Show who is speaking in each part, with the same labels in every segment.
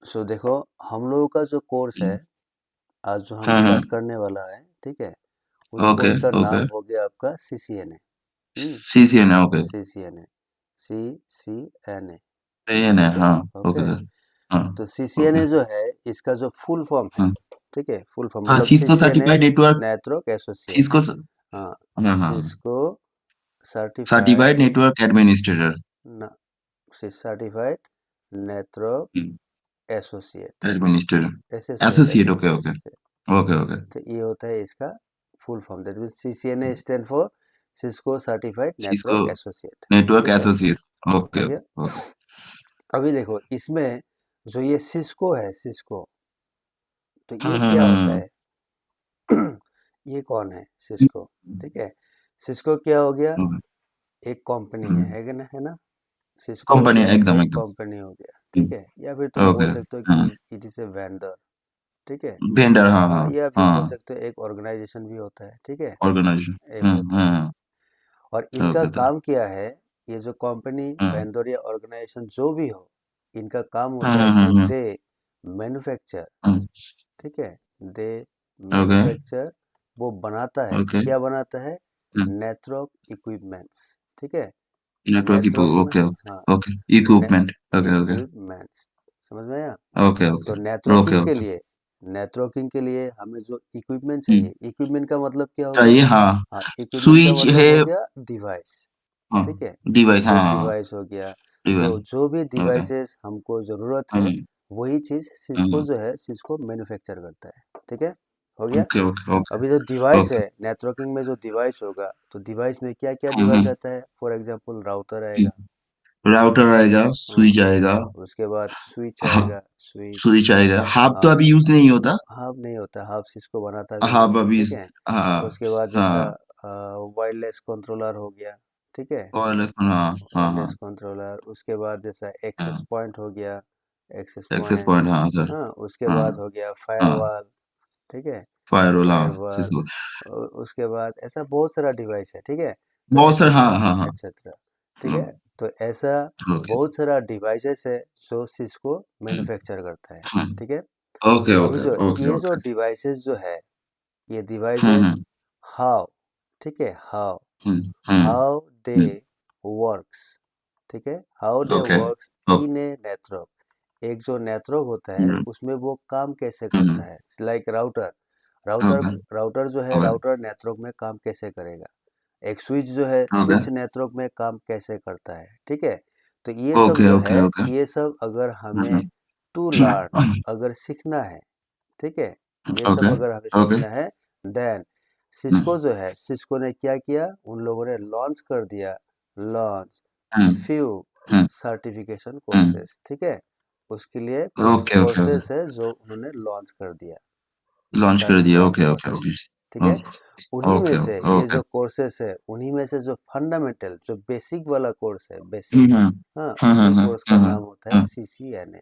Speaker 1: सो देखो, हम लोगों का जो कोर्स है, आज जो हम
Speaker 2: हाँ हाँ।
Speaker 1: स्टार्ट करने वाला है, ठीक है, उस
Speaker 2: ओके
Speaker 1: कोर्स का
Speaker 2: ओके।
Speaker 1: नाम हो गया आपका CCNA।
Speaker 2: CCN है, ओके।
Speaker 1: CCNA, CCNA,
Speaker 2: CCN है,
Speaker 1: ठीक है,
Speaker 2: हाँ। Okay
Speaker 1: okay.
Speaker 2: सर। हाँ।
Speaker 1: तो
Speaker 2: ओके।
Speaker 1: CCNA जो है, इसका जो फुल फॉर्म है,
Speaker 2: हाँ
Speaker 1: ठीक है, फुल फॉर्म
Speaker 2: हाँ,
Speaker 1: मतलब
Speaker 2: Cisco
Speaker 1: CCNA
Speaker 2: certified network.
Speaker 1: Network associate.
Speaker 2: Cisco
Speaker 1: हाँ,
Speaker 2: हाँ हाँ।
Speaker 1: Cisco certified
Speaker 2: certified network administrator.
Speaker 1: न certified network associate,
Speaker 2: administrator
Speaker 1: associate
Speaker 2: associate, okay okay.
Speaker 1: Associate.
Speaker 2: Okay okay.
Speaker 1: तो ये होता है इसका full form, that means CCNA stand for Cisco certified
Speaker 2: Cisco
Speaker 1: network associate.
Speaker 2: Network
Speaker 1: ठीक है,
Speaker 2: एसोसिएट, ओके
Speaker 1: हो गया।
Speaker 2: ओके।
Speaker 1: अभी देखो इसमें जो ये सिस्को है, सिस्को, तो ये
Speaker 2: हम्म
Speaker 1: क्या होता
Speaker 2: हम्म
Speaker 1: है? ये कौन है सिस्को? ठीक है, सिस्को क्या हो गया? एक कंपनी है कि ना, है ना? सिस्को हो
Speaker 2: कंपनी,
Speaker 1: गया
Speaker 2: एकदम
Speaker 1: एक
Speaker 2: एकदम।
Speaker 1: कंपनी हो गया, ठीक है, या फिर तुम
Speaker 2: ओके।
Speaker 1: बोल सकते हो
Speaker 2: हाँ,
Speaker 1: कि इट इज ए वेंडर, ठीक है।
Speaker 2: वेंडर, हाँ
Speaker 1: हाँ,
Speaker 2: हाँ।
Speaker 1: या फिर बोल
Speaker 2: हाँ,
Speaker 1: सकते हो एक ऑर्गेनाइजेशन भी होता है, ठीक है,
Speaker 2: ऑर्गेनाइजेशन।
Speaker 1: एक होता है। और इनका
Speaker 2: ओके सर।
Speaker 1: काम क्या है? ये जो कंपनी,
Speaker 2: हम्म
Speaker 1: वेंडर या ऑर्गेनाइजेशन जो भी हो, इनका काम
Speaker 2: हम्म
Speaker 1: होता है
Speaker 2: हम्म
Speaker 1: कि
Speaker 2: हम्म,
Speaker 1: दे मैन्युफैक्चर,
Speaker 2: हम्म,
Speaker 1: ठीक है, दे
Speaker 2: ओके
Speaker 1: मैन्युफैक्चर, वो बनाता है,
Speaker 2: ओके।
Speaker 1: क्या बनाता है? नेटवर्क इक्विपमेंट्स, ठीक है,
Speaker 2: नेटवर्क की,
Speaker 1: नेटवर्क में,
Speaker 2: ओके
Speaker 1: हाँ,
Speaker 2: okay okay, equipment, okay okay
Speaker 1: equipments, समझ में आया?
Speaker 2: ओके
Speaker 1: तो
Speaker 2: ओके ओके
Speaker 1: नेटवर्किंग के
Speaker 2: ओके।
Speaker 1: लिए, नेटवर्किंग के लिए हमें जो इक्विपमेंट
Speaker 2: हम्म,
Speaker 1: चाहिए, इक्विपमेंट का मतलब क्या हो गया?
Speaker 2: चाहिए, हाँ।
Speaker 1: हाँ, इक्विपमेंट का
Speaker 2: स्विच
Speaker 1: मतलब
Speaker 2: है।
Speaker 1: हो गया डिवाइस,
Speaker 2: हाँ,
Speaker 1: ठीक है,
Speaker 2: डिवाइस, हाँ
Speaker 1: एक
Speaker 2: हाँ।
Speaker 1: डिवाइस हो गया। तो
Speaker 2: डिवाइस,
Speaker 1: जो भी
Speaker 2: ओके।
Speaker 1: डिवाइसेस हमको ज़रूरत है,
Speaker 2: हम्म
Speaker 1: वही चीज़ सिस्को
Speaker 2: हम्म,
Speaker 1: जो है, सिस्को मैन्युफैक्चर करता है, ठीक है, हो गया।
Speaker 2: ओके ओके ओके
Speaker 1: अभी जो डिवाइस
Speaker 2: ओके।
Speaker 1: है, नेटवर्किंग में जो डिवाइस होगा, तो डिवाइस में क्या क्या डिवाइस आता है? फॉर एग्जांपल राउटर आएगा,
Speaker 2: राउटर आएगा,
Speaker 1: हाँ,
Speaker 2: स्विच आएगा।
Speaker 1: उसके बाद स्विच
Speaker 2: हाँ,
Speaker 1: आएगा, स्विच,
Speaker 2: स्विच आएगा, हाफ तो
Speaker 1: हाँ,
Speaker 2: अभी यूज नहीं होता।
Speaker 1: हाफ नहीं होता, हाफ सिस्को बनाता भी नहीं
Speaker 2: हाफ
Speaker 1: है,
Speaker 2: अभी।
Speaker 1: ठीक है।
Speaker 2: हाँ
Speaker 1: उसके बाद जैसा
Speaker 2: हाँ।
Speaker 1: वायरलेस कंट्रोलर हो गया, ठीक है,
Speaker 2: वायरलेस, हाँ हाँ
Speaker 1: वायरलेस
Speaker 2: हाँ।
Speaker 1: कंट्रोलर, उसके बाद जैसा एक्सेस
Speaker 2: हाँ,
Speaker 1: पॉइंट हो गया, एक्सेस
Speaker 2: एक्सेस
Speaker 1: पॉइंट,
Speaker 2: पॉइंट, हाँ सर।
Speaker 1: हाँ, उसके
Speaker 2: हाँ
Speaker 1: बाद हो गया
Speaker 2: हाँ।
Speaker 1: फायरवॉल, ठीक है,
Speaker 2: फायरवॉल, हाँ,
Speaker 1: फायरवॉल,
Speaker 2: सिस्को।
Speaker 1: उसके बाद ऐसा बहुत सारा डिवाइस है, ठीक है, तो
Speaker 2: बहुत सारे, हाँ
Speaker 1: एटसेट्रा
Speaker 2: हाँ हाँ।
Speaker 1: एटसेट्रा, ठीक है। तो ऐसा
Speaker 2: ओके।
Speaker 1: बहुत सारा डिवाइसेस है जो सिस्को मैन्युफैक्चर करता है, ठीक है।
Speaker 2: ओके
Speaker 1: अभी
Speaker 2: ओके
Speaker 1: जो
Speaker 2: ओके
Speaker 1: ये जो
Speaker 2: ओके।
Speaker 1: डिवाइसेस जो है, ये डिवाइसेस हाउ, ठीक है, how,
Speaker 2: hmm
Speaker 1: how they works, ठीक है, how they
Speaker 2: okay
Speaker 1: works in a network. एक जो नेटवर्क होता है, उसमें वो काम कैसे करता है, like router, router,
Speaker 2: okay
Speaker 1: router जो है, राउटर नेटवर्क में काम कैसे करेगा? एक स्विच जो है,
Speaker 2: ओके
Speaker 1: स्विच नेटवर्क में काम कैसे करता है, ठीक है। तो ये सब
Speaker 2: ओके
Speaker 1: जो
Speaker 2: ओके
Speaker 1: है,
Speaker 2: ओके।
Speaker 1: ये सब अगर हमें टू लर्न, अगर सीखना है, ठीक है, ये सब
Speaker 2: ओके
Speaker 1: अगर हमें
Speaker 2: ओके।
Speaker 1: सीखना है, देन सिस्को जो है, सिस्को ने क्या किया? उन लोगों ने लॉन्च कर दिया, लॉन्च फ्यू सर्टिफिकेशन कोर्सेज, ठीक है, उसके लिए कुछ
Speaker 2: ओके ओके ओके।
Speaker 1: कोर्सेज है जो उन्होंने लॉन्च कर दिया,
Speaker 2: लॉन्च कर दिया,
Speaker 1: launch
Speaker 2: okay okay
Speaker 1: courses,
Speaker 2: okay
Speaker 1: ठीक है। उन्हीं में
Speaker 2: ओके
Speaker 1: से ये
Speaker 2: ओके।
Speaker 1: जो कोर्सेस है, उन्हीं में से जो फंडामेंटल, जो बेसिक वाला कोर्स है, बेसिक,
Speaker 2: हम्म
Speaker 1: हाँ, उसी
Speaker 2: हम्म
Speaker 1: कोर्स का नाम होता है CCNA,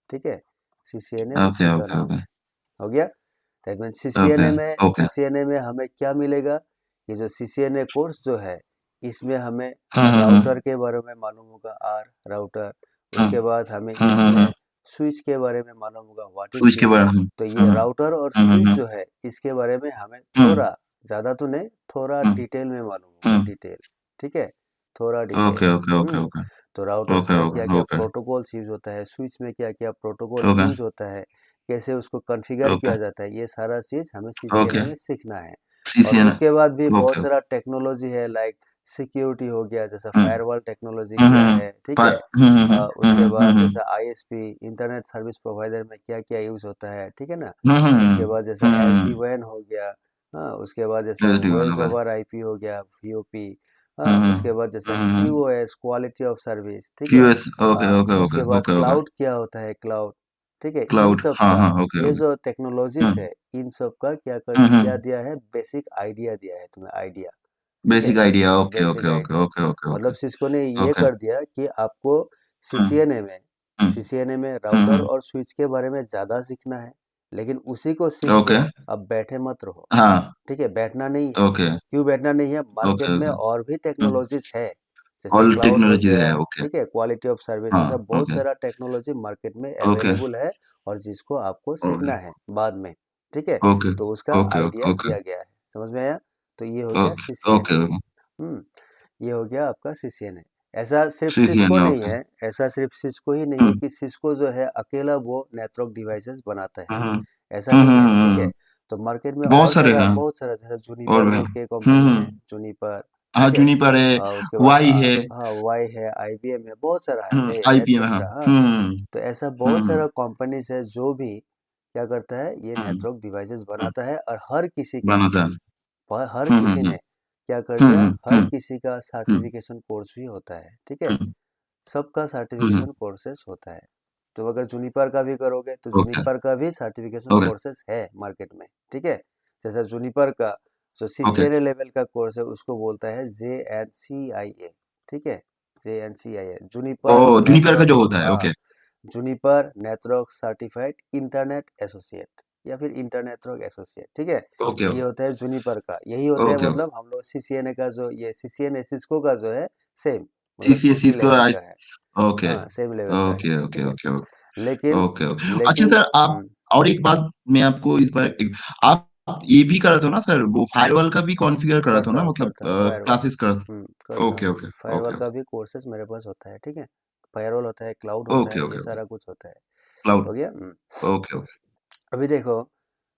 Speaker 1: ठीक है, CCNA
Speaker 2: ओके
Speaker 1: उसी का
Speaker 2: ओके
Speaker 1: नाम
Speaker 2: ओके
Speaker 1: है, हो गया। That mean
Speaker 2: okay okay.
Speaker 1: CCNA में हमें क्या मिलेगा? ये जो CCNA कोर्स जो है, इसमें हमें
Speaker 2: हम्म
Speaker 1: राउटर के बारे में मालूम होगा, आर राउटर, उसके बाद हमें
Speaker 2: हम्म।
Speaker 1: इसमें स्विच के बारे में मालूम होगा, व्हाट इज
Speaker 2: स्विच के
Speaker 1: स्विच।
Speaker 2: बारे में।
Speaker 1: तो ये राउटर और स्विच
Speaker 2: हम्म
Speaker 1: जो है, इसके बारे में हमें
Speaker 2: हम्म
Speaker 1: थोड़ा, ज़्यादा तो नहीं, थोड़ा
Speaker 2: हम्म
Speaker 1: डिटेल में मालूम होगा,
Speaker 2: हम्म।
Speaker 1: डिटेल, ठीक है, थोड़ा डिटेल।
Speaker 2: ओके ओके ओके
Speaker 1: हम्म,
Speaker 2: ओके
Speaker 1: तो राउटर्स
Speaker 2: ओके
Speaker 1: में क्या
Speaker 2: ओके
Speaker 1: क्या
Speaker 2: ओके
Speaker 1: प्रोटोकॉल्स यूज होता है, स्विच में क्या क्या प्रोटोकॉल
Speaker 2: ओके
Speaker 1: यूज होता है, कैसे उसको कॉन्फ़िगर
Speaker 2: ओके
Speaker 1: किया जाता है, ये सारा चीज़ हमें
Speaker 2: ओके।
Speaker 1: CCNA में सीखना है। और
Speaker 2: सीसीएन,
Speaker 1: उसके बाद भी बहुत
Speaker 2: ओके।
Speaker 1: सारा टेक्नोलॉजी है, लाइक सिक्योरिटी हो गया, जैसा
Speaker 2: हम्म
Speaker 1: फायरवॉल टेक्नोलॉजी क्या है, ठीक है। उसके बाद जैसा ISP, इंटरनेट सर्विस प्रोवाइडर में क्या क्या यूज होता है, ठीक है ना। उसके बाद जैसा SD-WAN हो गया, हाँ, उसके बाद जैसा वॉइस ओवर IP हो गया, VoP, हाँ, उसके बाद जैसा QoS, क्वालिटी ऑफ सर्विस, ठीक है।
Speaker 2: क्यूएस, ओके
Speaker 1: हाँ,
Speaker 2: ओके ओके
Speaker 1: उसके बाद
Speaker 2: ओके ओके।
Speaker 1: क्लाउड क्या होता है, क्लाउड, ठीक है, इन
Speaker 2: क्लाउड,
Speaker 1: सब
Speaker 2: हाँ
Speaker 1: का,
Speaker 2: हाँ, ओके
Speaker 1: ये
Speaker 2: ओके।
Speaker 1: जो टेक्नोलॉजीज
Speaker 2: हम्म
Speaker 1: है, इन सब का क्या
Speaker 2: हम्म।
Speaker 1: दिया है? बेसिक आइडिया दिया है तुम्हें, आइडिया, ठीक है,
Speaker 2: basic idea, okay
Speaker 1: basic
Speaker 2: okay okay
Speaker 1: idea.
Speaker 2: Okay okay
Speaker 1: मतलब
Speaker 2: ओके
Speaker 1: सिस्को ने ये
Speaker 2: ओके।
Speaker 1: कर दिया कि आपको
Speaker 2: हम्म
Speaker 1: CCNA में,
Speaker 2: हम्म
Speaker 1: CCNA में राउटर
Speaker 2: हम्म,
Speaker 1: और स्विच के बारे में ज़्यादा सीखना है, लेकिन उसी को सीख के
Speaker 2: ओके।
Speaker 1: अब बैठे मत रहो,
Speaker 2: हाँ,
Speaker 1: ठीक है, बैठना नहीं है।
Speaker 2: ओके
Speaker 1: क्यों बैठना नहीं है?
Speaker 2: ओके
Speaker 1: मार्केट में
Speaker 2: ओके।
Speaker 1: और भी
Speaker 2: हम्म
Speaker 1: टेक्नोलॉजीज है, जैसे
Speaker 2: ऑल
Speaker 1: क्लाउड हो
Speaker 2: टेक्नोलॉजी
Speaker 1: गया,
Speaker 2: है, ओके।
Speaker 1: ठीक है, क्वालिटी ऑफ सर्विस,
Speaker 2: हाँ,
Speaker 1: ऐसा बहुत
Speaker 2: ओके,
Speaker 1: सारा टेक्नोलॉजी मार्केट में
Speaker 2: ओके,
Speaker 1: अवेलेबल है और जिसको आपको
Speaker 2: ओके,
Speaker 1: सीखना है बाद में, ठीक है।
Speaker 2: ओके,
Speaker 1: तो उसका
Speaker 2: ओके,
Speaker 1: आइडिया
Speaker 2: ओके,
Speaker 1: दिया गया है, समझ में आया। तो ये हो गया
Speaker 2: ओके,
Speaker 1: सीसीएनए।
Speaker 2: ओके, ओके,
Speaker 1: हम्म, ये हो गया आपका सीसीएनए। ऐसा सिर्फ सिस्को
Speaker 2: सीसीएनए,
Speaker 1: नहीं
Speaker 2: ओके।
Speaker 1: है, ऐसा सिर्फ सिस्को ही नहीं है
Speaker 2: हम्म,
Speaker 1: कि सिस्को जो है अकेला वो नेटवर्क डिवाइसेस बनाता है,
Speaker 2: हम्म,
Speaker 1: ऐसा नहीं है, ठीक है।
Speaker 2: हम्म।
Speaker 1: तो मार्केट में
Speaker 2: बहुत
Speaker 1: और
Speaker 2: सारे
Speaker 1: सारा
Speaker 2: हैं।
Speaker 1: बहुत सारा, जैसे
Speaker 2: और
Speaker 1: जूनिपर
Speaker 2: भी।
Speaker 1: बोल के कंपनी है, जूनिपर,
Speaker 2: हाँ,
Speaker 1: ठीक है।
Speaker 2: जूनिपर है,
Speaker 1: उसके बाद
Speaker 2: वाई है,
Speaker 1: हाँ वाई है, आईबीएम है, बहुत सारा है
Speaker 2: आईपीएम है, हाँ।
Speaker 1: एटसेट्रा, हाँ। तो ऐसा बहुत
Speaker 2: हम्म,
Speaker 1: सारा कंपनीज है जो भी क्या करता है, ये
Speaker 2: हम्म,
Speaker 1: नेटवर्क डिवाइसेस
Speaker 2: हम्म,
Speaker 1: बनाता है, और हर किसी का,
Speaker 2: बनाता है।
Speaker 1: हर
Speaker 2: हम्म,
Speaker 1: किसी
Speaker 2: हम्म,
Speaker 1: ने क्या कर
Speaker 2: हम्म,
Speaker 1: लिया,
Speaker 2: हम्म,
Speaker 1: हर
Speaker 2: हम्म,
Speaker 1: किसी का
Speaker 2: हम्म,
Speaker 1: सर्टिफिकेशन कोर्स भी होता है, ठीक है।
Speaker 2: हम्म,
Speaker 1: सबका
Speaker 2: हम्म,
Speaker 1: सर्टिफिकेशन कोर्सेस होता है। तो अगर जूनिपर का भी करोगे तो
Speaker 2: ओके,
Speaker 1: जूनिपर का भी सर्टिफिकेशन
Speaker 2: ओके,
Speaker 1: कोर्सेस है मार्केट में, ठीक है। जैसे जूनिपर का जो
Speaker 2: ओके।
Speaker 1: सीसीएनए लेवल का कोर्स है उसको बोलता है JNCIA, ठीक है, JNCIA, जूनिपर
Speaker 2: ओ, जूनिपर का
Speaker 1: नेटवर्क,
Speaker 2: जो होता है,
Speaker 1: हाँ,
Speaker 2: okay.
Speaker 1: Juniper network certified internet associate, या फिर इंटरनेटवर्क एसोसिएट, ठीक है।
Speaker 2: ओके,
Speaker 1: ये होता है जूनिपर का, यही होता है,
Speaker 2: ओके, ओके।
Speaker 1: मतलब हम लोग सीसीएनए का जो ये सीसीएनए सिस्को का जो है सेम, मतलब
Speaker 2: सीसीएस
Speaker 1: उसी
Speaker 2: को
Speaker 1: लेवल का है,
Speaker 2: ओके,
Speaker 1: हाँ सेम लेवल का है,
Speaker 2: ओके, ओके,
Speaker 1: ठीक है।
Speaker 2: ओके,
Speaker 1: लेकिन
Speaker 2: ओके, ओके। अच्छा
Speaker 1: लेकिन
Speaker 2: सर, आप और एक बात मैं आपको इस बार आप ये भी कर रहे हो ना सर, वो फायरवॉल का भी कॉन्फ़िगर कर रहे हो ना, मतलब
Speaker 1: करता हूँ फायरवॉल,
Speaker 2: क्लासेस कर।
Speaker 1: करता
Speaker 2: ओके,
Speaker 1: हूँ।
Speaker 2: ओके,
Speaker 1: फायरवॉल
Speaker 2: ओके,
Speaker 1: का भी कोर्सेज मेरे पास होता है, ठीक है। फायरवॉल होता है, क्लाउड होता
Speaker 2: ओके,
Speaker 1: है, ये
Speaker 2: ओके, ओके।
Speaker 1: सारा कुछ होता है।
Speaker 2: क्लाउड,
Speaker 1: हो गया।
Speaker 2: Okay, okay.
Speaker 1: अभी देखो,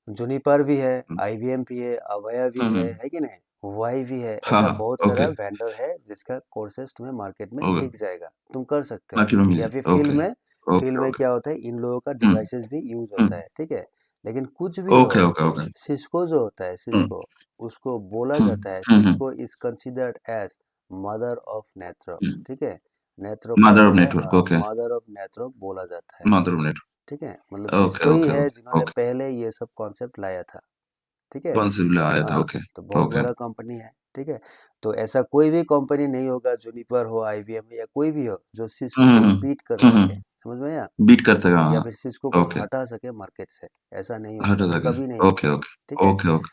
Speaker 1: जूनिपर भी है, आईबीएम भी है, अवया भी
Speaker 2: हम्म,
Speaker 1: है कि नहीं, वाई भी है,
Speaker 2: हाँ,
Speaker 1: ऐसा
Speaker 2: हाँ,
Speaker 1: बहुत सारा
Speaker 2: ओके,
Speaker 1: वेंडर है जिसका कोर्सेज तुम्हें मार्केट में
Speaker 2: ओके।
Speaker 1: दिख जाएगा, तुम कर सकते हो।
Speaker 2: बाकी लोग मिल
Speaker 1: या फिर
Speaker 2: जाए, ओके,
Speaker 1: फील्ड
Speaker 2: ओके,
Speaker 1: में
Speaker 2: ओके।
Speaker 1: क्या होता है, इन लोगों का
Speaker 2: हम्म,
Speaker 1: डिवाइसेस भी यूज होता
Speaker 2: हम्म,
Speaker 1: है, ठीक है। लेकिन कुछ भी हो,
Speaker 2: ओके, ओके, ओके।
Speaker 1: सिस्को जो होता है,
Speaker 2: हम्म,
Speaker 1: सिस्को, उसको बोला
Speaker 2: हम्म,
Speaker 1: जाता है,
Speaker 2: हम्म,
Speaker 1: Cisco is considered as mother of network, ठीक है। नेटवर्क का
Speaker 2: मदर
Speaker 1: जो
Speaker 2: ऑफ
Speaker 1: है,
Speaker 2: नेटवर्क,
Speaker 1: हाँ,
Speaker 2: ओके।
Speaker 1: मदर ऑफ नेटवर्क बोला जाता है,
Speaker 2: मदर ऑफ नेटवर्क,
Speaker 1: ठीक है। मतलब
Speaker 2: ओके,
Speaker 1: सिस्को ही
Speaker 2: ओके,
Speaker 1: है
Speaker 2: ओके,
Speaker 1: जिन्होंने
Speaker 2: ओके।
Speaker 1: पहले ये सब कॉन्सेप्ट लाया था, ठीक है।
Speaker 2: कौन से आया था,
Speaker 1: हाँ,
Speaker 2: ओके,
Speaker 1: तो बहुत
Speaker 2: ओके।
Speaker 1: बड़ा कंपनी है, ठीक है। तो ऐसा कोई भी कंपनी नहीं होगा, जूनिपर हो, आईबीएम या कोई भी हो, जो सिस्को को
Speaker 2: हम्म,
Speaker 1: बीट कर
Speaker 2: हम्म,
Speaker 1: सके, समझ में आया,
Speaker 2: बीट कर सका,
Speaker 1: या
Speaker 2: हाँ।
Speaker 1: फिर सिस्को को
Speaker 2: ओके,
Speaker 1: हटा सके मार्केट से, ऐसा नहीं
Speaker 2: हटा
Speaker 1: होगा,
Speaker 2: सके,
Speaker 1: कभी नहीं
Speaker 2: ओके,
Speaker 1: होगा, ठीक
Speaker 2: ओके,
Speaker 1: है।
Speaker 2: ओके, ओके,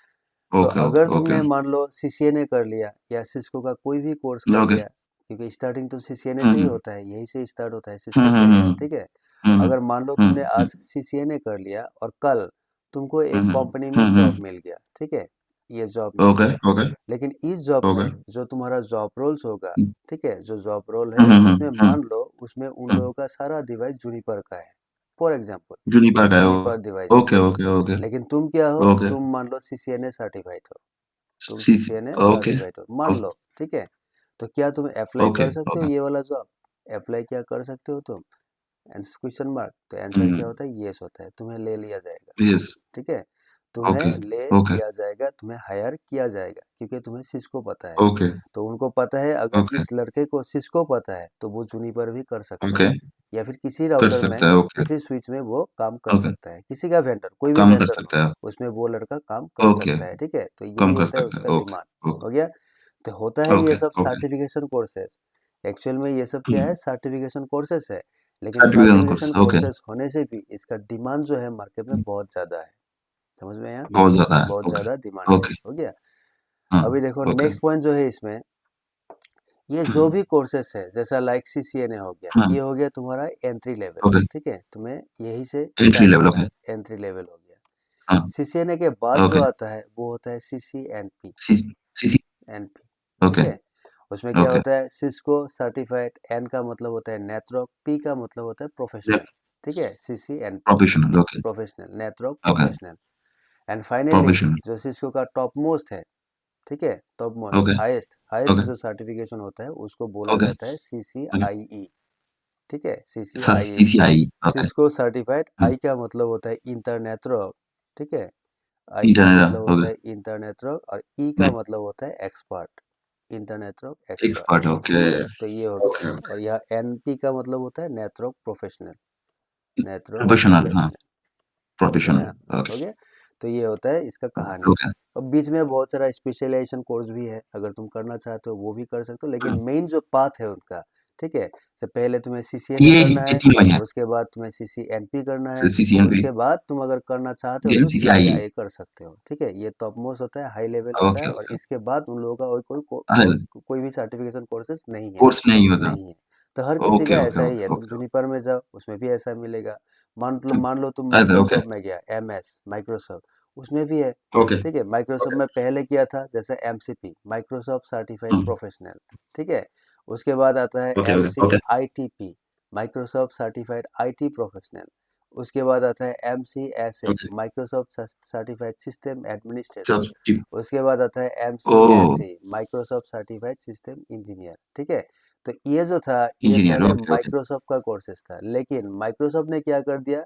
Speaker 1: तो
Speaker 2: ओके,
Speaker 1: अगर
Speaker 2: ओके,
Speaker 1: तुमने मान लो सीसीएनए कर लिया या सिस्को का कोई भी कोर्स कर
Speaker 2: ओके,
Speaker 1: लिया, क्योंकि स्टार्टिंग तो सीसीएनए से ही
Speaker 2: हम्म,
Speaker 1: होता है, यही से स्टार्ट होता है सिस्को
Speaker 2: हम्म,
Speaker 1: करियर,
Speaker 2: हम्म,
Speaker 1: ठीक है।
Speaker 2: हम्म,
Speaker 1: अगर मान लो तुमने
Speaker 2: हम्म,
Speaker 1: आज सीसीएनए कर लिया और कल तुमको एक
Speaker 2: हम्म,
Speaker 1: कंपनी में
Speaker 2: हम्म,
Speaker 1: जॉब मिल गया, ठीक है, ये जॉब मिल
Speaker 2: ओके,
Speaker 1: गया।
Speaker 2: ओके,
Speaker 1: लेकिन इस जॉब
Speaker 2: ओके,
Speaker 1: में जो तुम्हारा जॉब रोल्स होगा, ठीक है, जो जॉब रोल है
Speaker 2: हम्म,
Speaker 1: उसमें मान लो उसमें उन लोगों का सारा डिवाइस जूनिपर का है, फॉर एग्जाम्पल
Speaker 2: जूनिपर का है,
Speaker 1: जूनिपर डिवाइसेस
Speaker 2: ओके,
Speaker 1: है।
Speaker 2: ओके, ओके,
Speaker 1: लेकिन तुम क्या हो,
Speaker 2: ओके,
Speaker 1: तुम मान लो सीसीएनए सर्टिफाइड हो, तुम
Speaker 2: सी,
Speaker 1: सीसीएनए
Speaker 2: ओके,
Speaker 1: सर्टिफाइड हो मान लो, ठीक है। तो क्या तुम अप्लाई
Speaker 2: ओके,
Speaker 1: कर सकते हो
Speaker 2: ओके,
Speaker 1: ये वाला जॉब, अप्लाई क्या कर सकते हो तुम, क्वेश्चन मार्क, तो आंसर क्या
Speaker 2: हम्म,
Speaker 1: होता है, यस होता है, तुम्हें ले लिया जाएगा,
Speaker 2: यस,
Speaker 1: ठीक है। तुम्हें
Speaker 2: ओके,
Speaker 1: ले
Speaker 2: ओके,
Speaker 1: लिया जाएगा, तुम्हें हायर किया जाएगा, क्योंकि तुम्हें सिस्को पता है।
Speaker 2: ओके,
Speaker 1: तो उनको पता है, अगर
Speaker 2: ओके,
Speaker 1: जिस लड़के को सिस्को पता है तो वो जूनिपर भी कर सकता
Speaker 2: ओके,
Speaker 1: है, या फिर किसी
Speaker 2: कर
Speaker 1: राउटर में,
Speaker 2: सकता है, ओके,
Speaker 1: किसी स्विच में वो काम कर
Speaker 2: ओके,
Speaker 1: सकता है, किसी का वेंडर, कोई भी
Speaker 2: काम कर
Speaker 1: वेंडर हो,
Speaker 2: सकता है,
Speaker 1: उसमें वो लड़का काम कर
Speaker 2: ओके,
Speaker 1: सकता है, ठीक है। तो यही
Speaker 2: कम कर
Speaker 1: होता है
Speaker 2: सकता है,
Speaker 1: उसका
Speaker 2: ओके,
Speaker 1: डिमांड।
Speaker 2: ओके,
Speaker 1: हो गया। तो होता है ये
Speaker 2: ओके,
Speaker 1: सब
Speaker 2: ओके,
Speaker 1: सर्टिफिकेशन कोर्सेज, एक्चुअल में ये सब क्या है,
Speaker 2: हम्म,
Speaker 1: सर्टिफिकेशन कोर्सेज है। लेकिन
Speaker 2: certification course,
Speaker 1: certification
Speaker 2: okay,
Speaker 1: courses होने से भी इसका डिमांड जो है मार्केट में बहुत ज़्यादा है, समझ में आया,
Speaker 2: बहुत ज्यादा है,
Speaker 1: बहुत
Speaker 2: ओके,
Speaker 1: ज़्यादा डिमांड है।
Speaker 2: ओके,
Speaker 1: हो गया।
Speaker 2: हाँ,
Speaker 1: अभी देखो
Speaker 2: ओके,
Speaker 1: नेक्स्ट पॉइंट जो है इसमें, ये जो भी कोर्सेस है, जैसा लाइक सीसीएनए हो गया,
Speaker 2: हाँ,
Speaker 1: ये हो गया तुम्हारा एंट्री लेवल,
Speaker 2: ओके,
Speaker 1: ठीक है, तुम्हें यही से
Speaker 2: एंट्री
Speaker 1: स्टार्ट
Speaker 2: लेवल,
Speaker 1: करना
Speaker 2: ओके,
Speaker 1: है, एंट्री लेवल हो गया।
Speaker 2: हाँ,
Speaker 1: सीसीएनए के बाद जो
Speaker 2: ओके,
Speaker 1: आता है वो होता है सीसीएनपी,
Speaker 2: सी, सी,
Speaker 1: एनपी, ठीक
Speaker 2: ओके,
Speaker 1: है। उसमें क्या
Speaker 2: ओके,
Speaker 1: होता है, सिस्को सर्टिफाइड, एन का मतलब होता है नेटवर्क, पी का मतलब होता है प्रोफेशनल, ठीक है, CCNP,
Speaker 2: professional, okay,
Speaker 1: professional network
Speaker 2: okay,
Speaker 1: professional. And finally
Speaker 2: professional,
Speaker 1: जो सिस्को का टॉप मोस्ट है, ठीक है, top most
Speaker 2: okay,
Speaker 1: highest highest
Speaker 2: okay,
Speaker 1: जो सर्टिफिकेशन होता है उसको बोला
Speaker 2: ओके,
Speaker 1: जाता है
Speaker 2: ओके,
Speaker 1: CCIE, ठीक है, CCIE।
Speaker 2: CCI, okay,
Speaker 1: Cisco certified, I का मतलब होता है इंटरनेटवर्क, ठीक है, आई का मतलब
Speaker 2: इंटरनेट,
Speaker 1: होता
Speaker 2: ओके,
Speaker 1: है इंटरनेटवर्क, और ई का मतलब होता है expert, internetwork expert,
Speaker 2: expert, okay,
Speaker 1: तो ये हो गया।
Speaker 2: ओके,
Speaker 1: और यह एनपी का मतलब होता है नेटवर्क प्रोफेशनल, नेटवर्क
Speaker 2: प्रोफेशनल, हाँ,
Speaker 1: प्रोफेशनल, समझ में
Speaker 2: प्रोफेशनल,
Speaker 1: आया। हो
Speaker 2: ओके,
Speaker 1: गया। तो ये होता है इसका कहानी।
Speaker 2: ओके,
Speaker 1: और बीच में बहुत सारा स्पेशलाइजेशन कोर्स भी है, अगर तुम करना चाहते हो वो भी कर सकते हो, लेकिन मेन जो पाथ है उनका, ठीक है। तो पहले तुम्हें CCNA करना
Speaker 2: ये
Speaker 1: है,
Speaker 2: तीनों ही है,
Speaker 1: उसके बाद तुम्हें CCNP करना है,
Speaker 2: फिर CCNP,
Speaker 1: उसके बाद तुम अगर करना चाहते हो
Speaker 2: देन
Speaker 1: तो
Speaker 2: CCIE।
Speaker 1: CCIE कर सकते हो। ठीक है, ये टॉप मोस्ट होता है, हाई लेवल होता
Speaker 2: ओके
Speaker 1: है, और
Speaker 2: ओके।
Speaker 1: इसके बाद उन लोगों का
Speaker 2: हाँ,
Speaker 1: कोई भी सर्टिफिकेशन कोर्सेज नहीं है।
Speaker 2: कोर्स नहीं होता।
Speaker 1: नहीं है। तो हर किसी
Speaker 2: ओके
Speaker 1: का
Speaker 2: ओके
Speaker 1: ऐसा ही है,
Speaker 2: ओके
Speaker 1: तुम
Speaker 2: ओके।
Speaker 1: जुनिपर में जाओ उसमें भी ऐसा मिलेगा। मान लो तुम
Speaker 2: ऐसा ओके
Speaker 1: माइक्रोसॉफ्ट में गया, माइक्रोसॉफ्ट, उसमें भी है।
Speaker 2: ओके
Speaker 1: ठीक है, माइक्रोसॉफ्ट
Speaker 2: ओके।
Speaker 1: में पहले किया था जैसे MCP, माइक्रोसॉफ्ट सर्टिफाइड
Speaker 2: हम्म,
Speaker 1: प्रोफेशनल। ठीक है, उसके बाद आता है
Speaker 2: okay okay okay
Speaker 1: MCITP, Microsoft certified IT professional. उसके बाद आता है MCSA,
Speaker 2: okay.
Speaker 1: Microsoft certified system administrator.
Speaker 2: सब ठीक।
Speaker 1: उसके बाद आता है
Speaker 2: ओ,
Speaker 1: MCSE, Microsoft certified system engineer. ठीक है, तो ये जो था, ये
Speaker 2: इंजीनियर,
Speaker 1: पहले
Speaker 2: ओके ओके।
Speaker 1: माइक्रोसॉफ्ट का कोर्सेज था, लेकिन माइक्रोसॉफ्ट ने क्या कर दिया,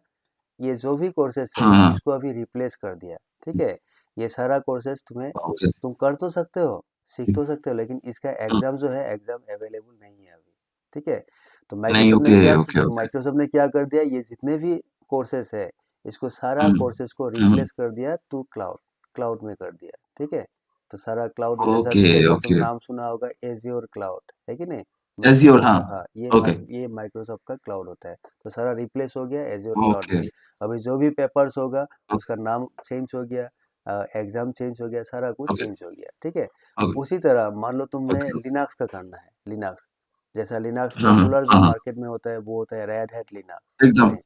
Speaker 1: ये जो भी कोर्सेज है
Speaker 2: हाँ हाँ।
Speaker 1: इसको अभी रिप्लेस कर दिया। ठीक है, ये सारा कोर्सेज
Speaker 2: ओके।
Speaker 1: तुम कर तो सकते हो, सीख तो सकते हो, लेकिन इसका
Speaker 2: हम्म,
Speaker 1: एग्जाम जो है, एग्जाम अवेलेबल नहीं है अभी। ठीक है, तो
Speaker 2: नहीं, ओके ओके ओके।
Speaker 1: माइक्रोसॉफ्ट ने क्या कर दिया, ये जितने भी कोर्सेज है, इसको सारा
Speaker 2: हम्म
Speaker 1: कोर्सेज को
Speaker 2: हम्म,
Speaker 1: रिप्लेस कर दिया टू क्लाउड, क्लाउड में कर दिया। ठीक है, तो सारा क्लाउड, जैसा
Speaker 2: ओके
Speaker 1: जैसा तुम
Speaker 2: ओके।
Speaker 1: नाम सुना होगा, एज्योर क्लाउड है कि नहीं,
Speaker 2: एज़्योर,
Speaker 1: माइक्रोसॉफ्ट
Speaker 2: हाँ।
Speaker 1: का, हाँ,
Speaker 2: ओके
Speaker 1: ये माइक्रोसॉफ्ट का क्लाउड होता है। तो सारा रिप्लेस हो गया एज्योर क्लाउड
Speaker 2: ओके
Speaker 1: में। अभी जो भी पेपर्स होगा,
Speaker 2: ओके
Speaker 1: उसका नाम चेंज हो गया, एग्जाम चेंज हो गया, सारा कुछ
Speaker 2: ओके
Speaker 1: चेंज हो गया। ठीक है,
Speaker 2: ओके
Speaker 1: उसी तरह मान लो तुम्हें
Speaker 2: ओके।
Speaker 1: लिनक्स का करना है, लिनक्स, जैसा लिनक्स
Speaker 2: हाँ
Speaker 1: पॉपुलर जो
Speaker 2: हाँ हाँ,
Speaker 1: मार्केट में होता है वो होता है रेड हैट लिनक्स, है कि
Speaker 2: एकदम
Speaker 1: नहीं।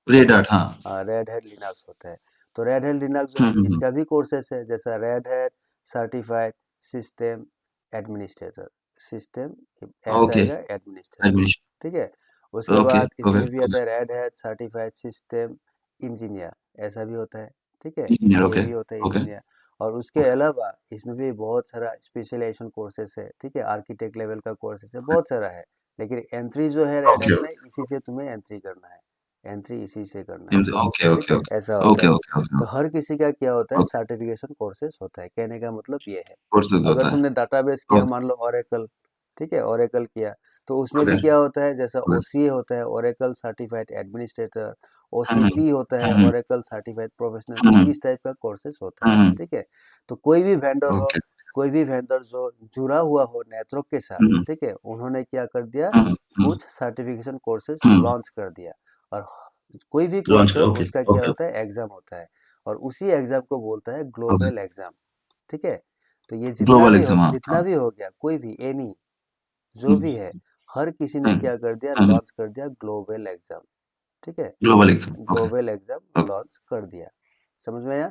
Speaker 2: रेड हार्ट, हाँ।
Speaker 1: रेड हैट लिनक्स होता है। तो रेड हैट लिनक्स जो है,
Speaker 2: हम्म।
Speaker 1: इसका भी कोर्सेस है, जैसा red hat certified system administrator, system ऐसा
Speaker 2: ओके,
Speaker 1: आएगा, एडमिनिस्ट्रेटर।
Speaker 2: एडमिनिस्ट्रेशन,
Speaker 1: ठीक है, उसके
Speaker 2: ओके
Speaker 1: बाद
Speaker 2: ओके
Speaker 1: इसमें भी
Speaker 2: ओके।
Speaker 1: आता है red hat certified system engineer, ऐसा भी होता है। ठीक है,
Speaker 2: इंजीनियर,
Speaker 1: ये
Speaker 2: ओके
Speaker 1: भी होता है
Speaker 2: ओके
Speaker 1: इंजीनियर। और उसके अलावा इसमें भी बहुत सारा स्पेशलाइजेशन कोर्सेस है। ठीक है, आर्किटेक्ट लेवल का कोर्सेस है, बहुत सारा है। लेकिन एंट्री जो है रेड
Speaker 2: ओके
Speaker 1: हैट में, इसी से तुम्हें एंट्री करना है, एंट्री इसी से करना है।
Speaker 2: ओके
Speaker 1: ठीक
Speaker 2: ओके
Speaker 1: है, ऐसा होता
Speaker 2: ओके
Speaker 1: है।
Speaker 2: ओके ओके
Speaker 1: तो हर किसी का क्या होता है,
Speaker 2: ओके।
Speaker 1: सर्टिफिकेशन कोर्सेज होता है, कहने का मतलब ये है।
Speaker 2: कोर्सेज
Speaker 1: अगर
Speaker 2: होता है।
Speaker 1: तुमने डाटाबेस किया,
Speaker 2: ओके
Speaker 1: मान लो ओरेकल, ठीक है, ओरेकल किया, तो उसमें
Speaker 2: ओके
Speaker 1: भी क्या होता है, जैसा
Speaker 2: ओके।
Speaker 1: OCA होता है, ओरेकल सर्टिफाइड एडमिनिस्ट्रेटर,
Speaker 2: हम्म
Speaker 1: OCP होता है,
Speaker 2: हम्म
Speaker 1: ओरेकल सर्टिफाइड प्रोफेशनल, तो
Speaker 2: हम्म
Speaker 1: इस टाइप का कोर्सेज होता है।
Speaker 2: हम्म।
Speaker 1: ठीक है, तो कोई भी वेंडर हो,
Speaker 2: ओके।
Speaker 1: कोई भी वेंडर जो जुड़ा हुआ हो नेटवर्क के साथ,
Speaker 2: हम्म
Speaker 1: ठीक है, उन्होंने क्या कर दिया,
Speaker 2: हम्म हम्म
Speaker 1: कुछ सर्टिफिकेशन कोर्सेज
Speaker 2: हम्म।
Speaker 1: लॉन्च कर दिया। और कोई भी
Speaker 2: लॉन्च
Speaker 1: कोर्स
Speaker 2: कर,
Speaker 1: हो,
Speaker 2: ओके
Speaker 1: उसका क्या
Speaker 2: ओके
Speaker 1: होता है, एग्जाम होता है, और उसी एग्जाम को बोलता है
Speaker 2: ओके।
Speaker 1: Global exam. ठीक है, तो ये
Speaker 2: ग्लोबल एग्जाम, हाँ
Speaker 1: जितना
Speaker 2: हाँ।
Speaker 1: भी हो गया, कोई भी एनी जो
Speaker 2: हम्म
Speaker 1: भी है, हर किसी ने
Speaker 2: हम्म
Speaker 1: क्या कर दिया,
Speaker 2: हम्म।
Speaker 1: लॉन्च कर दिया ग्लोबल एग्जाम। ठीक है,
Speaker 2: global exam, okay
Speaker 1: global exam
Speaker 2: okay
Speaker 1: launch कर दिया, समझ में आया।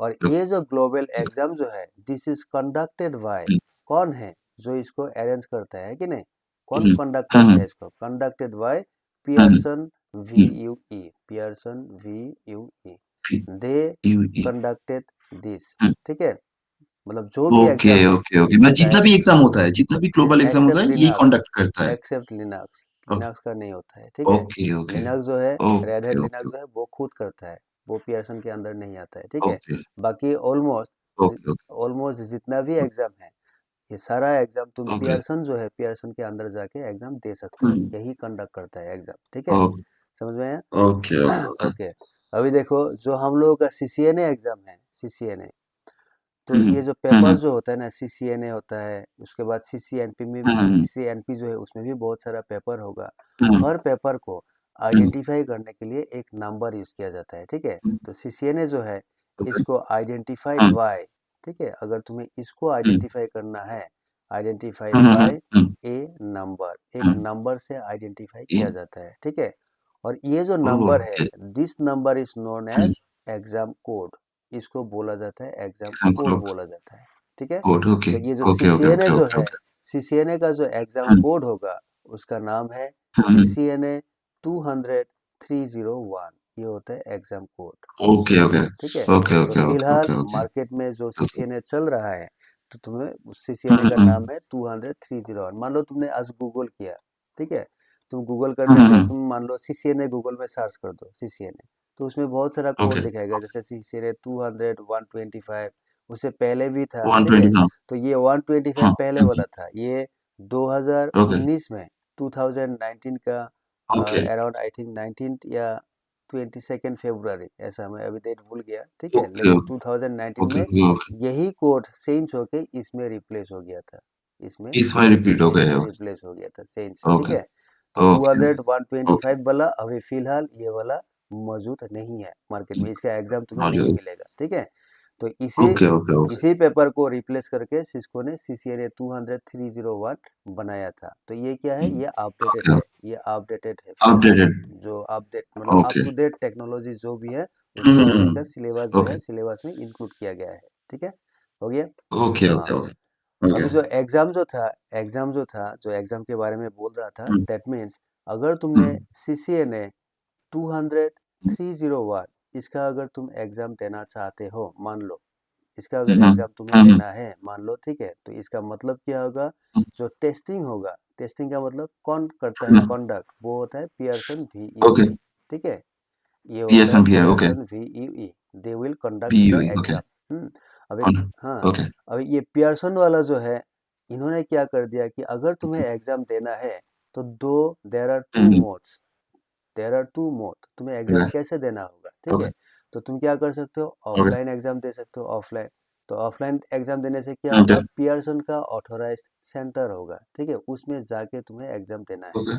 Speaker 1: और
Speaker 2: ओके।
Speaker 1: ये जो ग्लोबल एग्जाम जो है, दिस इज कंडक्टेड बाय, कौन है जो इसको अरेंज करता है कि नहीं, कौन
Speaker 2: हम्म
Speaker 1: कंडक्ट करता
Speaker 2: हम्म
Speaker 1: है इसको, conducted by
Speaker 2: hmm
Speaker 1: Pearson V
Speaker 2: hmm.
Speaker 1: U E, Pearson V U E,
Speaker 2: ठीक,
Speaker 1: they
Speaker 2: U E.
Speaker 1: Conducted this.
Speaker 2: Hmm.
Speaker 1: ठीक है, मतलब जो भी
Speaker 2: ओके
Speaker 1: एग्जाम है,
Speaker 2: ओके ओके, मैं जितना
Speaker 1: चाहे
Speaker 2: भी एग्जाम होता है, जितना भी ग्लोबल एग्जाम होता
Speaker 1: एक्सेप्ट
Speaker 2: है, ये
Speaker 1: लिनक्स,
Speaker 2: कंडक्ट करता है।
Speaker 1: एक्सेप्ट लिनक्स,
Speaker 2: ओके
Speaker 1: लिनक्स का नहीं होता है। ठीक है,
Speaker 2: ओके ओके
Speaker 1: लिनक्स जो है, red
Speaker 2: okay
Speaker 1: hat
Speaker 2: okay
Speaker 1: Linux जो है, वो खुद करता है, वो पियर्सन के अंदर नहीं आता है। ठीक है,
Speaker 2: ओके
Speaker 1: बाकी ऑलमोस्ट,
Speaker 2: ओके
Speaker 1: ऑलमोस्ट जितना भी एग्जाम है, ये सारा एग्जाम तुम
Speaker 2: ओके।
Speaker 1: पियर्सन जो है, पियर्सन के अंदर जाके एग्जाम दे सकते हो,
Speaker 2: हम्म।
Speaker 1: यही कंडक्ट करता है एग्जाम। ठीक है, समझ में आया।
Speaker 2: Okay okay okay.
Speaker 1: ओके, अभी देखो जो हम लोगों का CCNA एग्जाम है, CCNA, तो
Speaker 2: हम्म
Speaker 1: ये जो पेपर
Speaker 2: हम्म
Speaker 1: जो होता है ना, CCNA होता है, उसके बाद CCNP में,
Speaker 2: हम्म
Speaker 1: CNP जो है, उसमें भी बहुत सारा पेपर होगा।
Speaker 2: हम्म
Speaker 1: हर पेपर को
Speaker 2: हम्म
Speaker 1: आइडेंटिफाई करने के लिए एक नंबर यूज किया जाता है। ठीक है, तो CCNA जो है,
Speaker 2: ओके।
Speaker 1: इसको आइडेंटिफाइड
Speaker 2: हम्म
Speaker 1: बाय, ठीक है, अगर तुम्हें इसको
Speaker 2: हम्म
Speaker 1: आइडेंटिफाई करना है, आइडेंटिफाइड
Speaker 2: हम्म
Speaker 1: बाय
Speaker 2: हम्म
Speaker 1: ए नंबर, एक
Speaker 2: हम्म।
Speaker 1: नंबर से आइडेंटिफाई
Speaker 2: ये,
Speaker 1: किया जाता है। ठीक है, और ये जो नंबर है,
Speaker 2: okay.
Speaker 1: This number is known
Speaker 2: hmm.
Speaker 1: As exam code, इसको बोला जाता है एग्जाम
Speaker 2: एग्जाम
Speaker 1: कोड
Speaker 2: कोड,
Speaker 1: बोला जाता है। ठीक है,
Speaker 2: कोड, ओके
Speaker 1: तो ये जो
Speaker 2: ओके ओके
Speaker 1: CCNA
Speaker 2: ओके
Speaker 1: जो
Speaker 2: ओके
Speaker 1: है,
Speaker 2: ओके।
Speaker 1: CCNA का जो एग्जाम
Speaker 2: हम्म
Speaker 1: कोड होगा, उसका नाम है
Speaker 2: हम्म।
Speaker 1: CCNA 200-301, ये होता है एग्जाम कोड।
Speaker 2: ओके ओके
Speaker 1: ठीक है,
Speaker 2: ओके
Speaker 1: तो
Speaker 2: ओके ओके
Speaker 1: फिलहाल
Speaker 2: ओके ओके
Speaker 1: मार्केट में जो
Speaker 2: ओके।
Speaker 1: CCNA चल रहा है, तो तुम्हें उस CCNA का
Speaker 2: हम्म।
Speaker 1: नाम है 200-301। मान लो तुमने आज गूगल किया, ठीक है, तुम गूगल करने से,
Speaker 2: हम्म।
Speaker 1: तुम मान लो CCNA गूगल में सर्च कर दो, CCNA, तो उसमें बहुत सारा कोड
Speaker 2: ओके,
Speaker 1: दिखाएगा, जैसे CCNA 200, 125, उससे पहले भी था। ठीक है,
Speaker 2: 120, हाँ
Speaker 1: तो ये 125
Speaker 2: हाँ
Speaker 1: पहले
Speaker 2: हाँ
Speaker 1: वाला था, ये
Speaker 2: ओके
Speaker 1: 2019 में, 2019 का
Speaker 2: ओके
Speaker 1: अराउंड आई थिंक 19 या 22 फरवरी, ऐसा, मैं अभी डेट भूल गया। ठीक है,
Speaker 2: ओके
Speaker 1: लेकिन 2019
Speaker 2: ओके
Speaker 1: में
Speaker 2: ओके।
Speaker 1: यही कोड चेंज होके इसमें रिप्लेस हो गया था। इसमें
Speaker 2: रिपीट हो गए।
Speaker 1: रिप्लेस हो गया था चेंज, ठीक
Speaker 2: ओके
Speaker 1: है। तो
Speaker 2: ओके
Speaker 1: 200
Speaker 2: ओके
Speaker 1: 125 वाला अभी फिलहाल ये वाला मौजूद नहीं है मार्केट में, इसका एग्जाम तुम्हें नहीं मिलेगा, ठीक है। तो
Speaker 2: ओके ओके ओके
Speaker 1: इसी पेपर को रिप्लेस करके सिस्को ने CCNA 200-301 बनाया था। तो ये क्या है, ये अपडेटेड है, ये अपडेटेड है फिलहाल,
Speaker 2: अपडेटेड
Speaker 1: जो अपडेट मतलब up
Speaker 2: okay
Speaker 1: to date technology जो भी है उसको अब इसका सिलेबस जो है
Speaker 2: ओके
Speaker 1: सिलेबस में इंक्लूड किया गया है, ठीक है, हो गया।
Speaker 2: ओके
Speaker 1: हाँ,
Speaker 2: ओके ओके
Speaker 1: अभी जो एग्जाम जो था, जो एग्जाम के बारे में बोल रहा था, दैट मीन्स अगर तुमने CCNA 200-301 इसका अगर तुम एग्जाम देना चाहते हो, मान लो इसका अगर एग्जाम तुम्हें देना है, मान लो, ठीक है, तो इसका मतलब क्या होगा, जो टेस्टिंग होगा, टेस्टिंग का मतलब कौन करता है कंडक्ट, वो होता है पियर्सन
Speaker 2: ओके
Speaker 1: VEE, ठीक है, ये होता है
Speaker 2: पीएसएम भी है okay
Speaker 1: Pearson VEE, they will conduct the
Speaker 2: P U E okay
Speaker 1: exam. अभी हाँ,
Speaker 2: ओके
Speaker 1: अभी ये पियर्सन वाला जो है, इन्होंने क्या कर दिया कि अगर तुम्हें एग्जाम देना है तो देयर आर टू मोड्स, तुम्हें एग्जाम कैसे देना होगा, ठीक है।
Speaker 2: ओके
Speaker 1: तो तुम क्या कर सकते हो,
Speaker 2: ओके
Speaker 1: ऑफलाइन एग्जाम दे सकते हो, ऑफलाइन। तो ऑफलाइन एग्जाम देने से क्या होगा, पियर्सन का ऑथोराइज्ड सेंटर होगा, ठीक है, उसमें जाके तुम्हें एग्जाम देना है,
Speaker 2: ओके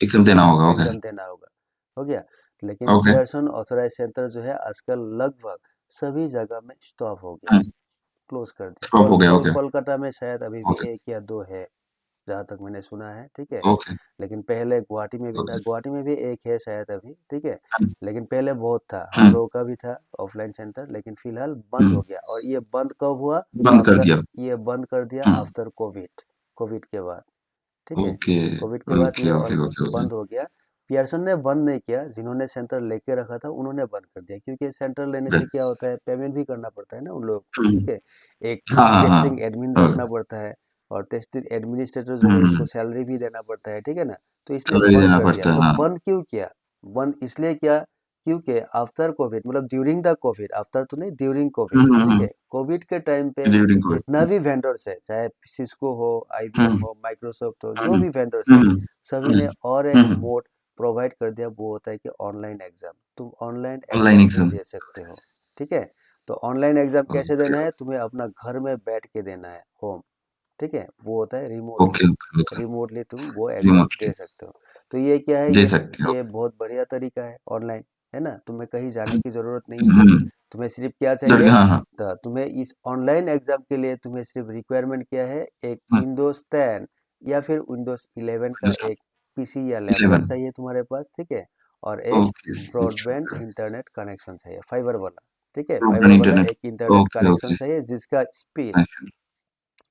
Speaker 2: एग्जाम देना होगा ओके
Speaker 1: एग्जाम देना होगा, हो गया। लेकिन
Speaker 2: ओके
Speaker 1: पियर्सन ऑथोराइज सेंटर जो है आजकल लगभग सभी जगह में स्टॉप हो गया, क्लोज कर दिया।
Speaker 2: स्टॉप हो गया ओके
Speaker 1: कोलकाता में शायद अभी भी
Speaker 2: ओके
Speaker 1: एक या दो है, जहाँ तक मैंने सुना है, ठीक है।
Speaker 2: ओके
Speaker 1: लेकिन पहले गुवाहाटी में भी था,
Speaker 2: ओके
Speaker 1: गुवाहाटी में भी एक है शायद अभी, ठीक है। लेकिन पहले बहुत था, हम लोगों का भी था ऑफलाइन सेंटर, लेकिन फिलहाल बंद हो गया। और ये बंद कब हुआ,
Speaker 2: बंद कर
Speaker 1: आफ्टर,
Speaker 2: दिया
Speaker 1: ये बंद कर दिया आफ्टर कोविड, कोविड के बाद, ठीक है।
Speaker 2: ओके
Speaker 1: कोविड के बाद
Speaker 2: ओके
Speaker 1: ये
Speaker 2: ओके
Speaker 1: ऑलमोस्ट
Speaker 2: ओके ओके
Speaker 1: बंद हो गया। पियर्सन ने बंद नहीं किया, जिन्होंने सेंटर लेके रखा था उन्होंने बंद कर दिया, क्योंकि सेंटर लेने से क्या होता है, पेमेंट भी करना पड़ता है ना उन लोगों को, ठीक है। एक
Speaker 2: हाँ हाँ
Speaker 1: टेस्टिंग एडमिन
Speaker 2: हाँ
Speaker 1: रखना पड़ता है, और टेस्टिंग एडमिनिस्ट्रेटर जो है उसको सैलरी भी देना पड़ता है, ठीक है ना। तो इसलिए
Speaker 2: सैलरी
Speaker 1: बंद
Speaker 2: देना
Speaker 1: कर दिया।
Speaker 2: पड़ता है
Speaker 1: तो
Speaker 2: हाँ
Speaker 1: बंद क्यों किया, बंद इसलिए किया क्योंकि आफ्टर कोविड, मतलब ड्यूरिंग द कोविड, आफ्टर तो नहीं, ड्यूरिंग कोविड, ठीक है, कोविड के टाइम पे
Speaker 2: ड्यूरिंग
Speaker 1: जितना
Speaker 2: कोविड
Speaker 1: भी वेंडर्स है, चाहे सिस्को हो, IBM हो, माइक्रोसॉफ्ट हो, जो भी वेंडर्स है, सभी ने और एक मोड प्रोवाइड कर दिया, वो होता है कि ऑनलाइन एग्जाम, तुम ऑनलाइन
Speaker 2: ऑनलाइन
Speaker 1: एग्जाम भी
Speaker 2: एग्जाम
Speaker 1: दे सकते हो, ठीक है। तो ऑनलाइन एग्जाम कैसे
Speaker 2: ओके
Speaker 1: देना है, तुम्हें अपना घर में बैठ के देना है, होम, ठीक है, वो होता है remotely,
Speaker 2: okay okay okay
Speaker 1: remotely तुम वो एग्जाम
Speaker 2: रिमोटली
Speaker 1: दे सकते हो। तो ये क्या है,
Speaker 2: दे
Speaker 1: ये
Speaker 2: सकते हो
Speaker 1: ये बहुत बढ़िया तरीका है ऑनलाइन, है ना, तुम्हें कहीं जाने की जरूरत नहीं है, तुम्हें सिर्फ क्या चाहिए,
Speaker 2: हाँ हाँ
Speaker 1: तो तुम्हें इस ऑनलाइन एग्जाम के लिए तुम्हें सिर्फ रिक्वायरमेंट क्या है, एक विंडोज 10 या फिर विंडोज 11 का एक पीसी या लैपटॉप
Speaker 2: 11
Speaker 1: चाहिए तुम्हारे पास, ठीक है, और एक
Speaker 2: ओके
Speaker 1: ब्रॉडबैंड इंटरनेट कनेक्शन चाहिए, फाइबर वाला, ठीक है,
Speaker 2: ब्रॉडबैंड
Speaker 1: फाइबर वाला
Speaker 2: इंटरनेट
Speaker 1: एक इंटरनेट
Speaker 2: ओके
Speaker 1: कनेक्शन
Speaker 2: ओके
Speaker 1: चाहिए, जिसका स्पीड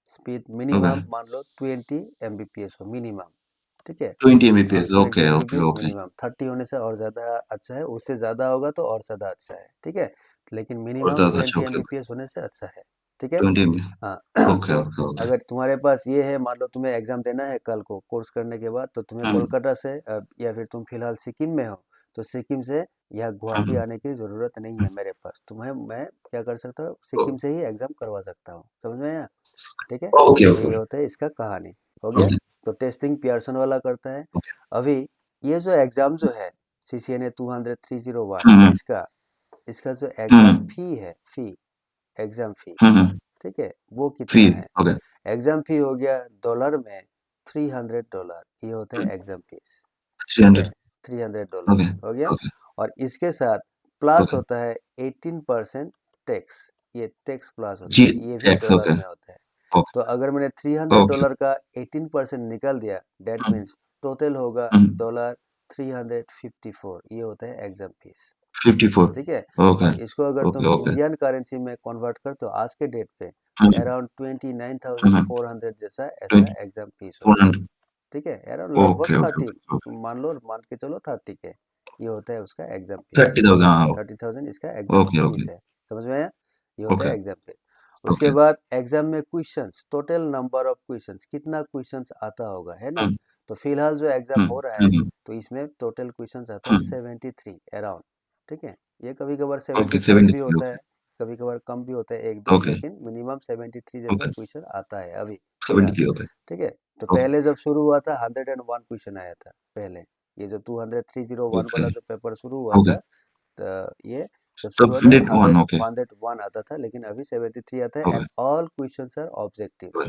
Speaker 1: स्पीड
Speaker 2: ओके
Speaker 1: मिनिमम मान लो 20 Mbps हो मिनिमम, ठीक है।
Speaker 2: 20
Speaker 1: हाँ,
Speaker 2: Mbps
Speaker 1: 20
Speaker 2: okay okay
Speaker 1: Mbps
Speaker 2: okay
Speaker 1: minimum, 30 होने से और ज़्यादा अच्छा है, उससे ज़्यादा होगा तो और ज़्यादा अच्छा है, ठीक है। लेकिन
Speaker 2: और
Speaker 1: मिनिमम
Speaker 2: ज्यादा अच्छा
Speaker 1: 20
Speaker 2: ओके
Speaker 1: Mbps होने से अच्छा है, ठीक है।
Speaker 2: 20 MB
Speaker 1: हाँ
Speaker 2: ओके
Speaker 1: तो
Speaker 2: ओके ओके
Speaker 1: अगर तुम्हारे पास ये है, मान लो तुम्हें एग्जाम देना है कल को कोर्स करने के बाद, तो तुम्हें कोलकाता से या फिर तुम फिलहाल सिक्किम में हो, तो सिक्किम से यहाँ गुवाहाटी आने की ज़रूरत नहीं है मेरे पास, तुम्हें मैं क्या कर सकता हूँ, सिक्किम से ही एग्जाम करवा सकता हूँ, समझ में आया, ठीक है।
Speaker 2: ओके
Speaker 1: तो
Speaker 2: ओके
Speaker 1: ये होता है इसका कहानी, हो गया।
Speaker 2: ओके
Speaker 1: तो टेस्टिंग पियर्सन वाला करता है। अभी ये जो एग्जाम जो है CCNA 200-301, इसका इसका जो एग्जाम फी है, फी, एग्जाम फी, ठीक है, वो कितना
Speaker 2: फिर
Speaker 1: है,
Speaker 2: ओके
Speaker 1: एग्जाम फी हो गया डॉलर में $300, ये होता है एग्जाम फीस, ठीक है,
Speaker 2: 300
Speaker 1: $300
Speaker 2: ओके
Speaker 1: हो गया।
Speaker 2: ओके
Speaker 1: और इसके साथ प्लस
Speaker 2: ओके
Speaker 1: होता है 18% टैक्स, ये टैक्स प्लस होता
Speaker 2: जी
Speaker 1: है, ये भी
Speaker 2: एक्स
Speaker 1: डॉलर
Speaker 2: ओके
Speaker 1: में होता है।
Speaker 2: ओके
Speaker 1: तो अगर मैंने $300
Speaker 2: ओके
Speaker 1: का 18% निकाल दिया, डेट मीन्स टोटल होगा डॉलर 354, ये होता है एग्जाम फीस,
Speaker 2: 54
Speaker 1: ठीक है।
Speaker 2: ओके
Speaker 1: और इसको अगर
Speaker 2: ओके
Speaker 1: तुम
Speaker 2: ओके
Speaker 1: इंडियन करेंसी में कन्वर्ट करते हो आज के डेट पे, तो अराउंड 29,400 जैसा ऐसा
Speaker 2: 20
Speaker 1: एग्जाम फीस होगा,
Speaker 2: 400
Speaker 1: ठीक है, अराउंड लगभग
Speaker 2: ओके ओके
Speaker 1: 30,
Speaker 2: ओके
Speaker 1: मान लो, मान के चलो 30 के, ये होता है उसका एग्जाम फीस,
Speaker 2: 30,000 हाँ
Speaker 1: 30,000 इसका एग्जाम
Speaker 2: ओके
Speaker 1: फीस
Speaker 2: ओके
Speaker 1: है, समझ में आया, ये होता
Speaker 2: ओके
Speaker 1: है एग्जाम फीस। उसके
Speaker 2: ओके
Speaker 1: बाद एग्जाम में questions, total number of questions, कितना क्वेश्चंस आता होगा, है ना। तो फिलहाल जो एग्जाम हो रहा है, तो इसमें टोटल क्वेश्चंस आता है 73 अराउंड, ठीक है। ये कभी कभार
Speaker 2: ओके
Speaker 1: 75 भी
Speaker 2: 73
Speaker 1: होता
Speaker 2: ओके
Speaker 1: है, कभी कभार कम भी होता है एक दो,
Speaker 2: ओके
Speaker 1: लेकिन मिनिमम 73 जैसा
Speaker 2: ओके
Speaker 1: क्वेश्चन आता है अभी फिलहाल,
Speaker 2: 73 ओके
Speaker 1: ठीक है। तो
Speaker 2: ओके
Speaker 1: पहले जब शुरू हुआ था 101 क्वेश्चन आया था पहले, ये जो 200-301
Speaker 2: ओके
Speaker 1: वाला जो पेपर शुरू हुआ
Speaker 2: ओके
Speaker 1: था, तो ये जब
Speaker 2: तो
Speaker 1: शुरू हुआ था
Speaker 2: 101 ओके
Speaker 1: 101 आता था, लेकिन अभी 73 आता है,
Speaker 2: okay
Speaker 1: and all questions are objectives,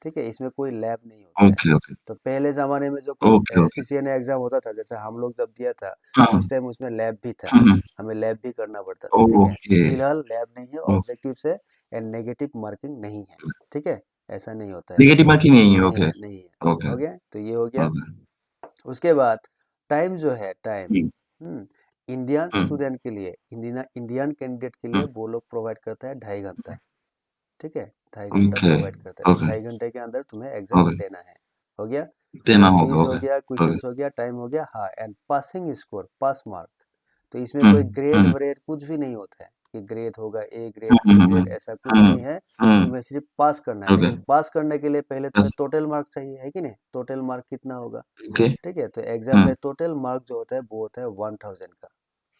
Speaker 1: ठीक है, इसमें कोई लैब नहीं होता है।
Speaker 2: ओके ओके
Speaker 1: तो पहले ज़माने में जो कोई
Speaker 2: ओके ओके।
Speaker 1: सीसीएनए एग्ज़ाम होता था, जैसे हम लोग जब दिया था,
Speaker 2: हाँ
Speaker 1: उस टाइम उसमें लैब भी था,
Speaker 2: हाँ,
Speaker 1: हमें लैब भी करना पड़ता था, ठीक है।
Speaker 2: ओके
Speaker 1: फिलहाल लैब नहीं है,
Speaker 2: ओके।
Speaker 1: ऑब्जेक्टिव से एंड नेगेटिव मार्किंग नहीं है, ठीक है, ऐसा नहीं होता है।
Speaker 2: नेगेटिव मार्किंग नहीं है,
Speaker 1: नहीं
Speaker 2: ओके
Speaker 1: है, नहीं है।
Speaker 2: ओके
Speaker 1: हो गया, तो ये हो गया।
Speaker 2: ओके।
Speaker 1: उसके बाद टाइम जो है, टाइम,
Speaker 2: हम्म
Speaker 1: इंडियन
Speaker 2: हम्म
Speaker 1: स्टूडेंट के लिए, इंडियन कैंडिडेट के लिए
Speaker 2: हम्म,
Speaker 1: वो लोग प्रोवाइड करता है 2.5 घंटा, ठीक है, 2.5 घंटा
Speaker 2: ओके
Speaker 1: प्रोवाइड करता है। तो
Speaker 2: ओके
Speaker 1: 2.5 घंटे के अंदर तुम्हें एग्जाम
Speaker 2: ओके।
Speaker 1: देना है। हो गया,
Speaker 2: देना
Speaker 1: तुम्हें
Speaker 2: होगा,
Speaker 1: फीस हो
Speaker 2: ओके
Speaker 1: गया,
Speaker 2: ओके।
Speaker 1: क्वेश्चंस हो गया, टाइम हो गया, हाँ, and passing score, pass mark. तो इसमें कोई
Speaker 2: हम्म
Speaker 1: ग्रेड
Speaker 2: हम्म
Speaker 1: व्रेड कुछ भी नहीं होता है कि ग्रेड होगा, A grade, B
Speaker 2: hmm
Speaker 1: grade, ऐसा कुछ
Speaker 2: हम्म
Speaker 1: नहीं है।
Speaker 2: हम्म,
Speaker 1: तुम्हें सिर्फ पास करना है,
Speaker 2: ओके
Speaker 1: लेकिन पास करने के लिए पहले तुम्हें
Speaker 2: बस
Speaker 1: टोटल मार्क चाहिए, है कि नहीं? टोटल मार्क कितना होगा?
Speaker 2: ओके।
Speaker 1: ठीक है, तो एग्जाम में टोटल मार्क जो होता है वो होता है 1000 का,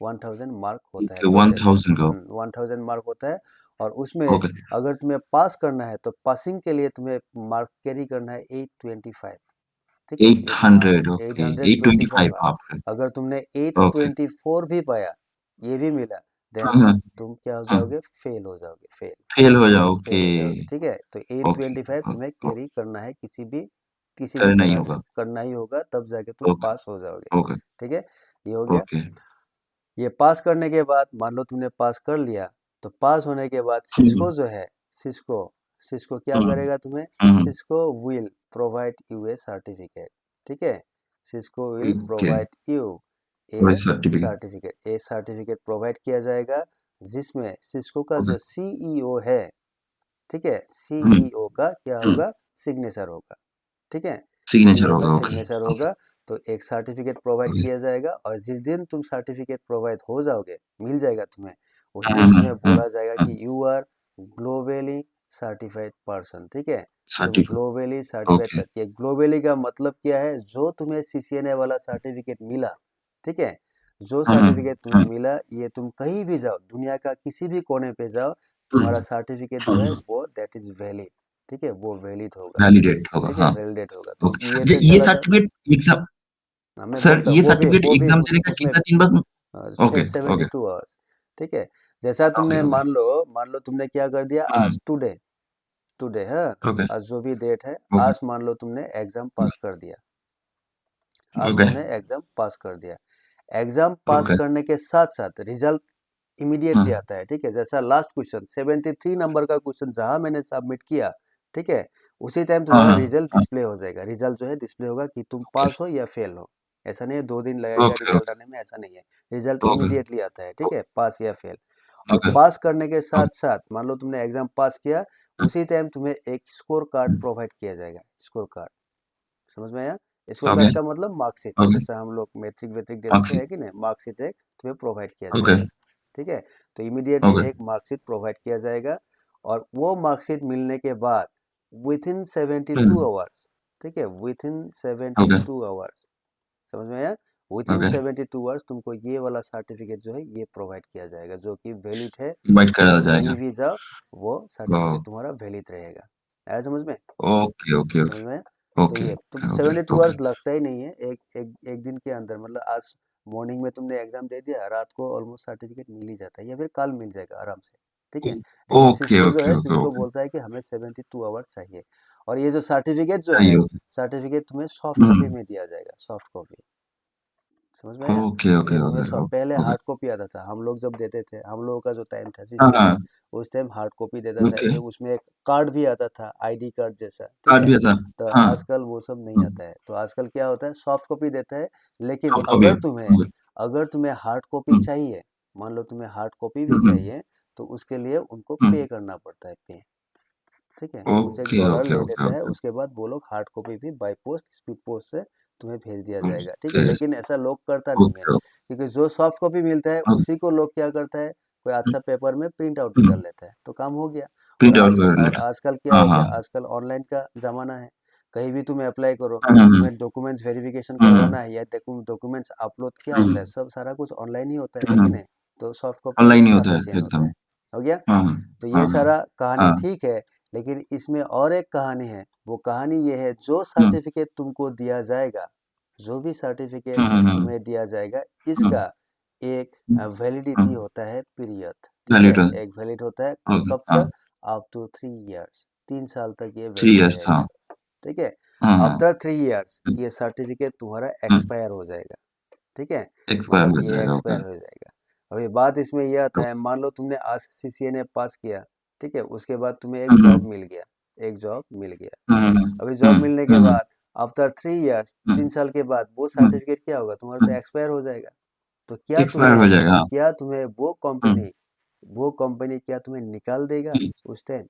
Speaker 1: 1000 मार्क होता है
Speaker 2: ओके वन
Speaker 1: टोटल।
Speaker 2: थाउजेंड का
Speaker 1: 1000 मार्क होता है। और उसमें
Speaker 2: ओके।
Speaker 1: अगर तुम्हें पास करना है तो पासिंग के लिए तुम्हें मार्क कैरी करना है 825, ठीक है,
Speaker 2: 800
Speaker 1: eight
Speaker 2: okay,
Speaker 1: hundred twenty
Speaker 2: 825
Speaker 1: five
Speaker 2: आपके।
Speaker 1: अगर तुमने
Speaker 2: ओके
Speaker 1: 824 भी पाया, ये भी मिला, देन
Speaker 2: हाँ
Speaker 1: तुम क्या हो
Speaker 2: हाँ,
Speaker 1: जाओगे? फेल हो जाओगे, फेल,
Speaker 2: फेल हो जाओ, ओके
Speaker 1: फेल हो जाओगे, ठीक है। तो एट
Speaker 2: ओके
Speaker 1: ट्वेंटी फाइव तुम्हें
Speaker 2: ओके।
Speaker 1: कैरी करना है, किसी भी
Speaker 2: करना ही
Speaker 1: तरह से
Speaker 2: होगा,
Speaker 1: करना ही होगा, तब जाके तुम
Speaker 2: ओके
Speaker 1: पास हो जाओगे,
Speaker 2: ओके
Speaker 1: ठीक है। ये हो गया।
Speaker 2: ओके।
Speaker 1: ये पास करने के बाद मान लो तुमने पास कर लिया, तो पास होने के बाद
Speaker 2: हम्म
Speaker 1: सिस्को जो है, सिस्को सिस्को क्या
Speaker 2: हम्म
Speaker 1: करेगा तुम्हें?
Speaker 2: Hmm,
Speaker 1: Cisco will provide you a certificate, ठीक है। Cisco will
Speaker 2: okay
Speaker 1: provide you
Speaker 2: वही
Speaker 1: a
Speaker 2: certificate.
Speaker 1: Certificate, a certificate provide किया जाएगा, जिसमें सिस्को का
Speaker 2: ओके
Speaker 1: जो सीईओ है, ठीक है,
Speaker 2: हम्म
Speaker 1: सीईओ का क्या होगा? सिग्नेचर होगा, ठीक है,
Speaker 2: सिग्नेचर
Speaker 1: सीईओ का
Speaker 2: होगा, ओके
Speaker 1: सिग्नेचर
Speaker 2: ओके
Speaker 1: होगा। तो एक सर्टिफिकेट प्रोवाइड
Speaker 2: ओके।
Speaker 1: किया जाएगा, और जिस दिन तुम सर्टिफिकेट प्रोवाइड हो जाओगे, मिल जाएगा तुम्हें, उस दिन
Speaker 2: हम्म
Speaker 1: तुम्हें
Speaker 2: हम्म
Speaker 1: बोला जाएगा
Speaker 2: हम्म,
Speaker 1: कि you are globally certified person, ठीक है। तुम
Speaker 2: सर्टिफिकेट
Speaker 1: ग्लोबली सर्टिफाइड
Speaker 2: ओके।
Speaker 1: कर, ग्लोबली का मतलब क्या है? जो तुम्हें सीसीएनए वाला सर्टिफिकेट मिला, ठीक है, जो सर्टिफिकेट तुम्हें
Speaker 2: हम्म,
Speaker 1: मिला, ये तुम कहीं भी जाओ, दुनिया का किसी भी कोने पे जाओ, तुम्हारा सर्टिफिकेट जो है वो दैट इज वैलिड, ठीक है, वो वैलिड होगा,
Speaker 2: वैलिडेट होगा,
Speaker 1: ठीक है,
Speaker 2: हाँ
Speaker 1: वैलिडेट होगा। तो
Speaker 2: ओके।
Speaker 1: ये से
Speaker 2: ये
Speaker 1: चला जा।
Speaker 2: सर्टिफिकेट एग्जाम,
Speaker 1: मैं
Speaker 2: सर
Speaker 1: बोलता
Speaker 2: ये सर्टिफिकेट
Speaker 1: वो भी
Speaker 2: एग्जाम
Speaker 1: उस
Speaker 2: देने का
Speaker 1: उसमें
Speaker 2: कितना दिन बाद? ओके
Speaker 1: 72 आवर्स, ठीक है। जैसा
Speaker 2: ओके
Speaker 1: तुमने
Speaker 2: ओके
Speaker 1: मान लो तुमने क्या कर दिया आज, टुडे, टुडे है,
Speaker 2: ओके
Speaker 1: आज जो भी डेट है,
Speaker 2: ओके
Speaker 1: आज मान लो तुमने एग्जाम पास कर दिया, आज
Speaker 2: ओके
Speaker 1: तुमने एग्जाम पास कर दिया। एग्जाम पास
Speaker 2: ओके
Speaker 1: करने के साथ साथ रिजल्ट इमीडिएटली
Speaker 2: हाँ
Speaker 1: आता है, ठीक है। जैसा लास्ट क्वेश्चन 73 नंबर का क्वेश्चन जहां मैंने सबमिट किया, ठीक है, उसी टाइम
Speaker 2: हाँ
Speaker 1: तुम्हारा
Speaker 2: हाँ
Speaker 1: रिजल्ट
Speaker 2: हाँ,
Speaker 1: डिस्प्ले हो जाएगा, रिजल्ट जो है डिस्प्ले होगा कि तुम
Speaker 2: ओके
Speaker 1: पास हो या फेल हो। ऐसा नहीं है 2 दिन लगेगा
Speaker 2: ओके
Speaker 1: रिजल्ट
Speaker 2: ओके
Speaker 1: आने में, ऐसा नहीं है, रिजल्ट
Speaker 2: ओके
Speaker 1: इमीडिएटली आता है, ठीक है, पास या फेल। और
Speaker 2: ओके
Speaker 1: पास करने के
Speaker 2: ओके
Speaker 1: साथ साथ मान लो तुमने एग्जाम पास किया, उसी टाइम तुम्हें एक स्कोर कार्ड प्रोवाइड किया जाएगा, स्कोर कार्ड, समझ में आया? स्कोर
Speaker 2: ओके
Speaker 1: कार्ड का मतलब मार्कशीट,
Speaker 2: ओके
Speaker 1: जैसे हम लोग मैट्रिक वेट्रिक देते थे,
Speaker 2: मार्क्सिट
Speaker 1: है कि नहीं, मार्कशीट एक तुम्हें प्रोवाइड किया
Speaker 2: ओके
Speaker 1: जाएगा, ठीक है। तो इमीडिएटली
Speaker 2: ओके
Speaker 1: एक मार्कशीट प्रोवाइड किया जाएगा, और वो मार्कशीट मिलने के बाद विथ इन 72 आवर्स, ठीक है, with in seventy
Speaker 2: okay
Speaker 1: two hours समझ में आया? विथ इन
Speaker 2: ओके
Speaker 1: 72 आवर्स तुमको ये वाला सर्टिफिकेट जो है ये प्रोवाइड किया जाएगा, जो कि वैलिड है,
Speaker 2: इनवाइट करा
Speaker 1: कहीं
Speaker 2: जाएगा।
Speaker 1: भी जाओ वो
Speaker 2: वाह,
Speaker 1: सर्टिफिकेट तुम्हारा वैलिड रहेगा। आया समझ में?
Speaker 2: ओके ओके
Speaker 1: समझ
Speaker 2: ओके
Speaker 1: में? तो
Speaker 2: ओके
Speaker 1: ये तुम
Speaker 2: ओके
Speaker 1: 72 आवर्स
Speaker 2: ओके
Speaker 1: लगता ही नहीं है, एक दिन के अंदर, मतलब आज मॉर्निंग में तुमने एग्जाम दे दिया, रात को ऑलमोस्ट सर्टिफिकेट मिल ही जाता है, या फिर कल मिल जाएगा आराम से, ठीक है। लेकिन
Speaker 2: ओके
Speaker 1: सिस्को जो
Speaker 2: ओके
Speaker 1: है,
Speaker 2: ओके
Speaker 1: सिस्को
Speaker 2: ओके
Speaker 1: बोलता है कि हमें 72 आवर्स चाहिए। और ये जो सर्टिफिकेट जो
Speaker 2: सही
Speaker 1: है,
Speaker 2: हो।
Speaker 1: सर्टिफिकेट तुम्हें सॉफ्ट कॉपी में दिया जाएगा, सॉफ्ट कॉपी, समझ में आया?
Speaker 2: ओके ओके
Speaker 1: ये तुम्हें
Speaker 2: ओके
Speaker 1: पहले
Speaker 2: ओके
Speaker 1: हार्ड कॉपी आता था, हम लोग जब देते थे, हम लोगों का जो टाइम था
Speaker 2: हाँ
Speaker 1: सीसीएनए,
Speaker 2: हाँ
Speaker 1: उस टाइम हार्ड कॉपी देता था,
Speaker 2: ओके।
Speaker 1: एक उसमें एक कार्ड भी आता था, आईडी कार्ड जैसा, ठीक
Speaker 2: कार्ड
Speaker 1: है।
Speaker 2: भी था।
Speaker 1: तो
Speaker 2: हाँ
Speaker 1: आजकल वो सब नहीं आता है, तो आजकल क्या होता है, सॉफ्ट कॉपी देता है। लेकिन
Speaker 2: सॉफ्ट कॉपी
Speaker 1: अगर तुम्हें हार्ड कॉपी
Speaker 2: हम्म
Speaker 1: चाहिए, मान लो तुम्हें हार्ड कॉपी भी
Speaker 2: हम्म
Speaker 1: चाहिए, तो उसके लिए उनको
Speaker 2: हम्म,
Speaker 1: पे करना पड़ता है, पे, ठीक है, कुछ एक
Speaker 2: ओके
Speaker 1: डॉलर
Speaker 2: ओके
Speaker 1: ले
Speaker 2: ओके
Speaker 1: लेता है,
Speaker 2: ओके
Speaker 1: उसके बाद वो लोग हार्ड कॉपी भी बाय पोस्ट, स्पीड पोस्ट से तुम्हें भेज दिया जाएगा, ठीक है।
Speaker 2: ओके
Speaker 1: लेकिन ऐसा लोग करता नहीं है,
Speaker 2: ओके
Speaker 1: क्योंकि जो सॉफ्ट कॉपी मिलता है उसी को लोग क्या करता है, कोई अच्छा पेपर में प्रिंट आउट निकाल लेता है, तो काम हो गया।
Speaker 2: प्रिंट आउट कर
Speaker 1: और
Speaker 2: लेता।
Speaker 1: आजकल क्या
Speaker 2: हाँ
Speaker 1: हो
Speaker 2: हाँ
Speaker 1: गया, आजकल ऑनलाइन का ज़माना है, कहीं भी तुम्हें अप्लाई करो,
Speaker 2: हम्म
Speaker 1: तुम्हें डॉक्यूमेंट्स वेरिफिकेशन
Speaker 2: हम्म
Speaker 1: करवाना है या डॉक्यूमेंट्स अपलोड क्या होता है,
Speaker 2: हम्म
Speaker 1: सब सारा कुछ ऑनलाइन ही होता है कि नहीं? तो सॉफ्ट कॉपी
Speaker 2: ऑनलाइन ही होता है
Speaker 1: सफिशियंट होता
Speaker 2: एकदम।
Speaker 1: है। हो गया।
Speaker 2: हाँ
Speaker 1: तो
Speaker 2: हाँ
Speaker 1: ये
Speaker 2: हाँ
Speaker 1: सारा कहानी
Speaker 2: हाँ
Speaker 1: ठीक है, लेकिन इसमें और एक कहानी है। वो कहानी ये है, जो
Speaker 2: हम्म
Speaker 1: सर्टिफिकेट तुमको दिया जाएगा, जो भी सर्टिफिकेट
Speaker 2: हम्म
Speaker 1: तुम्हें दिया जाएगा,
Speaker 2: हम्म
Speaker 1: इसका एक वैलिडिटी
Speaker 2: हम्म,
Speaker 1: होता है, पीरियड, ठीक है,
Speaker 2: वैलिड है।
Speaker 1: एक वैलिड होता है,
Speaker 2: ओके
Speaker 1: कब
Speaker 2: हाँ
Speaker 1: तक? अप टू 3 इयर्स, 3 साल तक ये
Speaker 2: 3
Speaker 1: वैलिड
Speaker 2: इयर्स,
Speaker 1: रहेगा,
Speaker 2: हाँ।
Speaker 1: ठीक है।
Speaker 2: हाँ,
Speaker 1: आफ्टर 3 इयर्स
Speaker 2: हुँ,
Speaker 1: ये सर्टिफिकेट तुम्हारा
Speaker 2: हुँ,
Speaker 1: एक्सपायर हो जाएगा, ठीक है।
Speaker 2: एक्सपायर
Speaker 1: मतलब
Speaker 2: हो
Speaker 1: ये
Speaker 2: जाएगा, ओके।
Speaker 1: एक्सपायर हो जाएगा। अभी बात इसमें ये आता
Speaker 2: तो
Speaker 1: है, मान लो तुमने आज सीसीएनए पास किया, ठीक है, उसके बाद तुम्हें एक
Speaker 2: हुँ,
Speaker 1: जॉब
Speaker 2: हुँ,
Speaker 1: मिल गया, एक जॉब मिल गया।
Speaker 2: हुँ, हुँ,
Speaker 1: अभी
Speaker 2: हुँ,
Speaker 1: जॉब मिलने के
Speaker 2: हुँ,
Speaker 1: बाद आफ्टर 3 इयर्स,
Speaker 2: हुँ,
Speaker 1: 3 साल के बाद वो
Speaker 2: हुँ,
Speaker 1: सर्टिफिकेट क्या होगा, तुम्हारा तो
Speaker 2: हुँ,
Speaker 1: एक्सपायर हो जाएगा। तो
Speaker 2: एक्सपायर हो जाएगा, हाँ।
Speaker 1: क्या तुम्हें
Speaker 2: हुँ,
Speaker 1: वो कंपनी क्या तुम्हें निकाल देगा
Speaker 2: हुँ,
Speaker 1: उस टाइम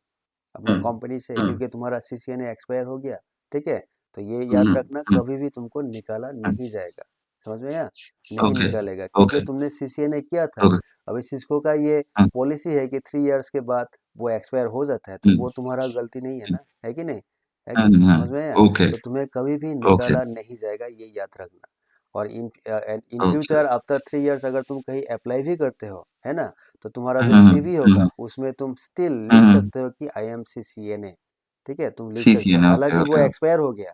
Speaker 1: अपना
Speaker 2: हुँ,
Speaker 1: कंपनी से,
Speaker 2: हुँ,
Speaker 1: क्योंकि तुम्हारा सीसीएनए एक्सपायर हो गया, ठीक है। तो ये याद
Speaker 2: हुँ,
Speaker 1: रखना,
Speaker 2: हुँ,
Speaker 1: कभी भी तुमको निकाला
Speaker 2: हुँ,
Speaker 1: नहीं जाएगा, समझ में आया? नहीं
Speaker 2: ओके,
Speaker 1: निकालेगा, क्योंकि
Speaker 2: ओके,
Speaker 1: तुमने सीसीएनए किया था।
Speaker 2: ओके,
Speaker 1: अभी सिस्को का ये
Speaker 2: हाँ,
Speaker 1: पॉलिसी है कि 3 इयर्स के बाद वो एक्सपायर हो जाता है, तो
Speaker 2: हुँ,
Speaker 1: वो तुम्हारा गलती नहीं है ना, है कि नहीं? है कि नहीं,
Speaker 2: हुँ, हाँ,
Speaker 1: समझ में आया?
Speaker 2: ओके,
Speaker 1: तो तुम्हें कभी भी
Speaker 2: ओके,
Speaker 1: निकाला नहीं जाएगा, ये याद रखना। और in
Speaker 2: okay.
Speaker 1: Future after 3 years अगर तुम कहीं अप्लाई भी करते हो, है ना, तो तुम्हारा
Speaker 2: हुँ,
Speaker 1: जो
Speaker 2: हुँ,
Speaker 1: सीवी
Speaker 2: हुँ,
Speaker 1: होगा
Speaker 2: हुँ,
Speaker 1: उसमें तुम स्टिल
Speaker 2: हुँ,
Speaker 1: लिख
Speaker 2: हुँ,
Speaker 1: सकते हो कि आई एम सीसीएनए, ठीक है, तुम लिख सकते हो,
Speaker 2: सीसीएनए, ओके,
Speaker 1: हालांकि वो
Speaker 2: ओके,
Speaker 1: एक्सपायर हो गया,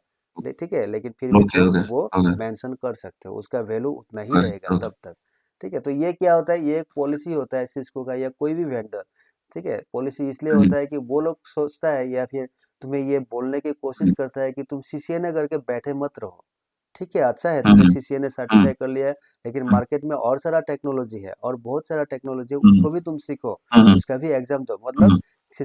Speaker 1: ठीक है, लेकिन फिर भी
Speaker 2: ओके,
Speaker 1: तुम
Speaker 2: ओके,
Speaker 1: वो
Speaker 2: ओके,
Speaker 1: मेंशन कर सकते हो, उसका वैल्यू उतना ही रहेगा
Speaker 2: करेक्ट, ओके,
Speaker 1: तब तक, ठीक है। तो ये क्या होता है, ये एक पॉलिसी होता है सिस्को का या कोई भी वेंडर, ठीक है, पॉलिसी इसलिए
Speaker 2: हुँ,
Speaker 1: होता है कि वो लोग सोचता है या फिर तुम्हें ये बोलने की कोशिश
Speaker 2: हुँ,
Speaker 1: करता है कि तुम सीसीएनए करके बैठे मत रहो, ठीक है, अच्छा है
Speaker 2: हुँ,
Speaker 1: तुमने
Speaker 2: हुँ,
Speaker 1: सीसीएनए
Speaker 2: हुँ,
Speaker 1: सर्टिफाई कर लिया है, लेकिन
Speaker 2: हुँ,
Speaker 1: मार्केट में और सारा टेक्नोलॉजी है और बहुत सारा टेक्नोलॉजी है,
Speaker 2: हुँ,
Speaker 1: उसको भी तुम सीखो,
Speaker 2: हुँ, हुँ,
Speaker 1: उसका भी एग्जाम दो। मतलब
Speaker 2: हुँ,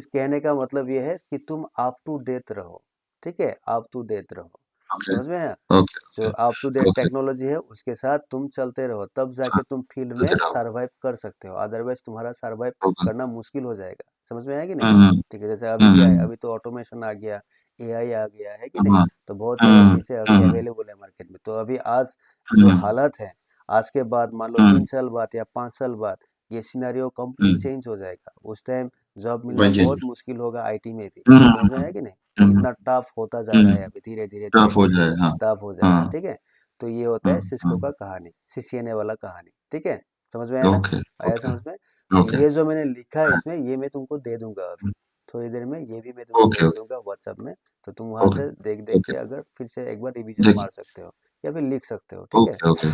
Speaker 1: कहने का मतलब ये है कि तुम अप टू डेट रहो, ठीक है, अप टू डेट रहो,
Speaker 2: ओके,
Speaker 1: समझ में आया?
Speaker 2: ओके,
Speaker 1: जो
Speaker 2: okay,
Speaker 1: up to date
Speaker 2: okay,
Speaker 1: technology है उसके साथ तुम चलते रहो, तब
Speaker 2: हाँ,
Speaker 1: जाके तुम फील्ड
Speaker 2: चलते
Speaker 1: में
Speaker 2: रहो,
Speaker 1: सरवाइव कर सकते हो, अदरवाइज तुम्हारा सरवाइव
Speaker 2: ओके,
Speaker 1: करना मुश्किल हो जाएगा, समझ में आया कि नहीं?
Speaker 2: हुँ, हुँ,
Speaker 1: ठीक है, जैसे अभी
Speaker 2: हुँ,
Speaker 1: क्या है,
Speaker 2: हुँ,
Speaker 1: अभी तो ऑटोमेशन आ गया, एआई आ गया, है कि नहीं?
Speaker 2: हाँ,
Speaker 1: तो बहुत सारी
Speaker 2: हुँ,
Speaker 1: चीजें अभी
Speaker 2: हुँ,
Speaker 1: अवेलेबल है मार्केट में। तो अभी आज जो
Speaker 2: हुँ,
Speaker 1: हालत है, आज के बाद मान लो
Speaker 2: हुँ,
Speaker 1: 3 साल बाद या 5 साल बाद ये सिनेरियो
Speaker 2: हुँ,
Speaker 1: कंप्लीट चेंज हो जाएगा, उस टाइम जॉब मिलना
Speaker 2: वही चीज़,
Speaker 1: बहुत मुश्किल होगा आईटी में भी,
Speaker 2: हुँ,
Speaker 1: समझ में
Speaker 2: हुँ,
Speaker 1: आया कि नहीं?
Speaker 2: हुँ,
Speaker 1: इतना टफ होता जा रहा
Speaker 2: हुँ,
Speaker 1: है अभी, धीरे धीरे धीरे
Speaker 2: टफ हो
Speaker 1: धीरे
Speaker 2: जाए, हाँ,
Speaker 1: टफ हो जा रहा है,
Speaker 2: हाँ,
Speaker 1: ठीक है। तो ये होता है
Speaker 2: हाँ,
Speaker 1: सिस्को
Speaker 2: हाँ,
Speaker 1: का कहानी, सीसीएनए वाला कहानी, ठीक है, समझ में आया ना?
Speaker 2: ओके,
Speaker 1: आया
Speaker 2: ओके,
Speaker 1: समझ में? तो
Speaker 2: ओके,
Speaker 1: ये जो मैंने लिखा है
Speaker 2: हाँ,
Speaker 1: इसमें, ये मैं तुमको दे दूंगा अभी थोड़ी देर में, ये भी मैं तुमको
Speaker 2: ओके,
Speaker 1: भेज
Speaker 2: ओके,
Speaker 1: दूंगा व्हाट्सएप में। तो तुम वहां
Speaker 2: ओके,
Speaker 1: से देख देख
Speaker 2: ओके,
Speaker 1: के अगर फिर से एक बार रिवीजन
Speaker 2: देखिए,
Speaker 1: मार सकते हो या फिर लिख सकते हो, ठीक है।
Speaker 2: ओके, ओके,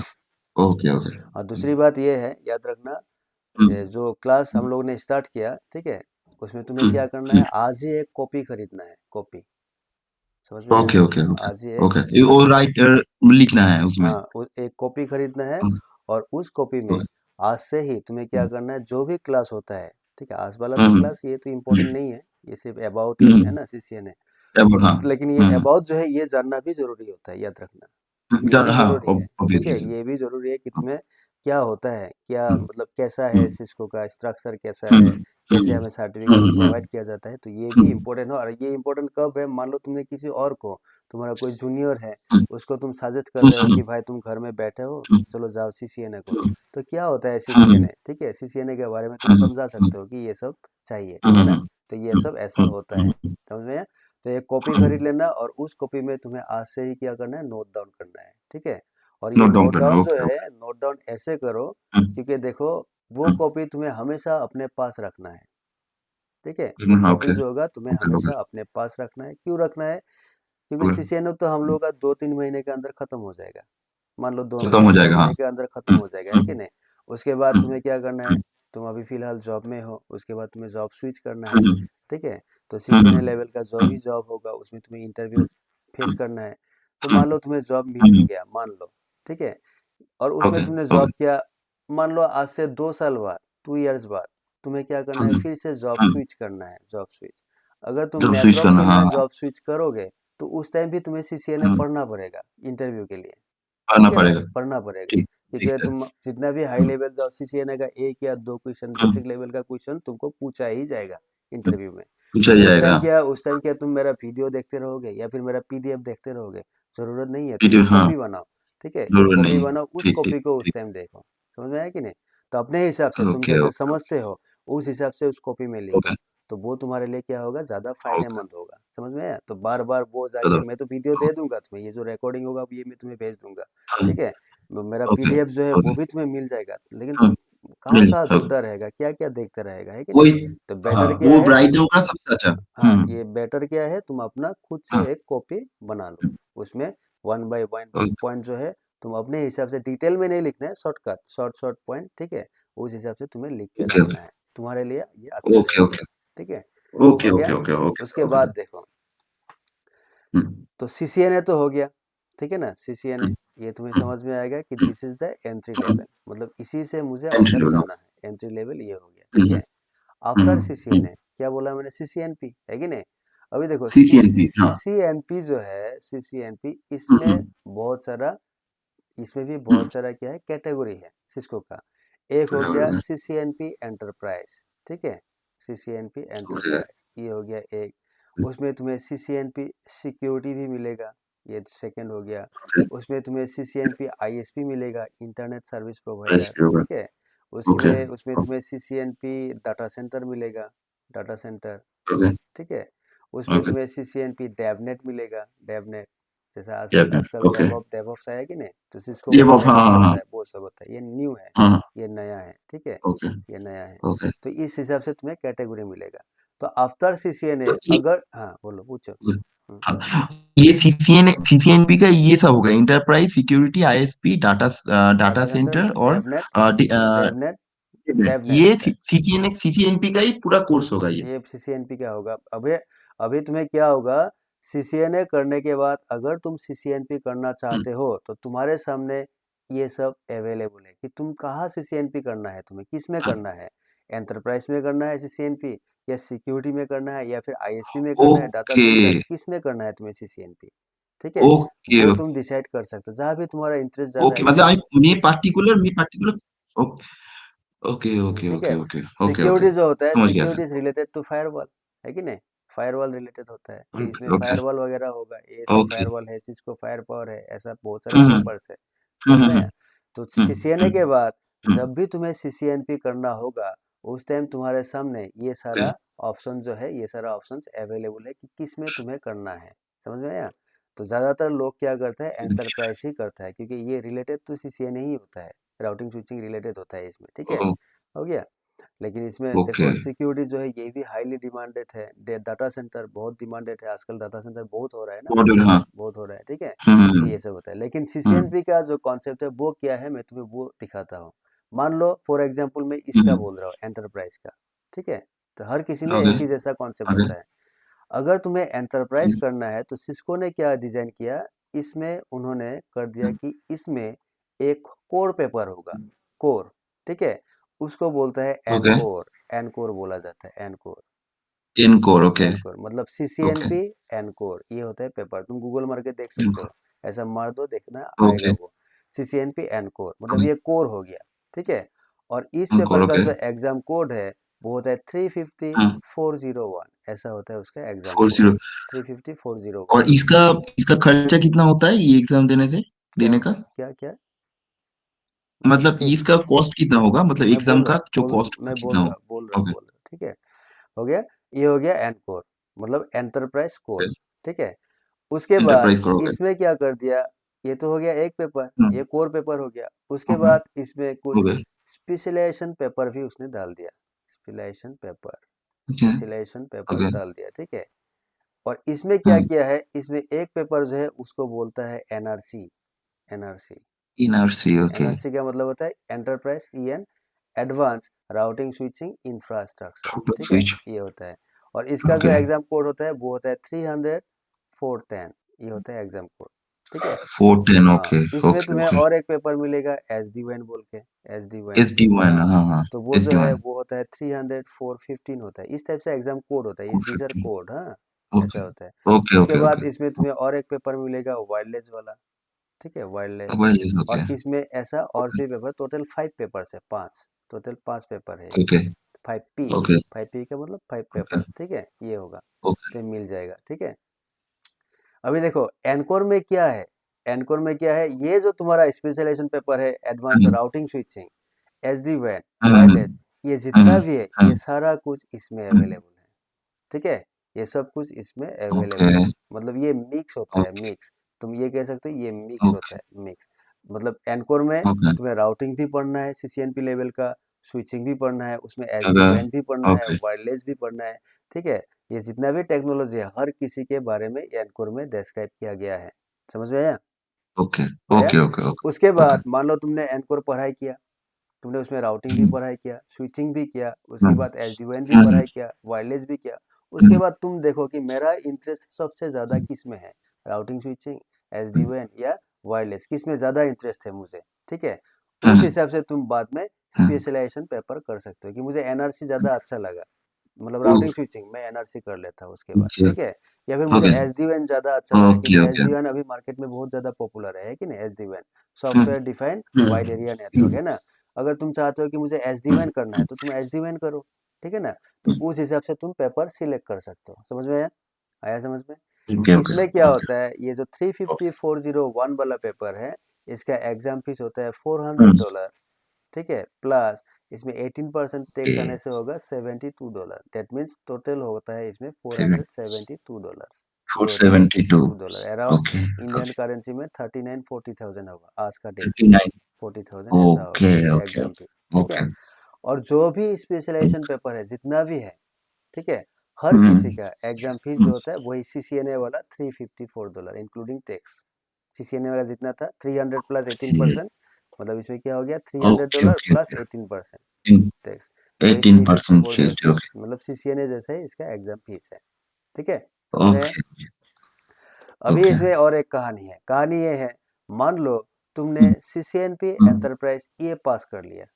Speaker 2: ओके, ओके,
Speaker 1: और दूसरी बात ये है, याद रखना,
Speaker 2: हुँ,
Speaker 1: ये जो क्लास हम लोग ने स्टार्ट किया, ठीक है, उसमें तुम्हें
Speaker 2: हुँ,
Speaker 1: क्या करना
Speaker 2: हुँ,
Speaker 1: है, आज ही एक कॉपी खरीदना है, कॉपी, समझ में आया?
Speaker 2: ओके, ओके, ओके,
Speaker 1: आज ही एक
Speaker 2: ओके, ये वो लिखना है उसमें,
Speaker 1: हाँ, एक कॉपी खरीदना है।
Speaker 2: हुँ,
Speaker 1: और उस कॉपी में
Speaker 2: ओके,
Speaker 1: आज से ही तुम्हें क्या
Speaker 2: हुँ,
Speaker 1: करना है, जो भी क्लास होता है, ठीक है, आज वाला तो
Speaker 2: हुँ,
Speaker 1: क्लास ये तो इम्पोर्टेंट
Speaker 2: हुँ,
Speaker 1: नहीं है, ये सिर्फ अबाउट है
Speaker 2: हुँ,
Speaker 1: ना, सीसीएनए।
Speaker 2: हाँ,
Speaker 1: लेकिन ये
Speaker 2: हुँ,
Speaker 1: अबाउट जो है ये जानना भी जरूरी होता है, याद रखना, ये
Speaker 2: डन
Speaker 1: भी
Speaker 2: हाँ,
Speaker 1: जरूरी है, ठीक
Speaker 2: ऑब्वियसली
Speaker 1: है,
Speaker 2: सर,
Speaker 1: ये भी जरूरी है कि तुम्हें क्या होता है, क्या
Speaker 2: हुँ,
Speaker 1: मतलब कैसा है
Speaker 2: हुँ,
Speaker 1: सिस्को का स्ट्रक्चर, कैसा
Speaker 2: हुँ,
Speaker 1: है,
Speaker 2: हुँ,
Speaker 1: कैसे हमें
Speaker 2: हुँ,
Speaker 1: सर्टिफिकेशन
Speaker 2: हुँ,
Speaker 1: प्रोवाइड किया जाता है, तो ये भी
Speaker 2: हुँ,
Speaker 1: इम्पोर्टेंट है। और ये इम्पोर्टेंट कब है, मान लो तुमने किसी और को, तुम्हारा कोई जूनियर है,
Speaker 2: हुँ,
Speaker 1: उसको तुम सजेस्ट कर
Speaker 2: हुँ,
Speaker 1: रहे हो
Speaker 2: हुँ,
Speaker 1: कि भाई तुम घर में बैठे हो,
Speaker 2: हुँ,
Speaker 1: चलो जाओ सीसीएनए करो।
Speaker 2: हुँ,
Speaker 1: तो क्या होता है
Speaker 2: हुँ,
Speaker 1: सीसीएनए, ठीक है, सीसीएनए के बारे में तुम
Speaker 2: हुँ,
Speaker 1: समझा
Speaker 2: हुँ,
Speaker 1: सकते हो कि ये सब चाहिए,
Speaker 2: हुँ,
Speaker 1: ठीक है ना?
Speaker 2: हुँ,
Speaker 1: तो ये सब ऐसा होता है,
Speaker 2: हुँ,
Speaker 1: समझ में आया? तो एक कॉपी
Speaker 2: हुँ,
Speaker 1: खरीद लेना और उस कॉपी में तुम्हें आज से ही क्या करना है, नोट डाउन करना है, ठीक है। और ये
Speaker 2: नोट डाउन
Speaker 1: नोट
Speaker 2: करना,
Speaker 1: डाउन जो
Speaker 2: ओके,
Speaker 1: है,
Speaker 2: ओके,
Speaker 1: नोट डाउन ऐसे करो,
Speaker 2: हुँ,
Speaker 1: क्योंकि देखो वो
Speaker 2: हुँ,
Speaker 1: कॉपी तुम्हें हमेशा अपने पास रखना है, ठीक है, वो
Speaker 2: हाँ,
Speaker 1: कॉपी
Speaker 2: ओके,
Speaker 1: जो होगा तुम्हें
Speaker 2: ओके, ओके,
Speaker 1: हमेशा अपने पास रखना है। क्यों रखना है? क्योंकि
Speaker 2: ओके,
Speaker 1: सीसीएनए तो हम लोग का 2-3 महीने के अंदर खत्म हो जाएगा, मान लो दो
Speaker 2: खत्म
Speaker 1: महीने
Speaker 2: हो
Speaker 1: दो
Speaker 2: जाएगा, हाँ,
Speaker 1: महीने के अंदर खत्म
Speaker 2: हुँ,
Speaker 1: हो जाएगा, है
Speaker 2: हुँ,
Speaker 1: कि नहीं? उसके बाद
Speaker 2: हुँ,
Speaker 1: तुम्हें क्या करना है,
Speaker 2: हुँ,
Speaker 1: तुम अभी फिलहाल जॉब में हो, उसके बाद तुम्हें जॉब स्विच करना है,
Speaker 2: हुँ,
Speaker 1: ठीक है। तो
Speaker 2: हुँ,
Speaker 1: सीसीएनए
Speaker 2: हुँ,
Speaker 1: लेवल का जो भी जॉब होगा उसमें तुम्हें इंटरव्यू फेस करना है। तो
Speaker 2: हुँ,
Speaker 1: मान लो तुम्हें जॉब मिल भी
Speaker 2: हुँ,
Speaker 1: गया, मान लो, ठीक है, और उसमें
Speaker 2: ओके,
Speaker 1: तुमने
Speaker 2: ओके,
Speaker 1: जॉब किया, मान लो आज से 2 साल बाद, 2 इयर्स बाद, तुम्हें क्या करना
Speaker 2: हुँ,
Speaker 1: है, फिर से जॉब
Speaker 2: हुँ,
Speaker 1: स्विच करना है, जॉब स्विच। अगर तुम
Speaker 2: जब स्विच
Speaker 1: नेटवर्क
Speaker 2: करना,
Speaker 1: फील्ड
Speaker 2: हाँ,
Speaker 1: में
Speaker 2: हाँ,
Speaker 1: जॉब स्विच करोगे, तो उस टाइम भी तुम्हें सीसीएनए
Speaker 2: हुँ,
Speaker 1: पढ़ना पड़ेगा इंटरव्यू के लिए,
Speaker 2: करना
Speaker 1: ठीक है ना?
Speaker 2: पड़ेगा,
Speaker 1: पढ़ना पड़ेगा,
Speaker 2: ठीक, ठीक
Speaker 1: क्योंकि
Speaker 2: है,
Speaker 1: तुम जितना भी हाई लेवल जाओ, सीसीएनए का 1 या 2 क्वेश्चन,
Speaker 2: हुँ,
Speaker 1: बेसिक लेवल का क्वेश्चन तुमको पूछा ही जाएगा
Speaker 2: हुँ,
Speaker 1: इंटरव्यू में।
Speaker 2: पूछा
Speaker 1: तो
Speaker 2: जाएगा,
Speaker 1: उस टाइम क्या तुम मेरा वीडियो देखते रहोगे या फिर मेरा पीडीएफ देखते रहोगे? जरूरत नहीं है, तुम
Speaker 2: वीडियो
Speaker 1: एक
Speaker 2: हाँ,
Speaker 1: कॉपी बनाओ, ठीक है, एक
Speaker 2: ज़रूरत
Speaker 1: कॉपी
Speaker 2: नहीं है,
Speaker 1: बनाओ, उस
Speaker 2: ठीक, ठीक,
Speaker 1: कॉपी को उस
Speaker 2: ठीक,
Speaker 1: टाइम देखो, समझ में आया कि नहीं? तो अपने हिसाब से तुम
Speaker 2: ओके,
Speaker 1: जैसे
Speaker 2: ओके,
Speaker 1: समझते हो उस हिसाब से उस कॉपी में
Speaker 2: ओके,
Speaker 1: लिखो, तो वो तुम्हारे लिए क्या होगा, ज्यादा
Speaker 2: ओके,
Speaker 1: फायदेमंद होगा, समझ में आया? तो बार बार वो
Speaker 2: चलो,
Speaker 1: जाके, मैं तो वीडियो दे दूंगा तुम्हें, ये जो रिकॉर्डिंग होगा ये मैं तुम्हें भेज दूंगा,
Speaker 2: हाँ,
Speaker 1: ठीक है। मेरा
Speaker 2: ओके,
Speaker 1: पीडीएफ जो है वो
Speaker 2: ओके,
Speaker 1: भी तुम्हें मिल जाएगा, लेकिन
Speaker 2: हाँ,
Speaker 1: कहाँ
Speaker 2: मिल
Speaker 1: कहाँ
Speaker 2: ओके,
Speaker 1: ढूंढता रहेगा, क्या क्या देखता रहेगा, है कि नहीं?
Speaker 2: वही
Speaker 1: तो
Speaker 2: हाँ,
Speaker 1: बेटर क्या
Speaker 2: वो
Speaker 1: है,
Speaker 2: ब्राइट होगा सबसे अच्छा,
Speaker 1: हाँ,
Speaker 2: हुँ,
Speaker 1: ये बेटर क्या है, तुम अपना खुद से
Speaker 2: हाँ,
Speaker 1: एक कॉपी बना लो, उसमें 1 बाय 1
Speaker 2: ओके,
Speaker 1: पॉइंट जो है, तुम अपने हिसाब से डिटेल में नहीं लिखना है, शॉर्टकट शॉर्ट शॉर्ट पॉइंट, ठीक है, उस हिसाब से तुम्हें लिख के
Speaker 2: ओके,
Speaker 1: रखना है, तुम्हारे लिए ये अच्छा
Speaker 2: ओके,
Speaker 1: रहेगा,
Speaker 2: ओके,
Speaker 1: ठीक है।
Speaker 2: ओके
Speaker 1: हो
Speaker 2: ओके
Speaker 1: गया।
Speaker 2: ओके ओके
Speaker 1: उसके
Speaker 2: ओके।
Speaker 1: बाद देखो, तो CCNA तो हो गया, ठीक है ना, CCNA ये तुम्हें समझ में आएगा कि this is the entry level, मतलब इसी से मुझे
Speaker 2: एंट्री
Speaker 1: अंदर
Speaker 2: लेवल।
Speaker 1: जाना है, एंट्री लेवल ये हो गया, ठीक है। आफ्टर CCNA क्या बोला मैंने, CCNP है कि नहीं। अभी देखो
Speaker 2: सीसीएनपी, हाँ।
Speaker 1: CCNP जो है, CCNP इसमें बहुत सारा, इसमें भी बहुत सारा क्या है, कैटेगरी है सिस्को का। एक हो गया CCNP एंटरप्राइज, ठीक है, CCNP
Speaker 2: ओके
Speaker 1: एंटरप्राइज ये हो गया एक। उसमें तुम्हें CCNP सिक्योरिटी भी मिलेगा, ये सेकंड हो गया। उसमें तुम्हें CCNP ISP मिलेगा, इंटरनेट सर्विस प्रोवाइडर, ठीक है।
Speaker 2: ओके
Speaker 1: उसमें उसमें तुम्हें CCNP डाटा सेंटर मिलेगा, डाटा सेंटर,
Speaker 2: ओके
Speaker 1: ठीक है। उसमें
Speaker 2: ओके।
Speaker 1: तुम्हें CCNP डेवनेट मिलेगा, डेवनेट, जैसा आजकल
Speaker 2: ओके।
Speaker 1: डेवऑप्स आया कि नहीं, तो सिस्को
Speaker 2: ये
Speaker 1: में
Speaker 2: वो, हाँ
Speaker 1: डेवऑप्स
Speaker 2: हाँ
Speaker 1: होता
Speaker 2: हाँ
Speaker 1: है, वो सब होता है, ये न्यू है,
Speaker 2: हाँ।
Speaker 1: ये नया है, ठीक है,
Speaker 2: ओके
Speaker 1: ये नया है।
Speaker 2: ओके।
Speaker 1: तो इस हिसाब से तुम्हें कैटेगरी मिलेगा। तो आफ्टर CCNA
Speaker 2: तो ये,
Speaker 1: अगर, हाँ बोलो, पूछो।
Speaker 2: हाँ, ये सीसीएनपी का ये सब होगा, enterprise security ISP data, data
Speaker 1: data centre,
Speaker 2: centre और
Speaker 1: डेवनेट,
Speaker 2: अ,
Speaker 1: डेवनेट, डेवनेट,
Speaker 2: ये सीसीएनपी का ही पूरा कोर्स होगा ये।
Speaker 1: ये CCNP क्या होगा। अभी अभी तुम्हें क्या होगा, CCNA करने के बाद अगर तुम CCNP करना चाहते हो तो तुम्हारे सामने ये सब अवेलेबल है कि तुम कहाँ CCNP करना है, तुम्हें किस में करना है, एंटरप्राइज में करना है CCNP, या सिक्योरिटी में करना है, या फिर ISP में करना है, डाटा
Speaker 2: ओके
Speaker 1: सेंटर, किस में करना है तुम्हें CCNP, ठीक है।
Speaker 2: ओके
Speaker 1: वो तुम डिसाइड कर सकते हो, जहाँ भी तुम्हारा इंटरेस्ट ज़्यादा
Speaker 2: ओके,
Speaker 1: है
Speaker 2: मतलब मैं पार्टिकुलर। ओके ओके
Speaker 1: ठीक
Speaker 2: ओके
Speaker 1: है।
Speaker 2: Okay okay okay.
Speaker 1: सिक्योरिटी जो होता है,
Speaker 2: समझ गया
Speaker 1: security
Speaker 2: sir.
Speaker 1: Is related to firewall, है कि नहीं, फायरवॉल रिलेटेड होता है, तो इसमें
Speaker 2: ओके
Speaker 1: फायरवॉल वगैरह होगा, ये सब
Speaker 2: ओके।
Speaker 1: फायरवॉल है, सिस्को फायर पावर है, ऐसा बहुत सारे
Speaker 2: हम्म
Speaker 1: पेपर्स है,
Speaker 2: हम्म
Speaker 1: समझ में
Speaker 2: हम्म
Speaker 1: आया। तो
Speaker 2: हम्म
Speaker 1: CCNA
Speaker 2: हम्म
Speaker 1: के बाद
Speaker 2: हम्म,
Speaker 1: जब भी तुम्हें CCNP करना होगा, उस टाइम तुम्हारे सामने ये
Speaker 2: ओके
Speaker 1: सारा ऑप्शन जो है, ये सारा ऑप्शन अवेलेबल है कि किस में तुम्हें करना है, समझ में आया। तो ज़्यादातर लोग क्या करते हैं, एंटरप्राइज ही करता है, क्योंकि ये रिलेटेड तो CCNA ही होता है, राउटिंग स्विचिंग रिलेटेड होता है इसमें, ठीक है, हो गया। लेकिन इसमें
Speaker 2: ओके
Speaker 1: देखो सिक्योरिटी जो है ये भी हाईली डिमांडेड है, डाटा सेंटर बहुत डिमांडेड है, आजकल डाटा सेंटर बहुत हो रहा है ना,
Speaker 2: मॉडल, हाँ।
Speaker 1: बहुत हो रहा है, ठीक है। तो
Speaker 2: हम्म
Speaker 1: ये सब होता है, लेकिन
Speaker 2: हम्म
Speaker 1: CCNP का जो कॉन्सेप्ट है वो क्या है, मैं तुम्हें वो दिखाता हूँ। मान लो फॉर एग्जांपल मैं इसका
Speaker 2: हम्म,
Speaker 1: बोल रहा हूँ, एंटरप्राइज का, ठीक है। तो हर किसी में
Speaker 2: ओके
Speaker 1: एक ही जैसा कॉन्सेप्ट
Speaker 2: ओके।
Speaker 1: होता है। अगर तुम्हें एंटरप्राइज करना है तो सिस्को ने क्या डिजाइन किया, इसमें उन्होंने कर दिया कि इसमें एक कोर पेपर होगा, कोर, ठीक है। उसको बोलता है
Speaker 2: ओके।
Speaker 1: एनकोर, एनकोर बोला जाता है, एनकोर,
Speaker 2: इनकोर, ओके
Speaker 1: एनकोर मतलब
Speaker 2: ओके
Speaker 1: CCNP एनकोर, ये होता है पेपर, तुम गूगल मार के देख सकते
Speaker 2: इनकोर,
Speaker 1: हो, ऐसा मार दो, देखना आएगा
Speaker 2: ओके
Speaker 1: वो। CCNP एनकोर मतलब
Speaker 2: ओके
Speaker 1: ये कोर हो गया, ठीक है। और इस पेपर
Speaker 2: इनकोर,
Speaker 1: का
Speaker 2: ओके।
Speaker 1: जो एग्जाम कोड है वो होता है 350401, ऐसा होता है उसका एग्जाम
Speaker 2: फोर
Speaker 1: कोड,
Speaker 2: जीरो।
Speaker 1: 350401।
Speaker 2: और इसका इसका खर्चा कितना होता है ये एग्जाम
Speaker 1: क्या
Speaker 2: देने का?
Speaker 1: क्या क्या,
Speaker 2: मतलब
Speaker 1: किस,
Speaker 2: इसका कॉस्ट कितना होगा, मतलब
Speaker 1: मैं
Speaker 2: एग्जाम का जो
Speaker 1: बोल
Speaker 2: कॉस्ट
Speaker 1: मैं
Speaker 2: कितना होगा? ओके
Speaker 1: बोल रहा, ठीक है, हो गया। ये हो गया एन कोर, मतलब एंटरप्राइज कोर, ठीक है। उसके बाद
Speaker 2: एंटरप्राइज करोगे।
Speaker 1: इसमें क्या कर दिया, ये तो हो गया एक पेपर,
Speaker 2: हम्म,
Speaker 1: ये कोर पेपर हो गया। उसके
Speaker 2: ओके
Speaker 1: बाद इसमें कुछ
Speaker 2: ओके
Speaker 1: स्पेशलाइजेशन पेपर भी उसने डाल दिया, specialisation paper,
Speaker 2: okay
Speaker 1: specialisation paper
Speaker 2: okay.
Speaker 1: डाल दिया, ठीक है। और इसमें क्या
Speaker 2: हम्म,
Speaker 1: किया है, इसमें एक पेपर जो है उसको बोलता है NRC, NRC,
Speaker 2: इनआरसी, ओके।
Speaker 1: NRC का मतलब होता है enterprise EN, advance routing switching infrastructure, ठीक है,
Speaker 2: स्विच,
Speaker 1: ये होता है। और इसका जो
Speaker 2: ओके।
Speaker 1: एग्जाम कोड होता है वो होता है 300 410, ये होता है एग्जाम कोड, ठीक है।
Speaker 2: 410,
Speaker 1: हाँ,
Speaker 2: ओके
Speaker 1: इसमें
Speaker 2: ओके
Speaker 1: तुम्हें
Speaker 2: ओके।
Speaker 1: और एक पेपर मिलेगा SD-WAN बोल के, SD-WAN,
Speaker 2: SD1,
Speaker 1: हाँ।
Speaker 2: हाँ हाँ।
Speaker 1: तो वो
Speaker 2: एस
Speaker 1: जो
Speaker 2: डी
Speaker 1: है
Speaker 2: वन
Speaker 1: वो होता है 300 415 होता है, इस टाइप से एग्जाम कोड होता है, ये दीज आर
Speaker 2: 450,
Speaker 1: कोड, हाँ, ऐसा
Speaker 2: ओके
Speaker 1: होता है।
Speaker 2: ओके
Speaker 1: उसके
Speaker 2: ओके
Speaker 1: बाद
Speaker 2: ओके।
Speaker 1: इसमें तुम्हें और एक पेपर मिलेगा वायरलेस वाला, ठीक है, वायरलेस।
Speaker 2: वायरलेस,
Speaker 1: और
Speaker 2: ओके
Speaker 1: इसमें ऐसा और
Speaker 2: ओके
Speaker 1: भी पेपर, टोटल 5 पेपर्स है, 5, टोटल 5 पेपर है इसमें,
Speaker 2: ओके
Speaker 1: 5P,
Speaker 2: ओके
Speaker 1: 5P का मतलब 5 पेपर्स,
Speaker 2: ओके
Speaker 1: ठीक है, ये होगा,
Speaker 2: ओके।
Speaker 1: तो ये मिल जाएगा, ठीक है। अभी देखो एनकोर में क्या है, एनकोर में क्या है, ये जो तुम्हारा स्पेशलाइजेशन पेपर है, एडवांस
Speaker 2: हम्म
Speaker 1: राउटिंग स्विचिंग, SD-WAN,
Speaker 2: हम्म
Speaker 1: वायरलेस, ये जितना
Speaker 2: हम्म
Speaker 1: भी है ये
Speaker 2: हम्म
Speaker 1: सारा कुछ इसमें
Speaker 2: हम्म,
Speaker 1: अवेलेबल है, ठीक है। ये सब कुछ इसमें
Speaker 2: ओके
Speaker 1: अवेलेबल है, मतलब ये मिक्स होता है,
Speaker 2: ओके
Speaker 1: मिक्स, तुम ये कह सकते हो ये मिक्स होता
Speaker 2: ओके
Speaker 1: है, मिक्स। मतलब एनकोर में
Speaker 2: ओके
Speaker 1: तुम्हें राउटिंग भी पढ़ना है CCNP लेवल का, स्विचिंग भी पढ़ना है, उसमें
Speaker 2: ओके
Speaker 1: SD-WAN भी पढ़ना है,
Speaker 2: ओके
Speaker 1: वायरलेस भी पढ़ना है, ठीक है। ये जितना भी टेक्नोलॉजी है हर किसी के बारे में एनकोर में डिस्क्राइब किया गया है, समझ में आया,
Speaker 2: ओके
Speaker 1: आया।
Speaker 2: ओके ओके ओके
Speaker 1: उसके
Speaker 2: ओके।
Speaker 1: बाद मान लो तुमने एनकोर पढ़ाई किया, तुमने उसमें राउटिंग भी
Speaker 2: हम्म
Speaker 1: पढ़ाई किया, स्विचिंग भी किया, उसके
Speaker 2: हम्म
Speaker 1: बाद SD-WAN भी
Speaker 2: हम्म
Speaker 1: पढ़ाई किया, वायरलेस भी किया। उसके बाद तुम देखो कि मेरा इंटरेस्ट सबसे ज्यादा किस में है, राउटिंग स्विचिंग, SD-WAN या वायरलेस, किस में ज्यादा इंटरेस्ट है मुझे, ठीक है। उस हिसाब से तुम बाद में स्पेशलाइजेशन पेपर कर सकते हो कि मुझे NRC ज्यादा अच्छा लगा, मतलब राउटिंग स्विचिंग मैं NRC कर लेता हूँ उसके बाद, ठीक है। या फिर मुझे SD-WAN ज्यादा अच्छा लगा क्योंकि SD-WAN अभी मार्केट में बहुत ज्यादा पॉपुलर है कि नहीं, SD-WAN software defined wide area network है ना। अगर तुम चाहते हो कि मुझे SD-WAN करना है तो तुम SD-WAN करो, ठीक है ना। तो उस हिसाब से तुम पेपर सिलेक्ट कर सकते हो, समझ में आया, आया समझ में। इसमें क्या होता है, ये जो 35401 वाला पेपर है, इसका एग्जाम फीस होता है $400, ठीक है। प्लस इसमें 18% टैक्स आने से होगा $72। दैट मीन्स टोटल होता है इसमें $472, $472 अराउंड इंडियन करेंसी में 39-40,000 होगा आज का डेट में, 40,000 ऐसा होगा इसका एग्जाम फीस, ठीक है। और जो भी स्पेशलाइजेशन पेपर है जितना भी है, ठीक है, हर किसी का एग्जाम फीस जो होता है वही CCNA वाला $354 इंक्लूडिंग टैक्स। CCNA वाला जितना था 300 प्लस 18%, मतलब इसमें क्या हो गया $300 प्लस 18% टैक्स, वही 354 मतलब CCNA जैसा ही इसका एग्जाम फीस है, ठीक है, समझ में। अभी इसमें और एक कहानी है, कहानी ये है, मान लो तुमने CCNP एंटरप्राइज ये पास कर लिया,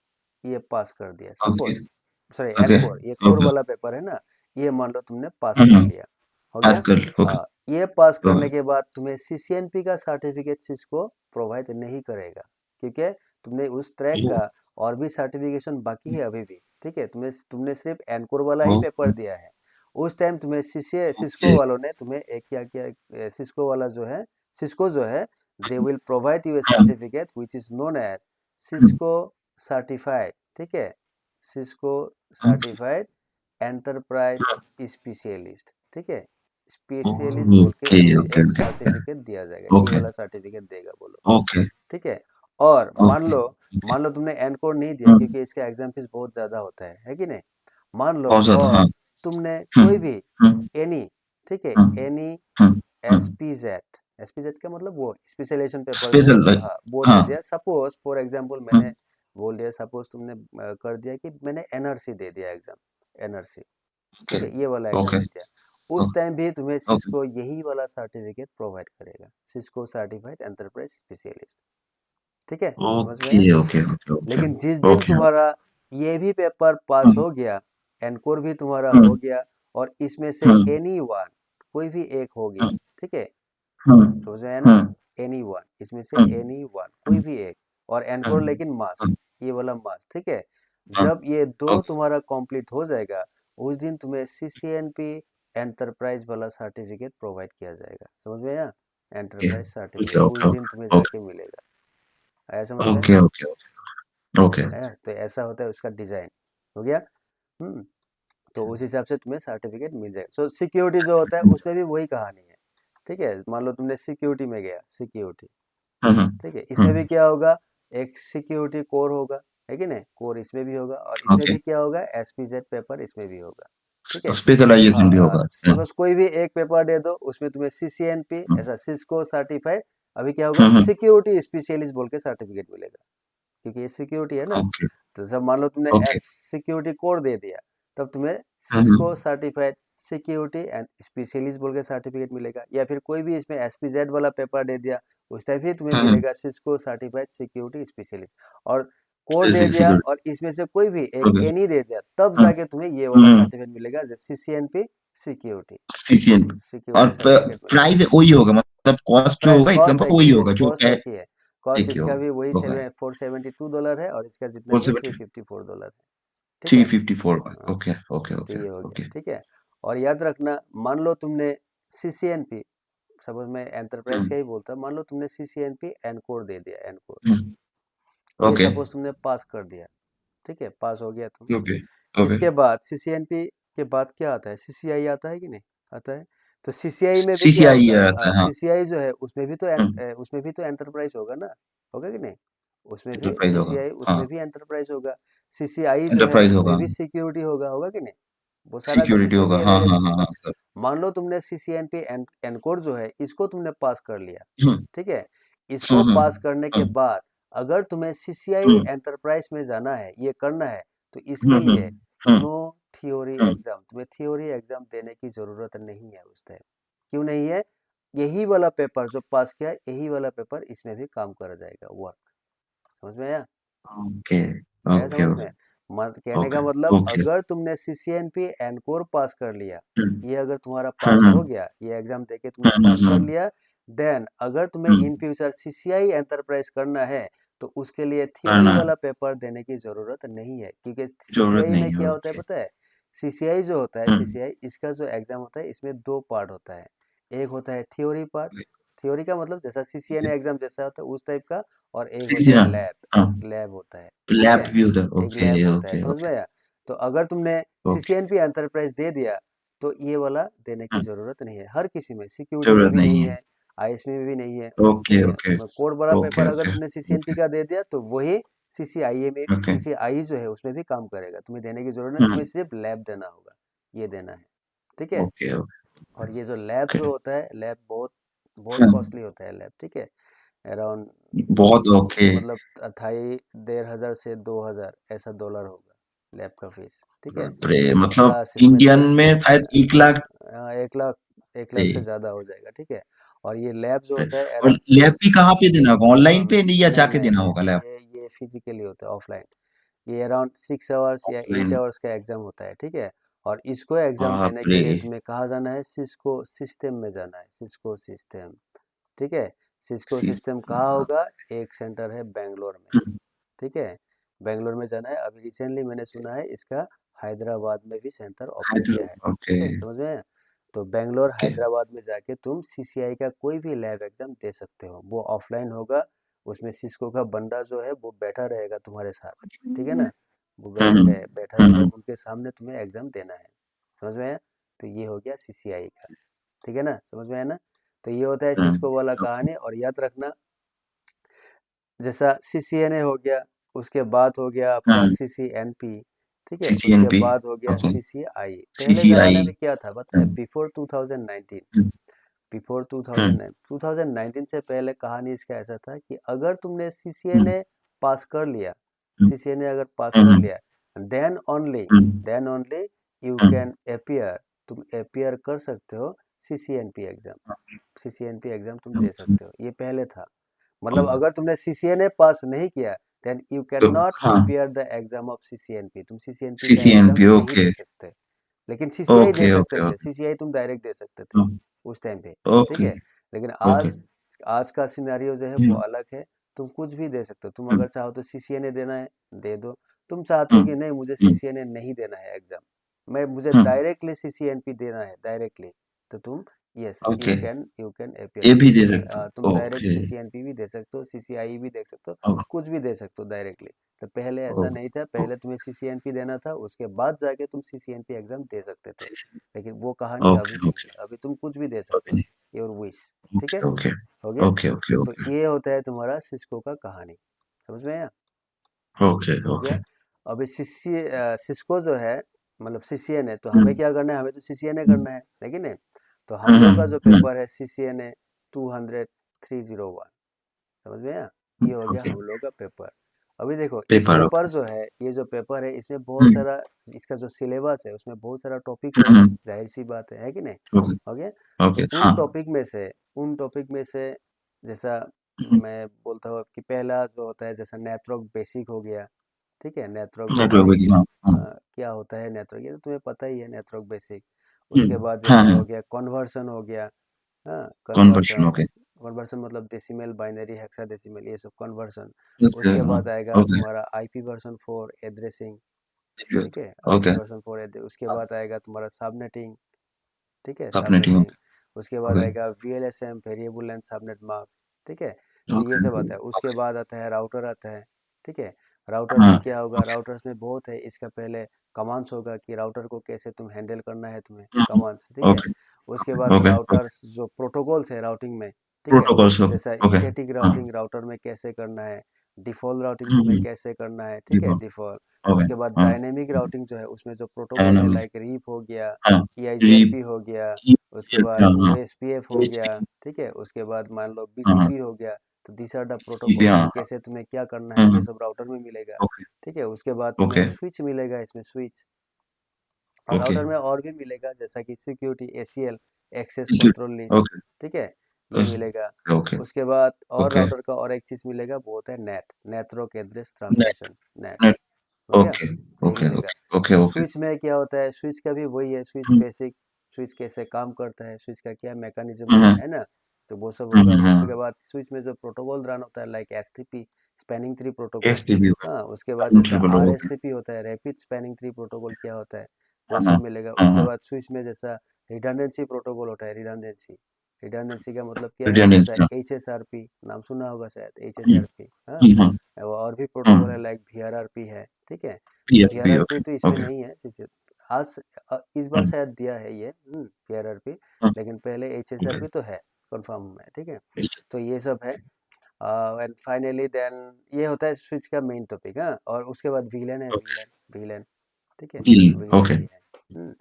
Speaker 1: ये पास कर दिया, सपोज सॉरी एनकोर, ये कोर वाला पेपर है ना, ये मान लो तुमने पास कर लिया, हो गया। हाँ, ये पास करने के बाद तुम्हें CCNP का सर्टिफिकेट सिस्को प्रोवाइड नहीं करेगा, क्योंकि तुमने उस ट्रैक का और भी सर्टिफिकेशन बाकी है अभी भी, ठीक है। तुमने सिर्फ एनकोर वाला ही पेपर दिया है। उस टाइम तुम्हें सिस्को वालों ने तुम्हें एक क्या किया, सिस्को वाला जो है, सिस्को जो है, they will provide you a certificate which is known as Cisco certified, ठीक है, सिस्को सर्टिफाइड एंटरप्राइज स्पेशलिस्ट, ठीक है, स्पेशलिस्ट बोल के तुम्हें एक सर्टिफिकेट दिया जाएगा, ये वाला सर्टिफिकेट देगा बोलो, ठीक है। और मान लो तुमने एनकोर नहीं दिया क्योंकि इसका एग्जाम फीस बहुत ज्यादा होता है कि नहीं, मान लो, और तुमने कोई भी एनी, ठीक है, एनी एसपीजेड का मतलब वो स्पेशलाइजेशन पेपर जो है, हाँ, वो दे दिया। सपोज फॉर एग्जांपल मैंने बोल दिया, सपोज तुमने कर दिया कि मैंने NRC दे दिया एग्जाम, NRC, ठीक है, ये वाला एग्जाम दे दिया, उस टाइम भी तुम्हें सिस्को यही वाला सर्टिफिकेट प्रोवाइड करेगा, सिस्को सर्टिफाइड एंटरप्राइज स्पेशलिस्ट, ठीक है, समझ में आया। लेकिन जिस दिन तुम्हारा ये भी पेपर पास हो गया, एनकोर भी तुम्हारा हो गया, और इसमें से एनी वन कोई भी एक हो गया, ठीक है, समझ में आया ना, एनी वन, इसमें से एनी वन कोई भी एक, और एनकोर लेकिन मास, ये वाला मास, ठीक है। जब ये दो तुम्हारा कंप्लीट हो जाएगा, उस दिन तुम्हें CCNP एंटरप्राइज वाला सर्टिफिकेट प्रोवाइड किया जाएगा, समझ में आया, एंटरप्राइज सर्टिफिकेट उस दिन तुम्हें जाके मिलेगा, आया समझ में। है, तो ऐसा होता है उसका डिजाइन, हो गया। तो उस हिसाब से तुम्हें सर्टिफिकेट मिल जाएगा। सो सिक्योरिटी जो होता है उसमें भी वही कहानी है, ठीक है। मान लो तुमने सिक्योरिटी में गया, सिक्योरिटी, ठीक है, इसमें भी क्या होगा, एक सिक्योरिटी कोर होगा, है कि नहीं, कोर इसमें भी होगा, और इसमें भी क्या होगा, SPZ पेपर इसमें भी होगा, ठीक है, स्पेशलाइजेशन भी होगा। सपोज कोई भी एक पेपर दे दो, उसमें तुम्हें CCNP ऐसा सिस्को सर्टिफाइड, अभी क्या होगा, सिक्योरिटी स्पेशलिस्ट बोल के सर्टिफिकेट मिलेगा, क्योंकि ये सिक्योरिटी है ना। तो जब मान लो तुमने सिक्योरिटी कोड दे दिया, तब तुम्हें Cisco certified security and specialist बोल के सर्टिफिकेट मिलेगा, या फिर कोई भी इसमें SPZ वाला पेपर दे दिया, उस टाइप ही तुम्हें मिलेगा सिस्को सर्टिफाइड सिक्योरिटी स्पेशलिस्ट, और कोड दे दिया और इसमें से कोई भी एक एनी दे दिया, तब जाके तुम्हें ये वाला सर्टिफिकेट मिलेगा, CCNP सिक्योरिटी,
Speaker 2: और प्राइस वही होगा, मतलब कॉस्ट जो होगा एग्जाम का वही होगा, जो
Speaker 1: कॉस्ट एक ही है, कॉस्ट इसका भी वही $472 है, और इसका जितना भी $354 है, ठीक है,
Speaker 2: 354, ओके,
Speaker 1: तो ये हो गया, ठीक है। और याद रखना, मान लो तुमने CCNP, सपोज मैं एंटरप्राइज का ही बोलता, मान लो तुमने CCNP एनकोर दे दिया, एनकोर, ये सपोज तुमने पास कर दिया, ठीक है, पास हो गया तुम, इसके बाद CCNP के बाद क्या आता है, CCI आता है कि नहीं आता है। तो CCI में भी क्या होगा, CCI जो है उसमें भी तो एंटरप्राइज होगा ना, होगा कि नहीं, उसमें भी CCI, उसमें भी एंटरप्राइज होगा, CCI जो है उसमें भी सिक्योरिटी होगा, होगा कि नहीं, वो सारा कुछ इसमें भी अवेलेबल होगा। मान लो तुमने CCNP एनकोर जो है इसको तुमने पास कर लिया, ठीक है, इसको पास करने के बाद अगर तुम्हें CCI एंटरप्राइज में जाना है, ये करना है, तो इसके लिए नो थियोरी एग्जाम, तुम्हें थियोरी एग्जाम देने की जरूरत नहीं है उस टाइम। क्यों नहीं है? यही वाला पेपर जो पास किया है, यही वाला पेपर इसमें भी काम कर जाएगा, वर्क। समझ में आया?
Speaker 2: ओके
Speaker 1: आया
Speaker 2: ओके
Speaker 1: समझ में? मत कहने का
Speaker 2: ओके
Speaker 1: मतलब,
Speaker 2: ओके।
Speaker 1: अगर तुमने सीसीएनपी एनकोर पास कर लिया, ये अगर तुम्हारा पास
Speaker 2: हम्म
Speaker 1: हो गया, ये एग्जाम देके तुमने
Speaker 2: हम्म
Speaker 1: पास कर
Speaker 2: हम्म
Speaker 1: लिया, देन अगर तुम्हें
Speaker 2: हम्म,
Speaker 1: इन फ्यूचर सीसीआई एंटरप्राइज करना है, तो उसके लिए थियोरी
Speaker 2: करना है,
Speaker 1: वाला पेपर देने की जरूरत नहीं है। क्योंकि
Speaker 2: जरूरत
Speaker 1: सीसीआई में
Speaker 2: नहीं है।
Speaker 1: क्या होता है
Speaker 2: ओके।
Speaker 1: पता है? सीसीआई जो होता है,
Speaker 2: हम्म
Speaker 1: सीसीआई इसका जो एग्जाम होता है, इसमें दो पार्ट होता है। एक होता है थ्योरी पार्ट, थ्योरी का मतलब जैसा सीसीएन एग्जाम जैसा होता है उस टाइप का, और एक होता है
Speaker 2: हाँ
Speaker 1: लैब,
Speaker 2: हाँ।
Speaker 1: एक लैब होता है। ठीक
Speaker 2: लैब
Speaker 1: है,
Speaker 2: भी उधर।
Speaker 1: एक
Speaker 2: ओके
Speaker 1: लैब होता है,
Speaker 2: ओके
Speaker 1: समझ में
Speaker 2: ओके
Speaker 1: आया? तो अगर तुमने
Speaker 2: ओके।
Speaker 1: सीसीएनपी एंटरप्राइज दे दिया, तो ये वाला देने की
Speaker 2: हम्म,
Speaker 1: जरूरत नहीं है, हर किसी में, सिक्योरिटी में
Speaker 2: जरूरत
Speaker 1: भी
Speaker 2: नहीं
Speaker 1: नहीं
Speaker 2: है।
Speaker 1: है, आईएएस में भी नहीं है।
Speaker 2: ओके
Speaker 1: ठीक है,
Speaker 2: ओके
Speaker 1: कोड बड़ा
Speaker 2: ओके
Speaker 1: पेपर अगर
Speaker 2: ओके
Speaker 1: तुमने सीसीएनपी
Speaker 2: ओके
Speaker 1: का दे दिया, तो वही सीसीआईए में,
Speaker 2: ओके।
Speaker 1: सीसीआई जो है उसमें भी काम करेगा, तुम्हें देने की जरूरत नहीं,
Speaker 2: हम्म
Speaker 1: तुम्हें सिर्फ लैब देना होगा, ये देना है। ठीक है।
Speaker 2: ओके
Speaker 1: और ये जो लैब
Speaker 2: ओके।
Speaker 1: जो होता है, लैब बहुत बहुत
Speaker 2: हाँ,
Speaker 1: कॉस्टली होता है लैब। ठीक है, अराउंड,
Speaker 2: बहुत ओके।
Speaker 1: मतलब 2500 से 2000 ऐसा डॉलर होगा लैब का फीस। ठीक है,
Speaker 2: बाप रे, मतलब
Speaker 1: प्लस इसमें
Speaker 2: इंडियन
Speaker 1: फीस
Speaker 2: में शायद 1 लाख।
Speaker 1: 1 लाख, 1 लाख से ज़्यादा हो जाएगा। ठीक है, और ये लैब जो होता है
Speaker 2: और
Speaker 1: अराउंड
Speaker 2: लैब भी कहाँ पे देना होगा, ऑनलाइन पे नहीं या
Speaker 1: नहीं
Speaker 2: जाके
Speaker 1: नहीं
Speaker 2: देना
Speaker 1: नहीं
Speaker 2: होगा
Speaker 1: नहीं,
Speaker 2: लैब?
Speaker 1: ये फिजिकली होता है, ऑफलाइन। ये अराउंड 6 आवर्स या एट
Speaker 2: ऑफलाइन।
Speaker 1: आवर्स का एग्जाम होता है। ठीक है, और इसको एग्जाम देने
Speaker 2: बाप
Speaker 1: के
Speaker 2: रे।
Speaker 1: लिए तुम्हें कहाँ जाना है? सिस्को सिस्टम में जाना है, सिस्को सिस्टम। ठीक है, सिस्को
Speaker 2: सी-
Speaker 1: सिस्टम कहाँ होगा? एक सेंटर है बेंगलोर में। ठीक है, बेंगलोर में जाना है। अभी रिसेंटली मैंने सुना है इसका हैदराबाद में भी सेंटर ओपन किया है।
Speaker 2: ओके
Speaker 1: ठीक है, समझ में आया? तो बेंगलोर
Speaker 2: ओके।
Speaker 1: हैदराबाद में जाके तुम सीसीआई का कोई भी लैब एग्जाम दे सकते हो, वो ऑफलाइन होगा। उसमें सिस्को का बंदा जो है वो बैठा रहेगा तुम्हारे साथ। ठीक है ना, वो बैठा रहेगा,
Speaker 2: हम्म
Speaker 1: उनके सामने तुम्हें एग्जाम देना है। समझ में आया? तो ये हो गया सीसीआई का। ठीक है ना, समझ में आया ना? तो ये होता है सिस्को वाला कहानी। और याद रखना, जैसा सीसीएनए हो गया, उसके बाद हो गया आपका सीसीएनपी। ठीक है, उसके
Speaker 2: सीसीएनपी।
Speaker 1: बाद हो गया
Speaker 2: ओके।
Speaker 1: सीसीआई। पहले
Speaker 2: सीसीआई।
Speaker 1: जमाने में क्या था पता है? बिफोर 2019, बिफोर 2019 से पहले कहानी इसका ऐसा था कि अगर तुमने सीसीएनए पास कर लिया, सीसीएनए अगर पास कर लिया, then only, then only you can appear, तुम अपियर कर सकते हो सीसीएनपी एग्जाम। सीसीएनपी एग्जाम तुम दे सकते हो, ये पहले था। मतलब अगर तुमने सीसीएनए पास नहीं किया, देन यू कैन
Speaker 2: तो
Speaker 1: नॉट
Speaker 2: हाँ,
Speaker 1: appear the exam of CCNP, तुम सीसीएनपी का एग्जाम
Speaker 2: सीसीएनपी।
Speaker 1: नहीं
Speaker 2: ओके
Speaker 1: दे सकते। लेकिन सीसीआई दे
Speaker 2: ओके
Speaker 1: सकते
Speaker 2: ओके
Speaker 1: थे,
Speaker 2: ओके
Speaker 1: सीसीआई तुम डायरेक्ट दे सकते थे उस टाइम पे। ठीक
Speaker 2: ओके
Speaker 1: है, लेकिन
Speaker 2: ओके।
Speaker 1: आज, आज का सिनेरियो जो है वो अलग है। तुम कुछ भी दे सकते हो, तुम अगर चाहो तो सीसीएनए देना है, दे दो। तुम चाहते हो कि नहीं, मुझे सीसीएनए नहीं देना है एग्जाम, मैं मुझे डायरेक्टली सीसीएनपी देना है डायरेक्टली, तो तुम, yes,
Speaker 2: okay,
Speaker 1: you can appear
Speaker 2: ये
Speaker 1: कर
Speaker 2: भी दे
Speaker 1: सकते
Speaker 2: सकते
Speaker 1: हो। तुम
Speaker 2: हो।
Speaker 1: डायरेक्ट
Speaker 2: ओके
Speaker 1: सीसीएनपी भी दे सकते हो, सीसीआई भी दे सकते हो, कुछ भी दे सकते हो डायरेक्टली। तो पहले ऐसा नहीं था, पहले तुम्हें सीसीएनपी देना था, उसके बाद जाके तुम सीसीएनपी एग्जाम दे सकते थे। लेकिन वो कहानी
Speaker 2: ओके
Speaker 1: अभी नहीं
Speaker 2: ओके
Speaker 1: है, अभी तुम कुछ भी दे सकते हो, योर विश। ठीक है,
Speaker 2: ओके ओके
Speaker 1: हो गया?
Speaker 2: ओके ओके
Speaker 1: तो
Speaker 2: ओके
Speaker 1: ये होता है तुम्हारा सिस्को का कहानी। समझ में आया?
Speaker 2: ओके
Speaker 1: हो गया।
Speaker 2: ओके।
Speaker 1: अभी सिस्को जो है, मतलब सीसीएनए, तो हमें क्या करना है? हमें तो सीसीएनए करना है, लेकिन नहीं? तो हम लोग का जो पेपर है सीसीएनए 200-301, समझ में आया? ये हो गया
Speaker 2: ओके।
Speaker 1: हम लोग का पेपर। अभी देखो, इस
Speaker 2: पेपर।
Speaker 1: Paper
Speaker 2: okay.
Speaker 1: जो है, ये जो पेपर है, इसमें बहुत सारा, इसका जो सिलेबस है उसमें बहुत सारा टॉपिक होगा, जाहिर सी बात है कि नहीं?
Speaker 2: ओके
Speaker 1: हो गया।
Speaker 2: ओके।
Speaker 1: तो
Speaker 2: हाँ।
Speaker 1: उन टॉपिक में से, जैसा मैं बोलता हूँ कि पहला जो होता है, जैसा नेटवर्क बेसिक हो गया। ठीक है, नेटवर्क
Speaker 2: नेटवर्क
Speaker 1: बेसिक,
Speaker 2: विधि। हाँ हाँ।
Speaker 1: क्या होता है नेटवर्क, ये तो तुम्हें पता ही है, नेटवर्क बेसिक। उसके बाद
Speaker 2: हाँ
Speaker 1: जैसा
Speaker 2: हाँ।
Speaker 1: हो गया कन्वर्सन हो गया। हाँ,
Speaker 2: कन्वर्शन।
Speaker 1: कन्वर्सन,
Speaker 2: ओके
Speaker 1: कन्वर्सन मतलब डेसिमल, बाइनरी, हेक्साडेसिमल, ये सब कन्वर्सन।
Speaker 2: ओके।
Speaker 1: उसके
Speaker 2: हाँ
Speaker 1: बाद आएगा
Speaker 2: ओके
Speaker 1: तुम्हारा आईपी वर्जन 4 एड्रेसिंग। ठीक है, आईपी
Speaker 2: ओके।
Speaker 1: Version 4 address. उसके बाद आएगा तुम्हारा सबनेटिंग। ठीक है,
Speaker 2: सबनेटिंग।
Speaker 1: सबनेटिंग।
Speaker 2: ओके
Speaker 1: उसके बाद
Speaker 2: ओके
Speaker 1: आएगा वीएलएसएम, वेरिएबल लेंथ सबनेट मार्क्स। ठीक है, तो ये
Speaker 2: ओके
Speaker 1: सब आता है। उसके बाद आता है राउटर आता है। ठीक है, राउटर
Speaker 2: हाँ
Speaker 1: में क्या होगा?
Speaker 2: ओके
Speaker 1: राउटर्स में बहुत है, इसका पहले कमांड्स होगा कि राउटर को कैसे तुम हैंडल करना है, तुम्हें कमांड्स। ठीक है,
Speaker 2: ओके
Speaker 1: उसके बाद
Speaker 2: ओके ओके।
Speaker 1: राउटर्स जो प्रोटोकॉल्स है राउटिंग में। ठीक है,
Speaker 2: प्रोटोकॉल्स। ओके
Speaker 1: जैसा
Speaker 2: ओके।
Speaker 1: स्टैटिक
Speaker 2: हाँ।
Speaker 1: राउटिंग राउटर में कैसे करना है, डिफ़ॉल्ट राउटिंग तुम्हें कैसे करना है। ठीक है,
Speaker 2: डिफॉल्ट।
Speaker 1: डिफ़ॉल्ट।
Speaker 2: ओके।
Speaker 1: उसके बाद
Speaker 2: हाँ।
Speaker 1: डायनेमिक राउटिंग जो है, उसमें जो प्रोटोकॉल है,
Speaker 2: डायनामिक।
Speaker 1: लाइक रीप हो गया,
Speaker 2: हाँ। रीप।
Speaker 1: ईआईजेआरपी हो गया। उसके
Speaker 2: हाँ
Speaker 1: बाद
Speaker 2: हाँ।
Speaker 1: ओएसपीएफ हो गया।
Speaker 2: PHP।
Speaker 1: ठीक है, उसके बाद मान लो
Speaker 2: हाँ हाँ।
Speaker 1: बीजीपी हो गया। तो दिस आर द
Speaker 2: ठीक है।
Speaker 1: प्रोटोकॉल,
Speaker 2: हाँ
Speaker 1: कैसे तुम्हें क्या करना है,
Speaker 2: हाँ
Speaker 1: ये
Speaker 2: हाँ।
Speaker 1: सब राउटर में मिलेगा।
Speaker 2: ओके
Speaker 1: ठीक है, उसके बाद तुम्हें
Speaker 2: ओके
Speaker 1: स्विच मिलेगा, इसमें स्विच। और
Speaker 2: ओके
Speaker 1: राउटर में और भी मिलेगा, जैसा कि सिक्योरिटी, एसीएल, एक्सेस
Speaker 2: ठीक है
Speaker 1: कंट्रोल लिस्ट,
Speaker 2: ओके
Speaker 1: ठीक है, ये मिलेगा।
Speaker 2: ओके
Speaker 1: उसके बाद और
Speaker 2: ओके
Speaker 1: राउटर का और एक चीज़ मिलेगा, वो होता है net, network address
Speaker 2: net
Speaker 1: transmission, net,
Speaker 2: net
Speaker 1: हो गया,
Speaker 2: ओके
Speaker 1: ये
Speaker 2: ओके
Speaker 1: मिलेगा।
Speaker 2: ओके ओके
Speaker 1: और
Speaker 2: ओके
Speaker 1: स्विच में क्या होता है, स्विच का भी वही है, स्विच
Speaker 2: हम्म
Speaker 1: बेसिक, स्विच कैसे काम करता है, स्विच का क्या मैकेनिज्म
Speaker 2: हम्म
Speaker 1: है ना, तो वो सब होगा। उसके
Speaker 2: हम्म
Speaker 1: बाद स्विच में जो प्रोटोकॉल रन होता है, like STP, spanning tree protocol,
Speaker 2: STP
Speaker 1: हाँ, उसके बाद जैसा
Speaker 2: ट्रिपल ओके
Speaker 1: आरएसटीपी होता है, रैपिड स्पैनिंग ट्री प्रोटोकॉल क्या होता है, वो
Speaker 2: हाँ
Speaker 1: सब मिलेगा।
Speaker 2: हाँ
Speaker 1: उसके
Speaker 2: हाँ
Speaker 1: बाद स्विच में जैसा रिडंडेंसी प्रोटोकॉल होता है, रिडंडेंसी, रिडंडेंसी का मतलब क्या है, जैसा
Speaker 2: रिडंडेंसी
Speaker 1: एचएसआरपी नाम सुना होगा शायद,
Speaker 2: हाँ
Speaker 1: एचएसआरपी, हाँ,
Speaker 2: हाँ
Speaker 1: वो और भी प्रोटोकॉल है,
Speaker 2: हाँ
Speaker 1: लाइक वीआरआरपी है, ठीक है। तो
Speaker 2: पीएचपी
Speaker 1: वीआरआरपी
Speaker 2: ओके
Speaker 1: तो इसमें
Speaker 2: ओके
Speaker 1: नहीं है, आज इस बार शायद दिया है ये वीआरआरपी, लेकिन पहले
Speaker 2: ओके
Speaker 1: एचएसआरपी तो है कंफर्म में, ठीक है। तो ये सब है। एंड फाइनली देन ये होता है स्विच का मेन टॉपिक, हाँ, और उसके बाद वीलन है,
Speaker 2: ओके
Speaker 1: वीलन, ठीक है, वीलन
Speaker 2: ओके
Speaker 1: भी है।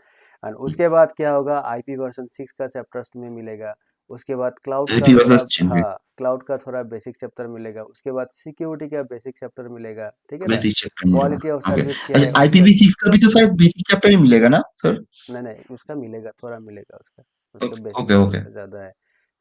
Speaker 1: एंड उसके बाद क्या होगा, आईपी वर्जन 6 का चैप्टर तुम्हें मिलेगा। उसके बाद क्लाउड का
Speaker 2: एपी
Speaker 1: थोड़ा,
Speaker 2: वर्सेस चिन्ह
Speaker 1: हाँ, क्लाउड का थोड़ा बेसिक चैप्टर मिलेगा। उसके बाद सिक्योरिटी का बेसिक चैप्टर मिलेगा, ठीक है ना।
Speaker 2: बेसिक चैप्टर मिलेगा
Speaker 1: क्वालिटी ऑफ
Speaker 2: ओके
Speaker 1: सर्विस क्या है
Speaker 2: अच्छा
Speaker 1: उसका,
Speaker 2: आईपीवी6 का भी तो शायद बेसिक चैप्टर ही मिलेगा ना सर
Speaker 1: नहीं नहीं, उसका मिलेगा, थोड़ा मिलेगा उसका, उसका
Speaker 2: ओके
Speaker 1: बेसिक
Speaker 2: ओके ओके
Speaker 1: थोड़ा ज़्यादा है।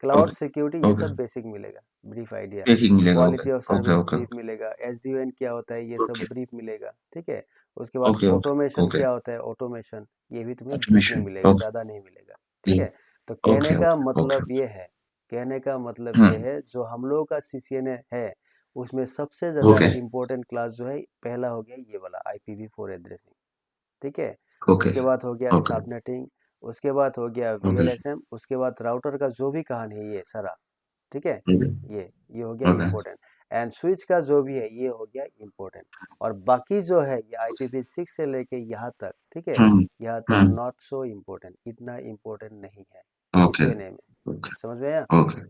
Speaker 1: क्लाउड
Speaker 2: ओके
Speaker 1: सिक्योरिटी ये
Speaker 2: ओके
Speaker 1: सब बेसिक मिलेगा, ब्रीफ आइडिया।
Speaker 2: बेसिक मिलेगा okay
Speaker 1: quality of
Speaker 2: okay
Speaker 1: service
Speaker 2: okay
Speaker 1: brief मिलेगा, एसडीएन क्या होता है ये सब
Speaker 2: ओके
Speaker 1: ब्रीफ मिलेगा, ठीक है। उसके बाद
Speaker 2: ओके ओके
Speaker 1: ऑटोमेशन
Speaker 2: ओके
Speaker 1: क्या होता है, ऑटोमेशन, ये भी तुम्हें ब्रीफ में
Speaker 2: ऑटोमेशन
Speaker 1: मिलेगा,
Speaker 2: ओके
Speaker 1: ज़्यादा नहीं मिलेगा, ठीक है। तो कहने
Speaker 2: ओके
Speaker 1: का
Speaker 2: ओके ओके
Speaker 1: मतलब ये है, कहने का मतलब ये
Speaker 2: हम्म
Speaker 1: है, जो हम लोगों का सीसीएनए है उसमें सबसे ज़्यादा
Speaker 2: ओके
Speaker 1: इम्पोर्टेंट क्लास जो है, पहला हो गया ये वाला IPv4 एड्रेसिंग, ठीक है।
Speaker 2: ओके
Speaker 1: उसके बाद हो गया
Speaker 2: ओके
Speaker 1: सबनेटिंग, उसके बाद हो गया
Speaker 2: ओके
Speaker 1: वीएलएसएम, उसके बाद राउटर का जो भी कहानी है ये सारा, ठीक है, ये हो गया
Speaker 2: ओके
Speaker 1: इम्पोर्टेंट। एंड स्विच का जो भी है ये हो गया इम्पोर्टेंट। और बाकी जो है ये IPv6 से लेके यहाँ तक, ठीक है,
Speaker 2: हम्म
Speaker 1: यहाँ तक
Speaker 2: हम्म
Speaker 1: नॉट सो इम्पोर्टेंट, इतना इम्पोर्टेंट नहीं है
Speaker 2: ओके
Speaker 1: सीसीएनए में,
Speaker 2: ओके
Speaker 1: समझ में आया।
Speaker 2: ओके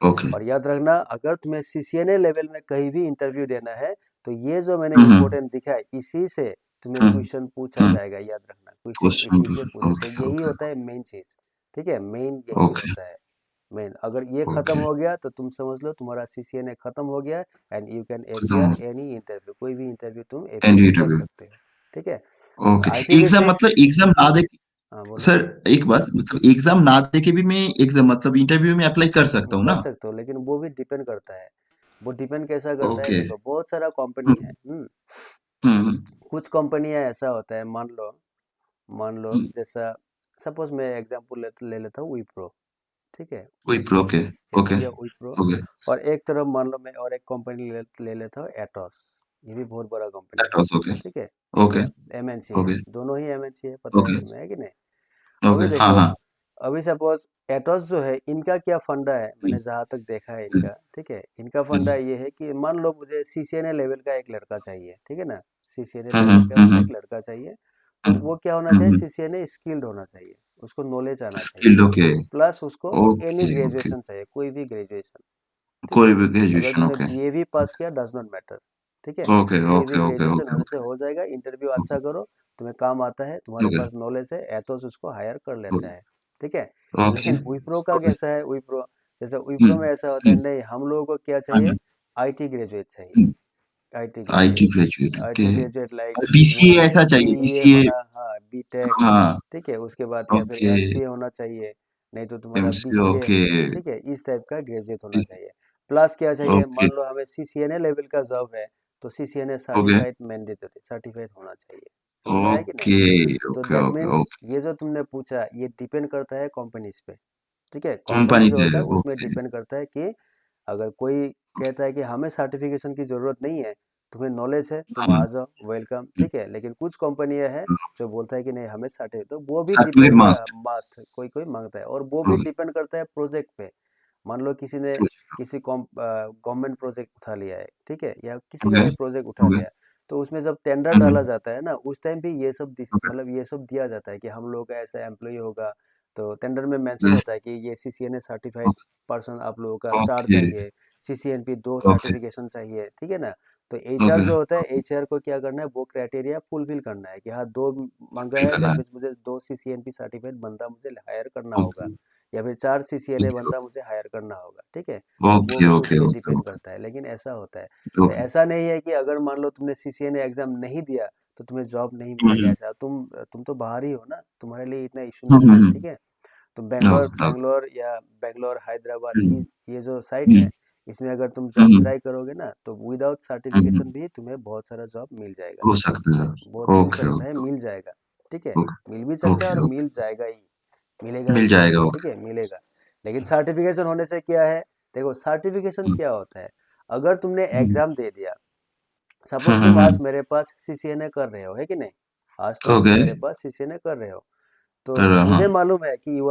Speaker 2: ओके
Speaker 1: और याद रखना, अगर तुम्हें सीसीएनए लेवल में कहीं भी इंटरव्यू देना है, तो ये जो मैंने
Speaker 2: हम्म
Speaker 1: इम्पोर्टेंट दिखा है इसी से तुम्हें
Speaker 2: हम्म
Speaker 1: क्वेश्चन पूछा
Speaker 2: हम्म
Speaker 1: जाएगा, याद रखना, क्वेश्चन
Speaker 2: क्वेश्चन
Speaker 1: इसी से पूछा, तो
Speaker 2: ओके
Speaker 1: यही
Speaker 2: ओके
Speaker 1: होता है मेन चीज, ठीक है, मेन यही
Speaker 2: ओके
Speaker 1: होता है। मेन अगर ये खत्म
Speaker 2: ओके
Speaker 1: हो गया तो तुम समझ लो तुम्हारा सीसीएनए खत्म हो गया, एंड यू कैन
Speaker 2: खत्म
Speaker 1: अपियर
Speaker 2: हो
Speaker 1: एनी इंटरव्यू, कोई भी इंटरव्यू तुम
Speaker 2: एंड
Speaker 1: अपियर कर
Speaker 2: इंटरव्यू
Speaker 1: सकते हो, ठीक है। तो
Speaker 2: ओके
Speaker 1: आईपीवी
Speaker 2: एग्जाम
Speaker 1: सिक्स,
Speaker 2: मतलब एग्जाम ना दे
Speaker 1: हाँ बोलो।
Speaker 2: सर एक बात मतलब एग्जाम ना दे के भी मैं एग्जाम मतलब इंटरव्यू में अप्लाई कर सकता हूँ
Speaker 1: कर
Speaker 2: ना
Speaker 1: सकते हो, लेकिन वो भी डिपेंड करता है। वो डिपेंड कैसा करता है,
Speaker 2: ओके
Speaker 1: देखो बहुत सारा कंपनी
Speaker 2: हम्म
Speaker 1: है,
Speaker 2: हम्म
Speaker 1: कुछ कंपनियां ऐसा होता है, मान लो
Speaker 2: हम्म,
Speaker 1: जैसा, सपोज मैं एग्जांपल ले लेता हूँ विप्रो, ठीक है,
Speaker 2: वही
Speaker 1: विप्रो,
Speaker 2: प्रो ओके
Speaker 1: ये हो
Speaker 2: ओके
Speaker 1: गया विप्रो।
Speaker 2: ओके
Speaker 1: और एक तरफ मान लो मैं और एक कंपनी ले लेता हूँ, एटॉस, ये भी बहुत बड़ा कंपनी
Speaker 2: दैट
Speaker 1: है,
Speaker 2: वाज ओके
Speaker 1: ठीक है,
Speaker 2: ओके
Speaker 1: एमएनसी है,
Speaker 2: ओके
Speaker 1: दोनों ही एमएनसी है, पता है
Speaker 2: ओके
Speaker 1: तुम्हें, है कि नहीं।
Speaker 2: ओके
Speaker 1: अभी
Speaker 2: हाँ
Speaker 1: देखो,
Speaker 2: हाँ
Speaker 1: अभी सपोज एटॉस जो है, इनका क्या फंडा है, मैंने जहाँ तक देखा है इनका, ठीक है, इनका फंडा ये है कि मान लो मुझे सीसीएनए लेवल का एक लड़का चाहिए, ठीक है ना, सीसीएनए लेवल का एक लड़का चाहिए, तो वो क्या होना चाहिए, सीसीएनए स्किल्ड होना चाहिए, उसको नॉलेज आना चाहिए,
Speaker 2: स्किल्ड ओके
Speaker 1: प्लस उसको एनी
Speaker 2: ओके ओके
Speaker 1: ग्रेजुएशन चाहिए, कोई भी ग्रेजुएशन, ठीक
Speaker 2: कोई
Speaker 1: है।
Speaker 2: भी
Speaker 1: अगर
Speaker 2: ग्रेजुएशन
Speaker 1: तुमने
Speaker 2: ओके
Speaker 1: बीए भी पास किया डज नॉट मैटर, ठीक है,
Speaker 2: ओके
Speaker 1: कोई भी
Speaker 2: ओके ओके
Speaker 1: ग्रेजुएशन
Speaker 2: ओके
Speaker 1: होने से हो जाएगा, इंटरव्यू अच्छा करो, तुम्हें काम आता है, तुम्हारे
Speaker 2: ओके
Speaker 1: पास नॉलेज है, एथोस उसको हायर कर लेता है, ठीक है।
Speaker 2: ओके
Speaker 1: लेकिन विप्रो का
Speaker 2: ओके
Speaker 1: कैसा है, विप्रो, जैसे विप्रो में ऐसा होता है, नहीं हम लोगों को क्या चाहिए, आईटी ग्रेजुएट चाहिए, IT
Speaker 2: IT
Speaker 1: graduate,
Speaker 2: graduate
Speaker 1: IT
Speaker 2: okay
Speaker 1: graduate like वो
Speaker 2: बीसीए ऐसा चाहिए
Speaker 1: बीईए
Speaker 2: बीसीए
Speaker 1: होना, हाँ बीटेक,
Speaker 2: हाँ
Speaker 1: ठीक है, उसके बाद या फिर
Speaker 2: ओके
Speaker 1: एमसीए होना चाहिए, नहीं तो तुम्हारा
Speaker 2: एमसीए
Speaker 1: बीसीए,
Speaker 2: ओके
Speaker 1: ठीक है, इस टाइप का ग्रेजुएट होना चाहिए। प्लस क्या चाहिए,
Speaker 2: ओके
Speaker 1: मान लो हमें सीसीएनए लेवल का जॉब है, तो CCNA
Speaker 2: okay
Speaker 1: certified mandatory, certified होना चाहिए, समझ में आया कि नहीं।
Speaker 2: ओके
Speaker 1: तो
Speaker 2: okay
Speaker 1: that
Speaker 2: okay
Speaker 1: means
Speaker 2: okay
Speaker 1: ये जो तुमने पूछा ये डिपेंड करता है कंपनीज पे, ठीक है, कंपनी
Speaker 2: कंपनी
Speaker 1: जो
Speaker 2: से
Speaker 1: होता है उसमें
Speaker 2: ओके
Speaker 1: डिपेंड करता है कि अगर कोई कहता है कि हमें सर्टिफिकेशन की ज़रूरत नहीं है, तुम्हें नॉलेज है, तुम आ जाओ, वेलकम, ठीक है, लेकिन कुछ कंपनियां हैं जो बोलता है कि नहीं हमें सर्टिफिकेट, तो वो भी
Speaker 2: सर्टिफिकेट
Speaker 1: डिपेंड का
Speaker 2: मास्ट
Speaker 1: मास्ट कोई कोई मांगता है, और वो भी डिपेंड करता है प्रोजेक्ट पे। मान लो किसी ने किसी गवर्नमेंट प्रोजेक्ट उठा लिया है, ठीक है, या किसी का
Speaker 2: ओके
Speaker 1: भी प्रोजेक्ट उठा
Speaker 2: ओके
Speaker 1: लिया है, तो उसमें जब टेंडर डाला जाता है ना, उस टाइम भी ये सब मतलब ये सब दिया जाता है कि हम लोग का ऐसा एम्प्लॉय होगा, तो टेंडर में मेंशन होता है कि ये सीसीएनए सर्टिफाइड पर्सन आप लोगों का चार
Speaker 2: ओके
Speaker 1: चाहिए, सीसीएनपी 2
Speaker 2: ओके
Speaker 1: सर्टिफिकेशन चाहिए, ठीक है ना। तो एचआर
Speaker 2: ओके
Speaker 1: जो होता है, एचआर को क्या करना है, वो क्राइटेरिया फुलफिल करना है कि हाँ 2 मांगा है,
Speaker 2: करना
Speaker 1: दैट
Speaker 2: है
Speaker 1: मीन्स मुझे 2 सीसीएनपी सर्टिफाइड बंदा मुझे हायर करना होगा,
Speaker 2: ओके
Speaker 1: या फिर 4 सीसीएनए बंदा मुझे हायर करना होगा, ठीक है। तो वो
Speaker 2: ओके
Speaker 1: भी उस
Speaker 2: ओके
Speaker 1: पे
Speaker 2: ओके
Speaker 1: डिपेंड
Speaker 2: ओके
Speaker 1: करता है, लेकिन ऐसा होता है। तो
Speaker 2: ओके
Speaker 1: ऐसा नहीं है कि अगर मान लो तुमने सीसीएनए एग्जाम नहीं दिया तो तुम्हें जॉब नहीं मिलेगा,
Speaker 2: हम्म
Speaker 1: ऐसा तुम तो बाहर ही हो ना, तुम्हारे लिए इतना इशू नहीं है, ठीक है। तो बेंगलोर
Speaker 2: ओके
Speaker 1: बेंगलोर या बेंगलोर हैदराबाद
Speaker 2: हम्म
Speaker 1: ये जो साइट
Speaker 2: हम्म
Speaker 1: है, इसमें अगर तुम जॉब
Speaker 2: हम्म
Speaker 1: ट्राई करोगे ना, तो विदाउट
Speaker 2: हम्म,
Speaker 1: सर्टिफिकेशन भी तुम्हें बहुत सारा जॉब मिल जाएगा,
Speaker 2: हो सकता है।
Speaker 1: बहुत मिल
Speaker 2: ओके
Speaker 1: सकता है,
Speaker 2: ओके
Speaker 1: मिल जाएगा, ठीक है।
Speaker 2: ओके
Speaker 1: मिल भी सकता है और
Speaker 2: ओके ओके,
Speaker 1: मिल जाएगा ही, मिलेगा ही,
Speaker 2: मिल जाएगा।
Speaker 1: ठीक
Speaker 2: ओके
Speaker 1: है, मिलेगा। लेकिन सर्टिफिकेशन होने से क्या है, देखो सर्टिफिकेशन क्या होता है, अगर तुमने
Speaker 2: हम्म
Speaker 1: एग्जाम दे दिया, सपोज तुम आज मेरे पास सीसीएनए कर रहे हो, है कि नहीं, आज तुम
Speaker 2: ओके
Speaker 1: मेरे पास सीसीएनए कर रहे हो, तो
Speaker 2: कर हाँ
Speaker 1: मुझे मालूम है कि यू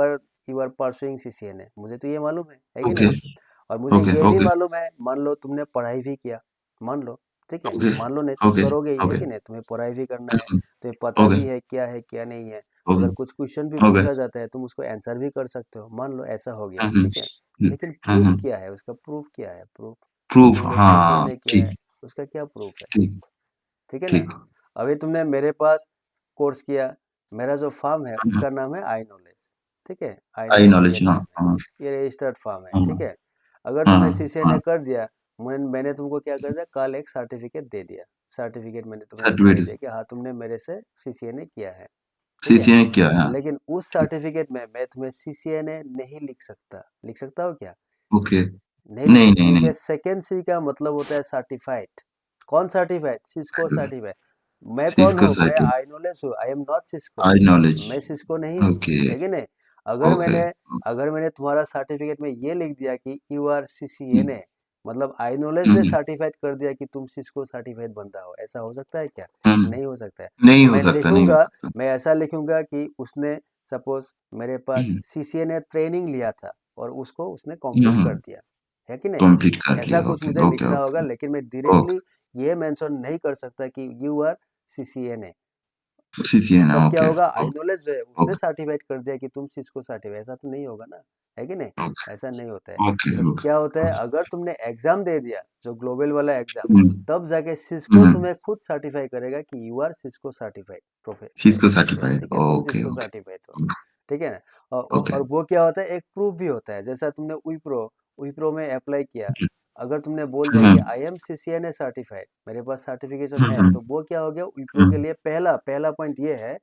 Speaker 1: आर परसुइंग सीसीएनए, मुझे तो ये मालूम है कि
Speaker 2: ओके
Speaker 1: नहीं। और मुझे
Speaker 2: ओके
Speaker 1: ये भी
Speaker 2: ओके
Speaker 1: मालूम है, मान लो तुमने पढ़ाई भी किया, मान लो, ठीक है,
Speaker 2: ओके
Speaker 1: मान लो नहीं तुम
Speaker 2: ओके
Speaker 1: करोगे ही, है
Speaker 2: ओके
Speaker 1: कि नहीं, तुम्हें पढ़ाई भी करना है,
Speaker 2: बिल्कुल
Speaker 1: तुम्हें पता
Speaker 2: ओके
Speaker 1: भी है क्या नहीं है।
Speaker 2: ओके
Speaker 1: अगर कुछ क्वेश्चन भी
Speaker 2: ओके
Speaker 1: पूछा जाता है, तुम उसको आंसर भी कर सकते हो, मान लो ऐसा हो गया,
Speaker 2: हम्म
Speaker 1: ठीक है। लेकिन प्रूफ
Speaker 2: हम्म
Speaker 1: क्या है उसका, प्रूफ क्या है, प्रूफ कि
Speaker 2: प्रूफ
Speaker 1: तुमने
Speaker 2: हाँ
Speaker 1: सीसीएनए किया है,
Speaker 2: ठीक
Speaker 1: उसका क्या प्रूफ है,
Speaker 2: ठीक
Speaker 1: ठीक है ना।
Speaker 2: ठीक
Speaker 1: अभी तुमने मेरे पास कोर्स किया, मेरा जो फार्म है उसका नाम है आई नॉलेज, ठीक है, आई
Speaker 2: आई
Speaker 1: नॉलेज ये
Speaker 2: नॉलेज हाँ
Speaker 1: नाम है,
Speaker 2: हाँ
Speaker 1: ये रजिस्टर्ड फार्म है,
Speaker 2: हाँ
Speaker 1: ठीक है। अगर
Speaker 2: हाँ
Speaker 1: तुमने
Speaker 2: हाँ
Speaker 1: सीसीएनए
Speaker 2: हाँ
Speaker 1: कर दिया, मैंने तुमको क्या कर दिया, कल एक सर्टिफिकेट दे दिया, सर्टिफिकेट मैंने तुम्हें दिखाई
Speaker 2: सर्टिफिकेट
Speaker 1: दिया कि हाँ तुमने मेरे से सीसीएनए किया है, ठीक है।
Speaker 2: सीसीए क्या है।
Speaker 1: लेकिन उस सर्टिफिकेट में मैं तुम्हें सीसीएनए नहीं लिख सकता, लिख सकता हूँ क्या,
Speaker 2: ओके
Speaker 1: नहीं लिख
Speaker 2: नहीं
Speaker 1: सकता,
Speaker 2: नहीं
Speaker 1: क्योंकि
Speaker 2: नहीं
Speaker 1: सेकेंड सी का मतलब होता है सर्टिफाइड। कौन सर्टिफाइड, सिस्को सर्टिफाइड। मैं कौन
Speaker 2: सिस्को
Speaker 1: हूँ, मैं
Speaker 2: सर्टिफिकेट
Speaker 1: आई नॉलेज हूँ, I am not Cisco,
Speaker 2: I knowledge
Speaker 1: मैं सिस्को नहीं हूँ,
Speaker 2: ओके
Speaker 1: है कि नहीं। अगर
Speaker 2: ओके
Speaker 1: मैंने अगर मैंने तुम्हारा सर्टिफिकेट में ये लिख दिया कि यू आर सीसीएनए, मतलब आई नॉलेज ने
Speaker 2: हम्म
Speaker 1: सर्टिफाइड कर दिया कि तुम सिस्को सर्टिफाइड बंदा हो, ऐसा हो सकता है क्या,
Speaker 2: हम्म,
Speaker 1: नहीं हो सकता है।
Speaker 2: नहीं हो
Speaker 1: मैं
Speaker 2: सकता नहीं हो
Speaker 1: लिखूंगा,
Speaker 2: सकता
Speaker 1: मैं ऐसा लिखूंगा कि उसने सपोज मेरे पास
Speaker 2: हम्म
Speaker 1: सीसीएनए ट्रेनिंग लिया था और उसको उसने कंप्लीट कर दिया, है कि नहीं।
Speaker 2: कंप्लीट कर
Speaker 1: ऐसा
Speaker 2: लिया
Speaker 1: कुछ
Speaker 2: ओके
Speaker 1: मुझे
Speaker 2: ओके
Speaker 1: लिखना होगा,
Speaker 2: ओके
Speaker 1: लेकिन मैं
Speaker 2: ओके
Speaker 1: डायरेक्टली ये मेंशन नहीं कर सकता कि यू आर सीसीएनए।
Speaker 2: सीसीए ना
Speaker 1: तब क्या
Speaker 2: ओके
Speaker 1: होगा, आई
Speaker 2: ओके
Speaker 1: नॉलेज जो है उसने
Speaker 2: ओके
Speaker 1: सर्टिफाइड कर दिया कि तुम सिस्को सर्टिफाइड, ऐसा तो नहीं होगा ना, है कि नहीं,
Speaker 2: ओके
Speaker 1: ऐसा नहीं होता है।
Speaker 2: ओके
Speaker 1: तो
Speaker 2: ओके
Speaker 1: क्या होता है, अगर तुमने एग्जाम दे दिया जो ग्लोबल वाला एग्जाम,
Speaker 2: हम्म
Speaker 1: तब जाके सिस्को
Speaker 2: हम्म,
Speaker 1: तुम्हें खुद सर्टिफाई करेगा कि you are Cisco certified
Speaker 2: Cisco
Speaker 1: professional,
Speaker 2: certified
Speaker 1: ठीक है, तुम
Speaker 2: ओके
Speaker 1: सिस्को
Speaker 2: ओके
Speaker 1: सर्टिफाइड हो, ठीक है ना।
Speaker 2: ओके
Speaker 1: और वो क्या होता है, एक प्रूफ भी होता है, जैसा तुमने विप्रो विप्रो में अप्लाई किया, अगर तुमने बोल दिया कि
Speaker 2: हम्म
Speaker 1: आई एम सीसीएनए सर्टिफाइड, मेरे पास सर्टिफिकेशन है,
Speaker 2: हम्म
Speaker 1: तो वो क्या हो गया, विप्रो के
Speaker 2: हम्म
Speaker 1: लिए पहला पहला पॉइंट ये है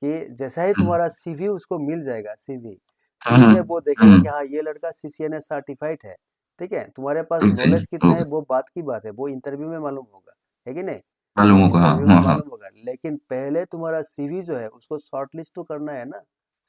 Speaker 1: कि जैसा ही
Speaker 2: हम्म
Speaker 1: तुम्हारा सीवी उसको मिल जाएगा, सीवी सीवी
Speaker 2: हम्म
Speaker 1: में वो देखेगा
Speaker 2: हम्म,
Speaker 1: कि हाँ ये लड़का सीसीएनए सर्टिफाइड है, ठीक है। तुम्हारे पास
Speaker 2: ओके
Speaker 1: नॉलेज कितना है
Speaker 2: ओके
Speaker 1: वो बात की बात है, वो इंटरव्यू में मालूम होगा, है कि नहीं,
Speaker 2: मालूम
Speaker 1: वो
Speaker 2: होगा
Speaker 1: इंटरव्यू में
Speaker 2: हाँ हाँ
Speaker 1: मालूम होगा। लेकिन पहले तुम्हारा सीवी जो है उसको शॉर्टलिस्ट तो करना है ना,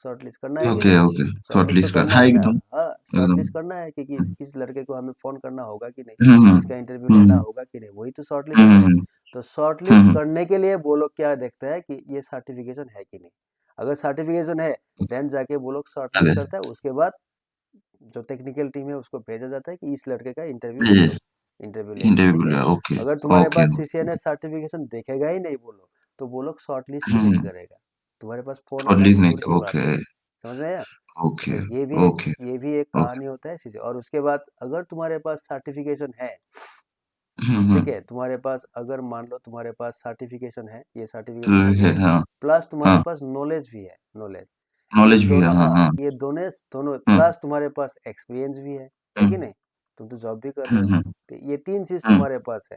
Speaker 1: शॉर्टलिस्ट करना है कि
Speaker 2: ओके
Speaker 1: नहीं,
Speaker 2: ओके
Speaker 1: शॉर्टलिस्ट तो
Speaker 2: शॉर्टलिस्ट कर
Speaker 1: करना
Speaker 2: हाँ
Speaker 1: है ना।
Speaker 2: एकदम
Speaker 1: हाँ,
Speaker 2: एकदम
Speaker 1: शॉर्टलिस्ट करना है कि इस लड़के को हमें फोन करना होगा कि नहीं,
Speaker 2: हम्म हम्म
Speaker 1: इसका इंटरव्यू लेना होगा कि नहीं, वही तो शॉर्टलिस्ट होता है।
Speaker 2: हम्म
Speaker 1: तो शॉर्टलिस्ट
Speaker 2: हम्म
Speaker 1: करने के लिए वो लोग क्या देखते हैं कि ये सर्टिफिकेशन है कि नहीं, अगर सर्टिफिकेशन है देन जाके वो लोग शॉर्टलिस्ट
Speaker 2: अरे
Speaker 1: करता है, उसके बाद जो टेक्निकल टीम है उसको भेजा जाता है कि इस लड़के का इंटरव्यू ले
Speaker 2: ये
Speaker 1: लो, इंटरव्यू ले लो, ठीक है।
Speaker 2: इंटरव्यू ओके
Speaker 1: अगर तुम्हारे
Speaker 2: ओके
Speaker 1: पास सीसीएनए सर्टिफिकेशन देखेगा ही नहीं वो लोग, तो वो लोग शॉर्टलिस्ट ही नहीं
Speaker 2: हम्म
Speaker 1: करेगा, तुम्हारे पास फोन आना
Speaker 2: शॉर्टलिस्ट
Speaker 1: दूर
Speaker 2: नहीं
Speaker 1: की बात है,
Speaker 2: ओके
Speaker 1: समझ में आया।
Speaker 2: ओके
Speaker 1: तो
Speaker 2: ओके
Speaker 1: ये भी एक
Speaker 2: ओके
Speaker 1: कहानी होता है चीजें। और उसके बाद अगर तुम्हारे पास सर्टिफिकेशन है, ठीक
Speaker 2: हम्म
Speaker 1: है, तुम्हारे पास अगर मान लो तुम्हारे पास सर्टिफिकेशन है, ये
Speaker 2: तो
Speaker 1: सर्टिफिकेशन हो
Speaker 2: है
Speaker 1: गया,
Speaker 2: हाँ
Speaker 1: प्लस तुम्हारे
Speaker 2: हाँ
Speaker 1: पास नॉलेज भी है, नॉलेज, ये
Speaker 2: नॉलेज भी है
Speaker 1: दोनों,
Speaker 2: हाँ
Speaker 1: हाँ
Speaker 2: हाँ
Speaker 1: ये दोनों दोनों,
Speaker 2: हम्म
Speaker 1: प्लस तुम्हारे पास एक्सपीरियंस भी है कि
Speaker 2: हम्म
Speaker 1: नहीं, तुम तो जॉब भी कर रहे हो,
Speaker 2: हम्म
Speaker 1: तो ये तीन चीज
Speaker 2: हम्म
Speaker 1: तुम्हारे पास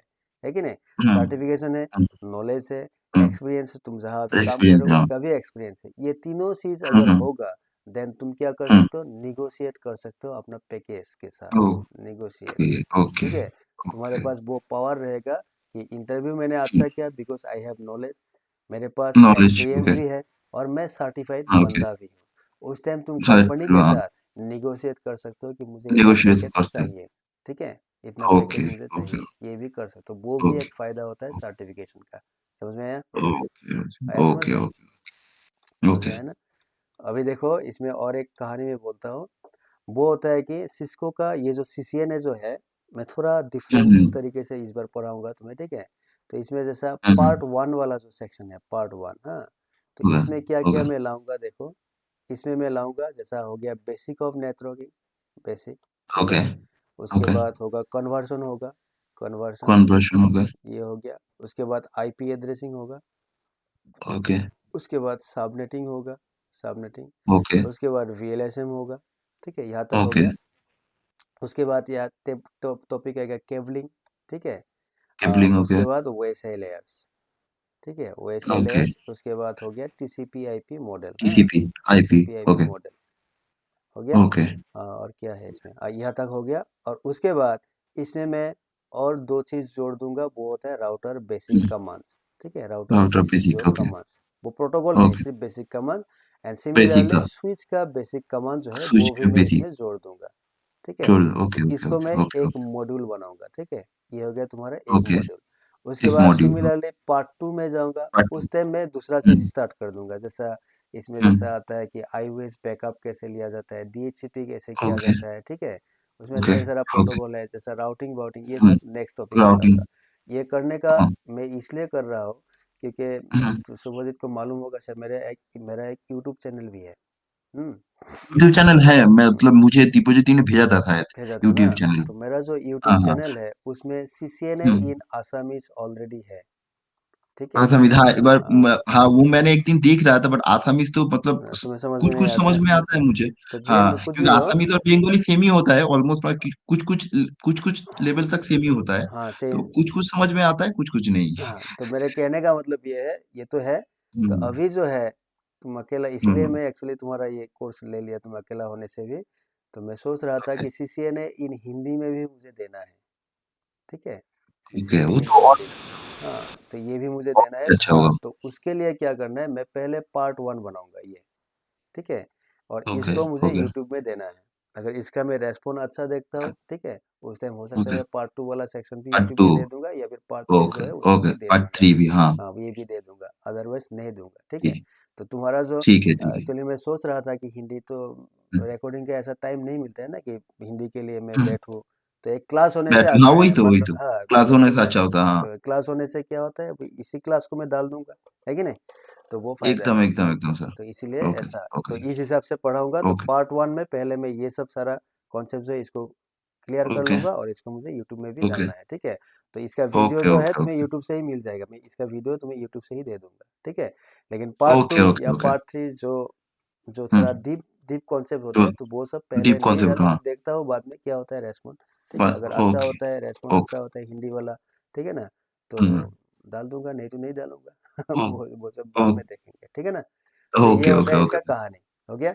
Speaker 1: है कि नहीं।
Speaker 2: हम्म
Speaker 1: सर्टिफिकेशन है, नॉलेज है,
Speaker 2: हम्म
Speaker 1: एक्सपीरियंस, तुम जहाँ पे काम कर
Speaker 2: एक्सपीरियंस
Speaker 1: रहे हो
Speaker 2: हाँ
Speaker 1: उसका भी एक्सपीरियंस है, ये तीनों चीज अगर
Speaker 2: हम्म
Speaker 1: होगा, देन तुम क्या कर
Speaker 2: हम्म
Speaker 1: सकते हो, निगोशिएट कर सकते हो अपना पैकेज के साथ, निगोशिएट,
Speaker 2: ओके ओके
Speaker 1: ठीक है। तुम्हारे
Speaker 2: ओके
Speaker 1: पास वो पावर रहेगा कि इंटरव्यू मैंने अच्छा किया बिकॉज आई हैव नॉलेज, मेरे पास
Speaker 2: नॉलेज
Speaker 1: एक्सपीरियंस
Speaker 2: ओके
Speaker 1: भी है, और मैं सर्टिफाइड
Speaker 2: ओके
Speaker 1: बंदा भी हूँ। उस टाइम तुम कंपनी
Speaker 2: साइड
Speaker 1: के
Speaker 2: हाँ
Speaker 1: साथ निगोशिएट कर सकते हो कि मुझे इतना
Speaker 2: नेगोशिएशन
Speaker 1: पैकेज
Speaker 2: करते हैं
Speaker 1: चाहिए, ठीक है, इतना पैकेज
Speaker 2: ओके
Speaker 1: मुझे
Speaker 2: ओके
Speaker 1: चाहिए, ये भी कर सकते हो, वो भी
Speaker 2: ओके
Speaker 1: एक फायदा होता है सर्टिफिकेशन का। समझ में आया,
Speaker 2: ओके
Speaker 1: आया समझ
Speaker 2: ओके
Speaker 1: में,
Speaker 2: ओके
Speaker 1: समझ में
Speaker 2: ओके
Speaker 1: आया ना। अभी देखो इसमें और एक कहानी में बोलता हूँ, वो होता है कि सिस्को का ये जो सीसीएनए जो है, मैं थोड़ा डिफरेंट
Speaker 2: हम्म
Speaker 1: तरीके से इस बार पढ़ाऊंगा तुम्हें, ठीक है। तो इसमें जैसा
Speaker 2: हम्म
Speaker 1: पार्ट वन वाला जो सेक्शन है, पार्ट वन, हाँ, तो
Speaker 2: ओके
Speaker 1: इसमें क्या क्या
Speaker 2: ओके
Speaker 1: मैं लाऊंगा, देखो इसमें मैं लाऊंगा जैसा हो गया बेसिक ऑफ नेटवर्किंग, बेसिक, ठीक
Speaker 2: ओके
Speaker 1: है। उसके
Speaker 2: ओके
Speaker 1: बाद होगा कन्वर्सन, होगा कन्वर्सन,
Speaker 2: कन्वर्शन हो गए
Speaker 1: ये हो गया। उसके बाद आईपी एड्रेसिंग होगा,
Speaker 2: ओके
Speaker 1: उसके बाद सबनेटिंग होगा, सबनेटिंग,
Speaker 2: ओके
Speaker 1: उसके बाद वीएलएसएम होगा, ठीक है, यहाँ तक हो
Speaker 2: ओके
Speaker 1: गया। उसके बाद यहाँ टॉपिक आएगा केबलिंग, ठीक है।
Speaker 2: केबलिंग हो
Speaker 1: उसके
Speaker 2: गया
Speaker 1: बाद वाईफाई लेयर्स, ठीक है, ओएसए
Speaker 2: ओके,
Speaker 1: लेयर्स, उसके बाद हो गया टीसीपी आईपी मॉडल। हाँ,
Speaker 2: TCP, IP,
Speaker 1: TCP IP
Speaker 2: okay,
Speaker 1: model हो गया।
Speaker 2: ओके,
Speaker 1: और क्या है इसमें, यहाँ तक हो गया। और उसके बाद इसमें मैं और दो चीज़ जोड़ दूंगा, वो होता है राउटर बेसिक कमांड्स। ठीक है, राउटर
Speaker 2: राउटर
Speaker 1: बेसिक
Speaker 2: बेसिक,
Speaker 1: जो
Speaker 2: ओके,
Speaker 1: कमांड, वो प्रोटोकॉल नहीं,
Speaker 2: ओके,
Speaker 1: सिर्फ basic command. And
Speaker 2: basic
Speaker 1: similarly
Speaker 2: का,
Speaker 1: स्विच का बेसिक कमांड जो है
Speaker 2: स्विच
Speaker 1: वो भी
Speaker 2: का
Speaker 1: मैं
Speaker 2: बेसिक,
Speaker 1: इसमें जोड़ दूंगा। ठीक है,
Speaker 2: जोड़,
Speaker 1: तो
Speaker 2: ओके, ओके,
Speaker 1: इसको
Speaker 2: ओके,
Speaker 1: मैं
Speaker 2: ओके,
Speaker 1: एक
Speaker 2: ओके,
Speaker 1: मॉड्यूल बनाऊंगा। ठीक है, ये हो गया तुम्हारा एक
Speaker 2: ओके,
Speaker 1: मॉड्यूल। उसके
Speaker 2: एक
Speaker 1: बाद
Speaker 2: मॉड्यूल,
Speaker 1: सिमिलरली पार्ट टू में जाऊंगा,
Speaker 2: पार्ट टू,
Speaker 1: उस टाइम मैं दूसरा से
Speaker 2: हम्म,
Speaker 1: स्टार्ट कर दूंगा। जैसा इसमें
Speaker 2: हम्म,
Speaker 1: जैसा आता है कि iOS बैकअप कैसे लिया जाता है, DHCP कैसे किया
Speaker 2: ओके,
Speaker 1: जाता है। ठीक है, उसमें
Speaker 2: ओके,
Speaker 1: ढेर सारा
Speaker 2: ओके,
Speaker 1: प्रोटोकॉल है, जैसा राउटिंग वाउटिंग, ये
Speaker 2: हम्म,
Speaker 1: सब नेक्स्ट टॉपिक में
Speaker 2: राउटिंग,
Speaker 1: लाऊंगा। ये करने का
Speaker 2: हाँ,
Speaker 1: मैं इसलिए कर रहा हूँ क्योंकि
Speaker 2: हम्म,
Speaker 1: तो शुभजीत को मालूम होगा शायद, मेरा एक यूट्यूब चैनल भी है। हम्म।
Speaker 2: यूट्यूब चैनल है,
Speaker 1: हम्म,
Speaker 2: मतलब मुझे दीपोजित ने भेजा था शायद,
Speaker 1: भेजा था ना।
Speaker 2: यूट्यूब चैनल,
Speaker 1: तो मेरा जो यूट्यूब
Speaker 2: हाँ, हाँ,
Speaker 1: चैनल है उसमें सीसीएनए
Speaker 2: हम्म,
Speaker 1: इन आसामीज ऑलरेडी है। ठीक है।
Speaker 2: आसामीज, हाँ, एक बार
Speaker 1: हाँ,
Speaker 2: हाँ, वो मैंने एक दिन देख रहा था, बट आसामीज तो मतलब
Speaker 1: तुम्हें समझ में
Speaker 2: कुछ
Speaker 1: नहीं
Speaker 2: कुछ
Speaker 1: आता
Speaker 2: समझ
Speaker 1: है।
Speaker 2: में आता है मुझे।
Speaker 1: तो
Speaker 2: हाँ,
Speaker 1: कुछ भी
Speaker 2: क्योंकि
Speaker 1: हो।
Speaker 2: आसामीज और बंगाली सेम ही होता है ऑलमोस्ट, कुछ कुछ लेवल तक सेम ही होता है,
Speaker 1: हाँ
Speaker 2: तो
Speaker 1: सेम।
Speaker 2: कुछ कुछ समझ में आता है, कुछ कुछ नहीं।
Speaker 1: हाँ, तो मेरे कहने का मतलब ये है, ये तो है। तो
Speaker 2: हम्म,
Speaker 1: अभी जो है तुम अकेला, इसलिए
Speaker 2: हम्म,
Speaker 1: मैं एक्चुअली तुम्हारा ये कोर्स ले लिया, तुम अकेला होने से भी। तो मैं सोच रहा था कि सीसीएनए इन हिंदी में भी मुझे देना है। ठीक है,
Speaker 2: ठीक है,
Speaker 1: सीसीएनए
Speaker 2: वो
Speaker 1: इन
Speaker 2: तो और
Speaker 1: हिंदी में। हाँ, तो ये भी मुझे देना है।
Speaker 2: अच्छा
Speaker 1: हाँ,
Speaker 2: होगा।
Speaker 1: तो उसके लिए क्या करना है, मैं पहले पार्ट वन बनाऊंगा ये। ठीक है, और
Speaker 2: ओके,
Speaker 1: इसको मुझे
Speaker 2: ओके,
Speaker 1: यूट्यूब में देना है। अगर इसका मैं रेस्पॉन्स अच्छा देखता हूँ, ठीक है, उस टाइम हो सकता है
Speaker 2: ओके,
Speaker 1: मैं पार्ट टू वाला सेक्शन भी
Speaker 2: पार्ट
Speaker 1: यूट्यूब
Speaker 2: टू,
Speaker 1: में दे दूंगा, या फिर पार्ट थ्री जो
Speaker 2: ओके,
Speaker 1: है उसको
Speaker 2: ओके,
Speaker 1: भी दे
Speaker 2: पार्ट
Speaker 1: दूंगा।
Speaker 2: थ्री भी, हाँ,
Speaker 1: हाँ, ये भी दे दूंगा, अदरवाइज नहीं दूंगा। ठीक है,
Speaker 2: ठीक,
Speaker 1: तो तुम्हारा जो
Speaker 2: ठीक है, ठीक है,
Speaker 1: एक्चुअली मैं सोच रहा था कि हिंदी तो
Speaker 2: हम्म,
Speaker 1: रिकॉर्डिंग का ऐसा टाइम नहीं मिलता है ना कि हिंदी के लिए मैं
Speaker 2: हम्म,
Speaker 1: बैठूँ। तो एक क्लास होने से
Speaker 2: बैठ, हाँ,
Speaker 1: अच्छा
Speaker 2: वही
Speaker 1: है,
Speaker 2: तो, वही
Speaker 1: मतलब
Speaker 2: तो,
Speaker 1: हाँ,
Speaker 2: क्लास
Speaker 1: मतलब
Speaker 2: होने से
Speaker 1: तुम्हें
Speaker 2: अच्छा होता है, हाँ,
Speaker 1: क्लास होने से क्या होता है भाई, इसी क्लास को मैं डाल दूंगा, है कि नहीं। तो वो फायदा है।
Speaker 2: एकदम एकदम एकदम सर,
Speaker 1: तो इसीलिए
Speaker 2: ओके,
Speaker 1: ऐसा, तो
Speaker 2: ओके,
Speaker 1: इस हिसाब से पढ़ाऊंगा। तो
Speaker 2: ओके,
Speaker 1: पार्ट वन में पहले मैं ये सब सारा कॉन्सेप्ट जो है इसको क्लियर कर
Speaker 2: ओके,
Speaker 1: लूंगा, और इसको मुझे यूट्यूब में भी
Speaker 2: ओके,
Speaker 1: डालना है। ठीक है, तो इसका वीडियो
Speaker 2: ओके,
Speaker 1: जो है
Speaker 2: ओके,
Speaker 1: तुम्हें
Speaker 2: ओके,
Speaker 1: यूट्यूब से ही मिल जाएगा, मैं इसका वीडियो तुम्हें यूट्यूब से ही दे दूंगा। ठीक है, लेकिन पार्ट
Speaker 2: ओके,
Speaker 1: टू
Speaker 2: ओके,
Speaker 1: या
Speaker 2: ओके,
Speaker 1: पार्ट थ्री जो जो थोड़ा
Speaker 2: हम्म,
Speaker 1: डीप डीप कॉन्सेप्ट होता
Speaker 2: तो
Speaker 1: है, तो वो सब पहले
Speaker 2: डीप
Speaker 1: नहीं
Speaker 2: कॉन्सेप्ट,
Speaker 1: डालूंगा,
Speaker 2: हाँ,
Speaker 1: देखता हूँ बाद में क्या होता है रेस्पॉन्स। ठीक है, अगर अच्छा
Speaker 2: ओके,
Speaker 1: होता है, रेस्पॉन्स
Speaker 2: ओके,
Speaker 1: अच्छा होता है हिंदी वाला, ठीक है ना, तो
Speaker 2: हम्म,
Speaker 1: डाल दूंगा, नहीं तो नहीं डालूंगा।
Speaker 2: ओ,
Speaker 1: वो सब बाद
Speaker 2: ओ,
Speaker 1: में देखेंगे। ठीक है ना। तो ये
Speaker 2: ओके,
Speaker 1: होता
Speaker 2: ओके,
Speaker 1: है
Speaker 2: ओके,
Speaker 1: इसका कहानी। हो गया।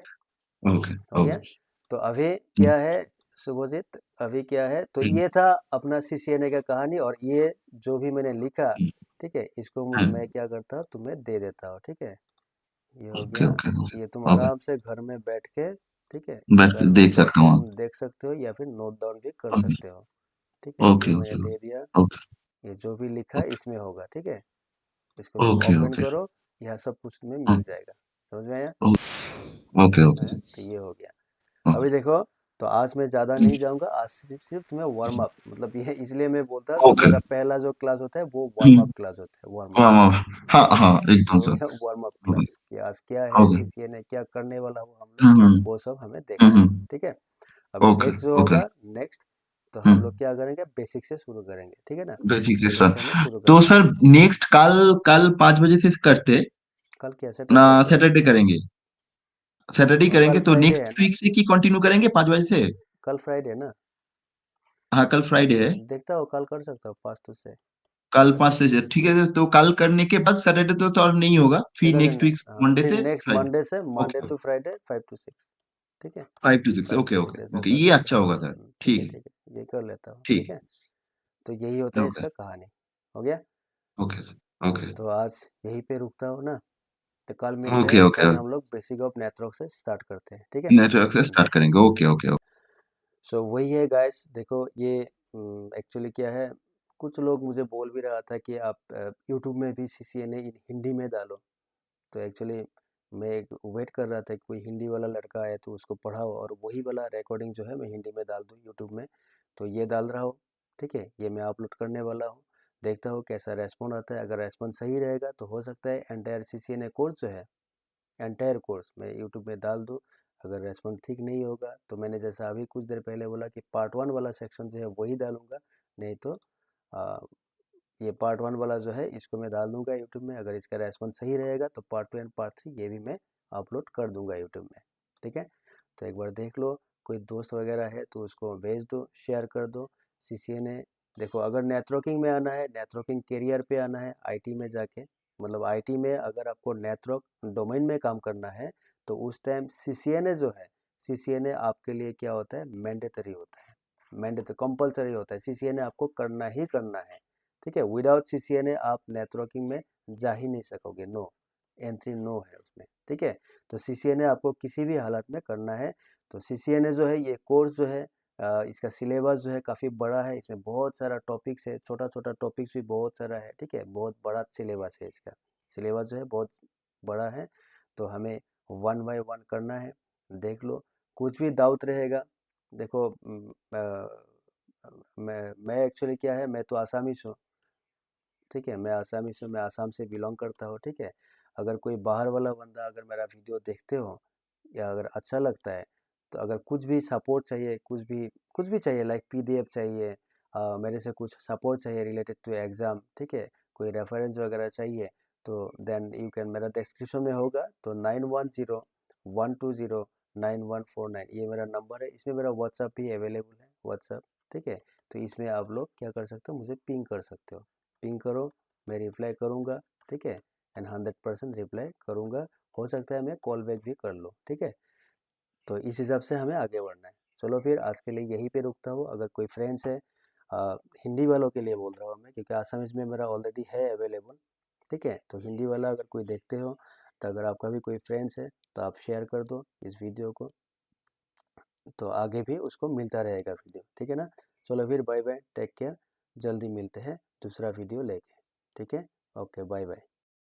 Speaker 2: ओके,
Speaker 1: हो गया।
Speaker 2: ओके,
Speaker 1: तो अभी
Speaker 2: हम्म,
Speaker 1: क्या है शुभजीत, अभी क्या है, तो
Speaker 2: हम्म,
Speaker 1: ये था अपना सीसीएनए का कहानी। और ये जो भी मैंने लिखा,
Speaker 2: हम्म,
Speaker 1: ठीक है, इसको मैं
Speaker 2: हम्म,
Speaker 1: क्या करता हूँ, तुम्हें दे देता हूँ। ठीक है, ये हो
Speaker 2: ओके,
Speaker 1: गया।
Speaker 2: ओके, ओके,
Speaker 1: ये तुम
Speaker 2: ओके,
Speaker 1: आराम से घर में बैठ के, ठीक है,
Speaker 2: बैठ
Speaker 1: घर में
Speaker 2: देख
Speaker 1: बैठ
Speaker 2: सकता
Speaker 1: के
Speaker 2: हूँ,
Speaker 1: तुम देख सकते हो, या फिर नोट डाउन भी कर
Speaker 2: ओके,
Speaker 1: सकते हो। ठीक है,
Speaker 2: ओके,
Speaker 1: ये मैंने
Speaker 2: ओके,
Speaker 1: दे दिया।
Speaker 2: ओके,
Speaker 1: ये जो भी लिखा है इसमें होगा। ठीक है, इसको तुम
Speaker 2: ओके,
Speaker 1: ओपन
Speaker 2: ओके,
Speaker 1: करो, यह सब कुछ तुम्हें
Speaker 2: हाँ,
Speaker 1: मिल जाएगा। समझ में आया।
Speaker 2: ओके, ओके,
Speaker 1: है, तो ये हो गया।
Speaker 2: ओके,
Speaker 1: अभी देखो, तो आज मैं ज़्यादा
Speaker 2: हम्म,
Speaker 1: नहीं जाऊंगा, आज सिर्फ सिर्फ तुम्हें वार्म अप, मतलब ये इसलिए मैं बोलता हूँ कि
Speaker 2: ओके,
Speaker 1: मेरा पहला जो क्लास होता है वो वार्म
Speaker 2: हम्म,
Speaker 1: अप क्लास होता है, वार्म अप।
Speaker 2: हाँ, हाँ, हाँ,
Speaker 1: ठीक है,
Speaker 2: हाँ,
Speaker 1: ये
Speaker 2: एकदम
Speaker 1: हो
Speaker 2: सर,
Speaker 1: गया वार्म अप
Speaker 2: ओके,
Speaker 1: क्लास, कि आज क्या है
Speaker 2: ओके,
Speaker 1: सीसीएनए, क्या करने वाला हूँ हम लोग,
Speaker 2: हम्म,
Speaker 1: वो सब हमें देखना है।
Speaker 2: हम्म,
Speaker 1: ठीक है, अभी
Speaker 2: ओके,
Speaker 1: नेक्स्ट जो
Speaker 2: ओके,
Speaker 1: होगा, नेक्स्ट तो हम लोग
Speaker 2: हम्म,
Speaker 1: क्या करेंगे, बेसिक से शुरू करेंगे। ठीक है ना,
Speaker 2: बेसिक से
Speaker 1: बेसिक
Speaker 2: स्टार्ट,
Speaker 1: से हमें शुरू
Speaker 2: तो
Speaker 1: करना है।
Speaker 2: सर नेक्स्ट कल, कल 5 बजे से करते
Speaker 1: कल क्या
Speaker 2: ना,
Speaker 1: सैटरडे है क्या।
Speaker 2: सैटरडे करेंगे, सैटरडे
Speaker 1: कल
Speaker 2: करेंगे, तो
Speaker 1: फ्राइडे है
Speaker 2: नेक्स्ट
Speaker 1: ना।
Speaker 2: वीक से की कंटिन्यू करेंगे 5 बजे से।
Speaker 1: कल फ्राइडे है ना।
Speaker 2: हाँ, कल फ्राइडे है,
Speaker 1: देखता हो, कल कर सकता हो 5 से।
Speaker 2: कल 5 से ठीक है, तो कल करने के बाद सैटरडे तो और नहीं होगा, फिर
Speaker 1: सैटरडे
Speaker 2: नेक्स्ट
Speaker 1: नहीं,
Speaker 2: वीक
Speaker 1: हाँ,
Speaker 2: मंडे
Speaker 1: फिर
Speaker 2: से
Speaker 1: नेक्स्ट
Speaker 2: फ्राइडे,
Speaker 1: मंडे से, मंडे
Speaker 2: ओके,
Speaker 1: टू फ्राइडे 5 से 6। ठीक है,
Speaker 2: 5 to 6,
Speaker 1: five
Speaker 2: okay,
Speaker 1: to
Speaker 2: okay,
Speaker 1: six ऐसा
Speaker 2: ओके,
Speaker 1: कर
Speaker 2: ये
Speaker 1: लेते
Speaker 2: अच्छा
Speaker 1: हैं।
Speaker 2: होगा सर,
Speaker 1: ठीक है,
Speaker 2: ठीक,
Speaker 1: ठीक है, ये कर लेता हूँ। ठीक
Speaker 2: ठीक,
Speaker 1: है, तो यही होता है
Speaker 2: ओके,
Speaker 1: इसका कहानी। हो गया।
Speaker 2: ओके सर, ओके,
Speaker 1: तो आज यहीं पे रुकता हूँ ना। तो कल मिलते
Speaker 2: ओके,
Speaker 1: हैं,
Speaker 2: ओके,
Speaker 1: कल हम लोग बेसिक ऑफ नेटवर्क से स्टार्ट करते हैं। ठीक है।
Speaker 2: नेटवर्क से स्टार्ट करेंगे, ओके, ओके,
Speaker 1: सो वही है गाइस, देखो ये एक्चुअली क्या है, कुछ लोग मुझे बोल भी रहा था कि आप यूट्यूब में भी सीसीएनए हिंदी में डालो। तो एक्चुअली मैं वेट कर रहा था कि कोई हिंदी वाला लड़का आए तो उसको पढ़ाओ, और वही वाला रिकॉर्डिंग जो है मैं हिंदी में डाल दूँ यूट्यूब में। तो ये डाल रहा हूँ। ठीक है, ये मैं अपलोड करने वाला हूँ। देखता हूँ कैसा रेस्पॉन्ड आता है। अगर रेस्पॉन्ड सही रहेगा तो हो सकता है एंटायर सीसीएनए कोर्स जो है, एंटायर कोर्स मैं यूट्यूब में डाल दूँ। अगर रेस्पॉन्ड ठीक नहीं होगा तो मैंने जैसा अभी कुछ देर पहले बोला कि पार्ट वन वाला सेक्शन जो है वही डालूंगा। नहीं तो आ, ये पार्ट वन वाला जो है इसको मैं डाल दूंगा यूट्यूब में। अगर इसका रेस्पॉन्स सही रहेगा तो part two and part three ये भी मैं अपलोड कर दूंगा यूट्यूब में। ठीक है, तो एक बार देख लो, कोई दोस्त वगैरह है तो उसको भेज दो, शेयर कर दो। सीसीएनए देखो, अगर नेटवर्किंग में आना है, नेटवर्किंग कैरियर पे आना है आईटी में जाके, मतलब आईटी में अगर आपको नेटवर्क डोमेन में काम करना है तो उस टाइम सीसीएनए जो है, सीसीएनए आपके लिए क्या होता है, मैंडेटरी होता है, मैंडेटरी कंपलसरी होता है, सीसीएनए आपको करना ही करना है। ठीक है, विदाउट सीसीएनए आप नेटवर्किंग में जा ही नहीं सकोगे, नो एंट्री, नो है उसमें। ठीक है, तो सीसीएनए आपको किसी भी हालत में करना है। तो सीसीएनए जो है ये कोर्स जो है इसका सिलेबस जो है काफ़ी बड़ा है, इसमें बहुत सारा टॉपिक्स है, छोटा छोटा टॉपिक्स भी बहुत सारा है। ठीक है, बहुत बड़ा सिलेबस है, इसका सिलेबस जो है बहुत बड़ा है। तो हमें वन बाय वन करना है। देख लो, कुछ भी डाउट रहेगा, देखो मैं एक्चुअली क्या है, मैं तो आसामीज हूँ। ठीक है, मैं आसामीज हूँ, मैं आसाम से बिलोंग करता हूँ। ठीक है, अगर कोई बाहर वाला बंदा अगर मेरा वीडियो देखते हो या अगर अच्छा लगता है, तो अगर कुछ भी सपोर्ट चाहिए, कुछ भी चाहिए, लाइक पीडीएफ चाहिए, मेरे से कुछ सपोर्ट चाहिए रिलेटेड टू एग्ज़ाम, ठीक है, कोई रेफरेंस वगैरह चाहिए, तो देन यू कैन, मेरा डिस्क्रिप्शन में होगा, तो 9101209149 ये मेरा नंबर है। इसमें मेरा व्हाट्सअप भी अवेलेबल है, व्हाट्सअप। ठीक है, तो इसमें आप लोग क्या कर सकते हो, मुझे पिंग कर सकते हो, पिंग करो, मैं रिप्लाई करूँगा। ठीक है, एंड 100% रिप्लाई करूँगा। हो सकता है मैं कॉल बैक भी कर लूँ। ठीक है, तो इस हिसाब से हमें आगे बढ़ना है। चलो फिर आज के लिए यहीं पे रुकता हूँ। अगर कोई फ्रेंड्स है, हिंदी वालों के लिए बोल रहा हूँ मैं, क्योंकि आसामीज में मेरा ऑलरेडी है अवेलेबल। ठीक है, तो हिंदी वाला अगर कोई देखते हो, तो अगर आपका भी कोई फ्रेंड्स है तो आप शेयर कर दो इस वीडियो को, तो आगे भी उसको मिलता रहेगा वीडियो। ठीक है ना, चलो फिर बाय बाय, टेक केयर, जल्दी मिलते हैं दूसरा वीडियो लेके। ठीक है, ओके, बाय बाय।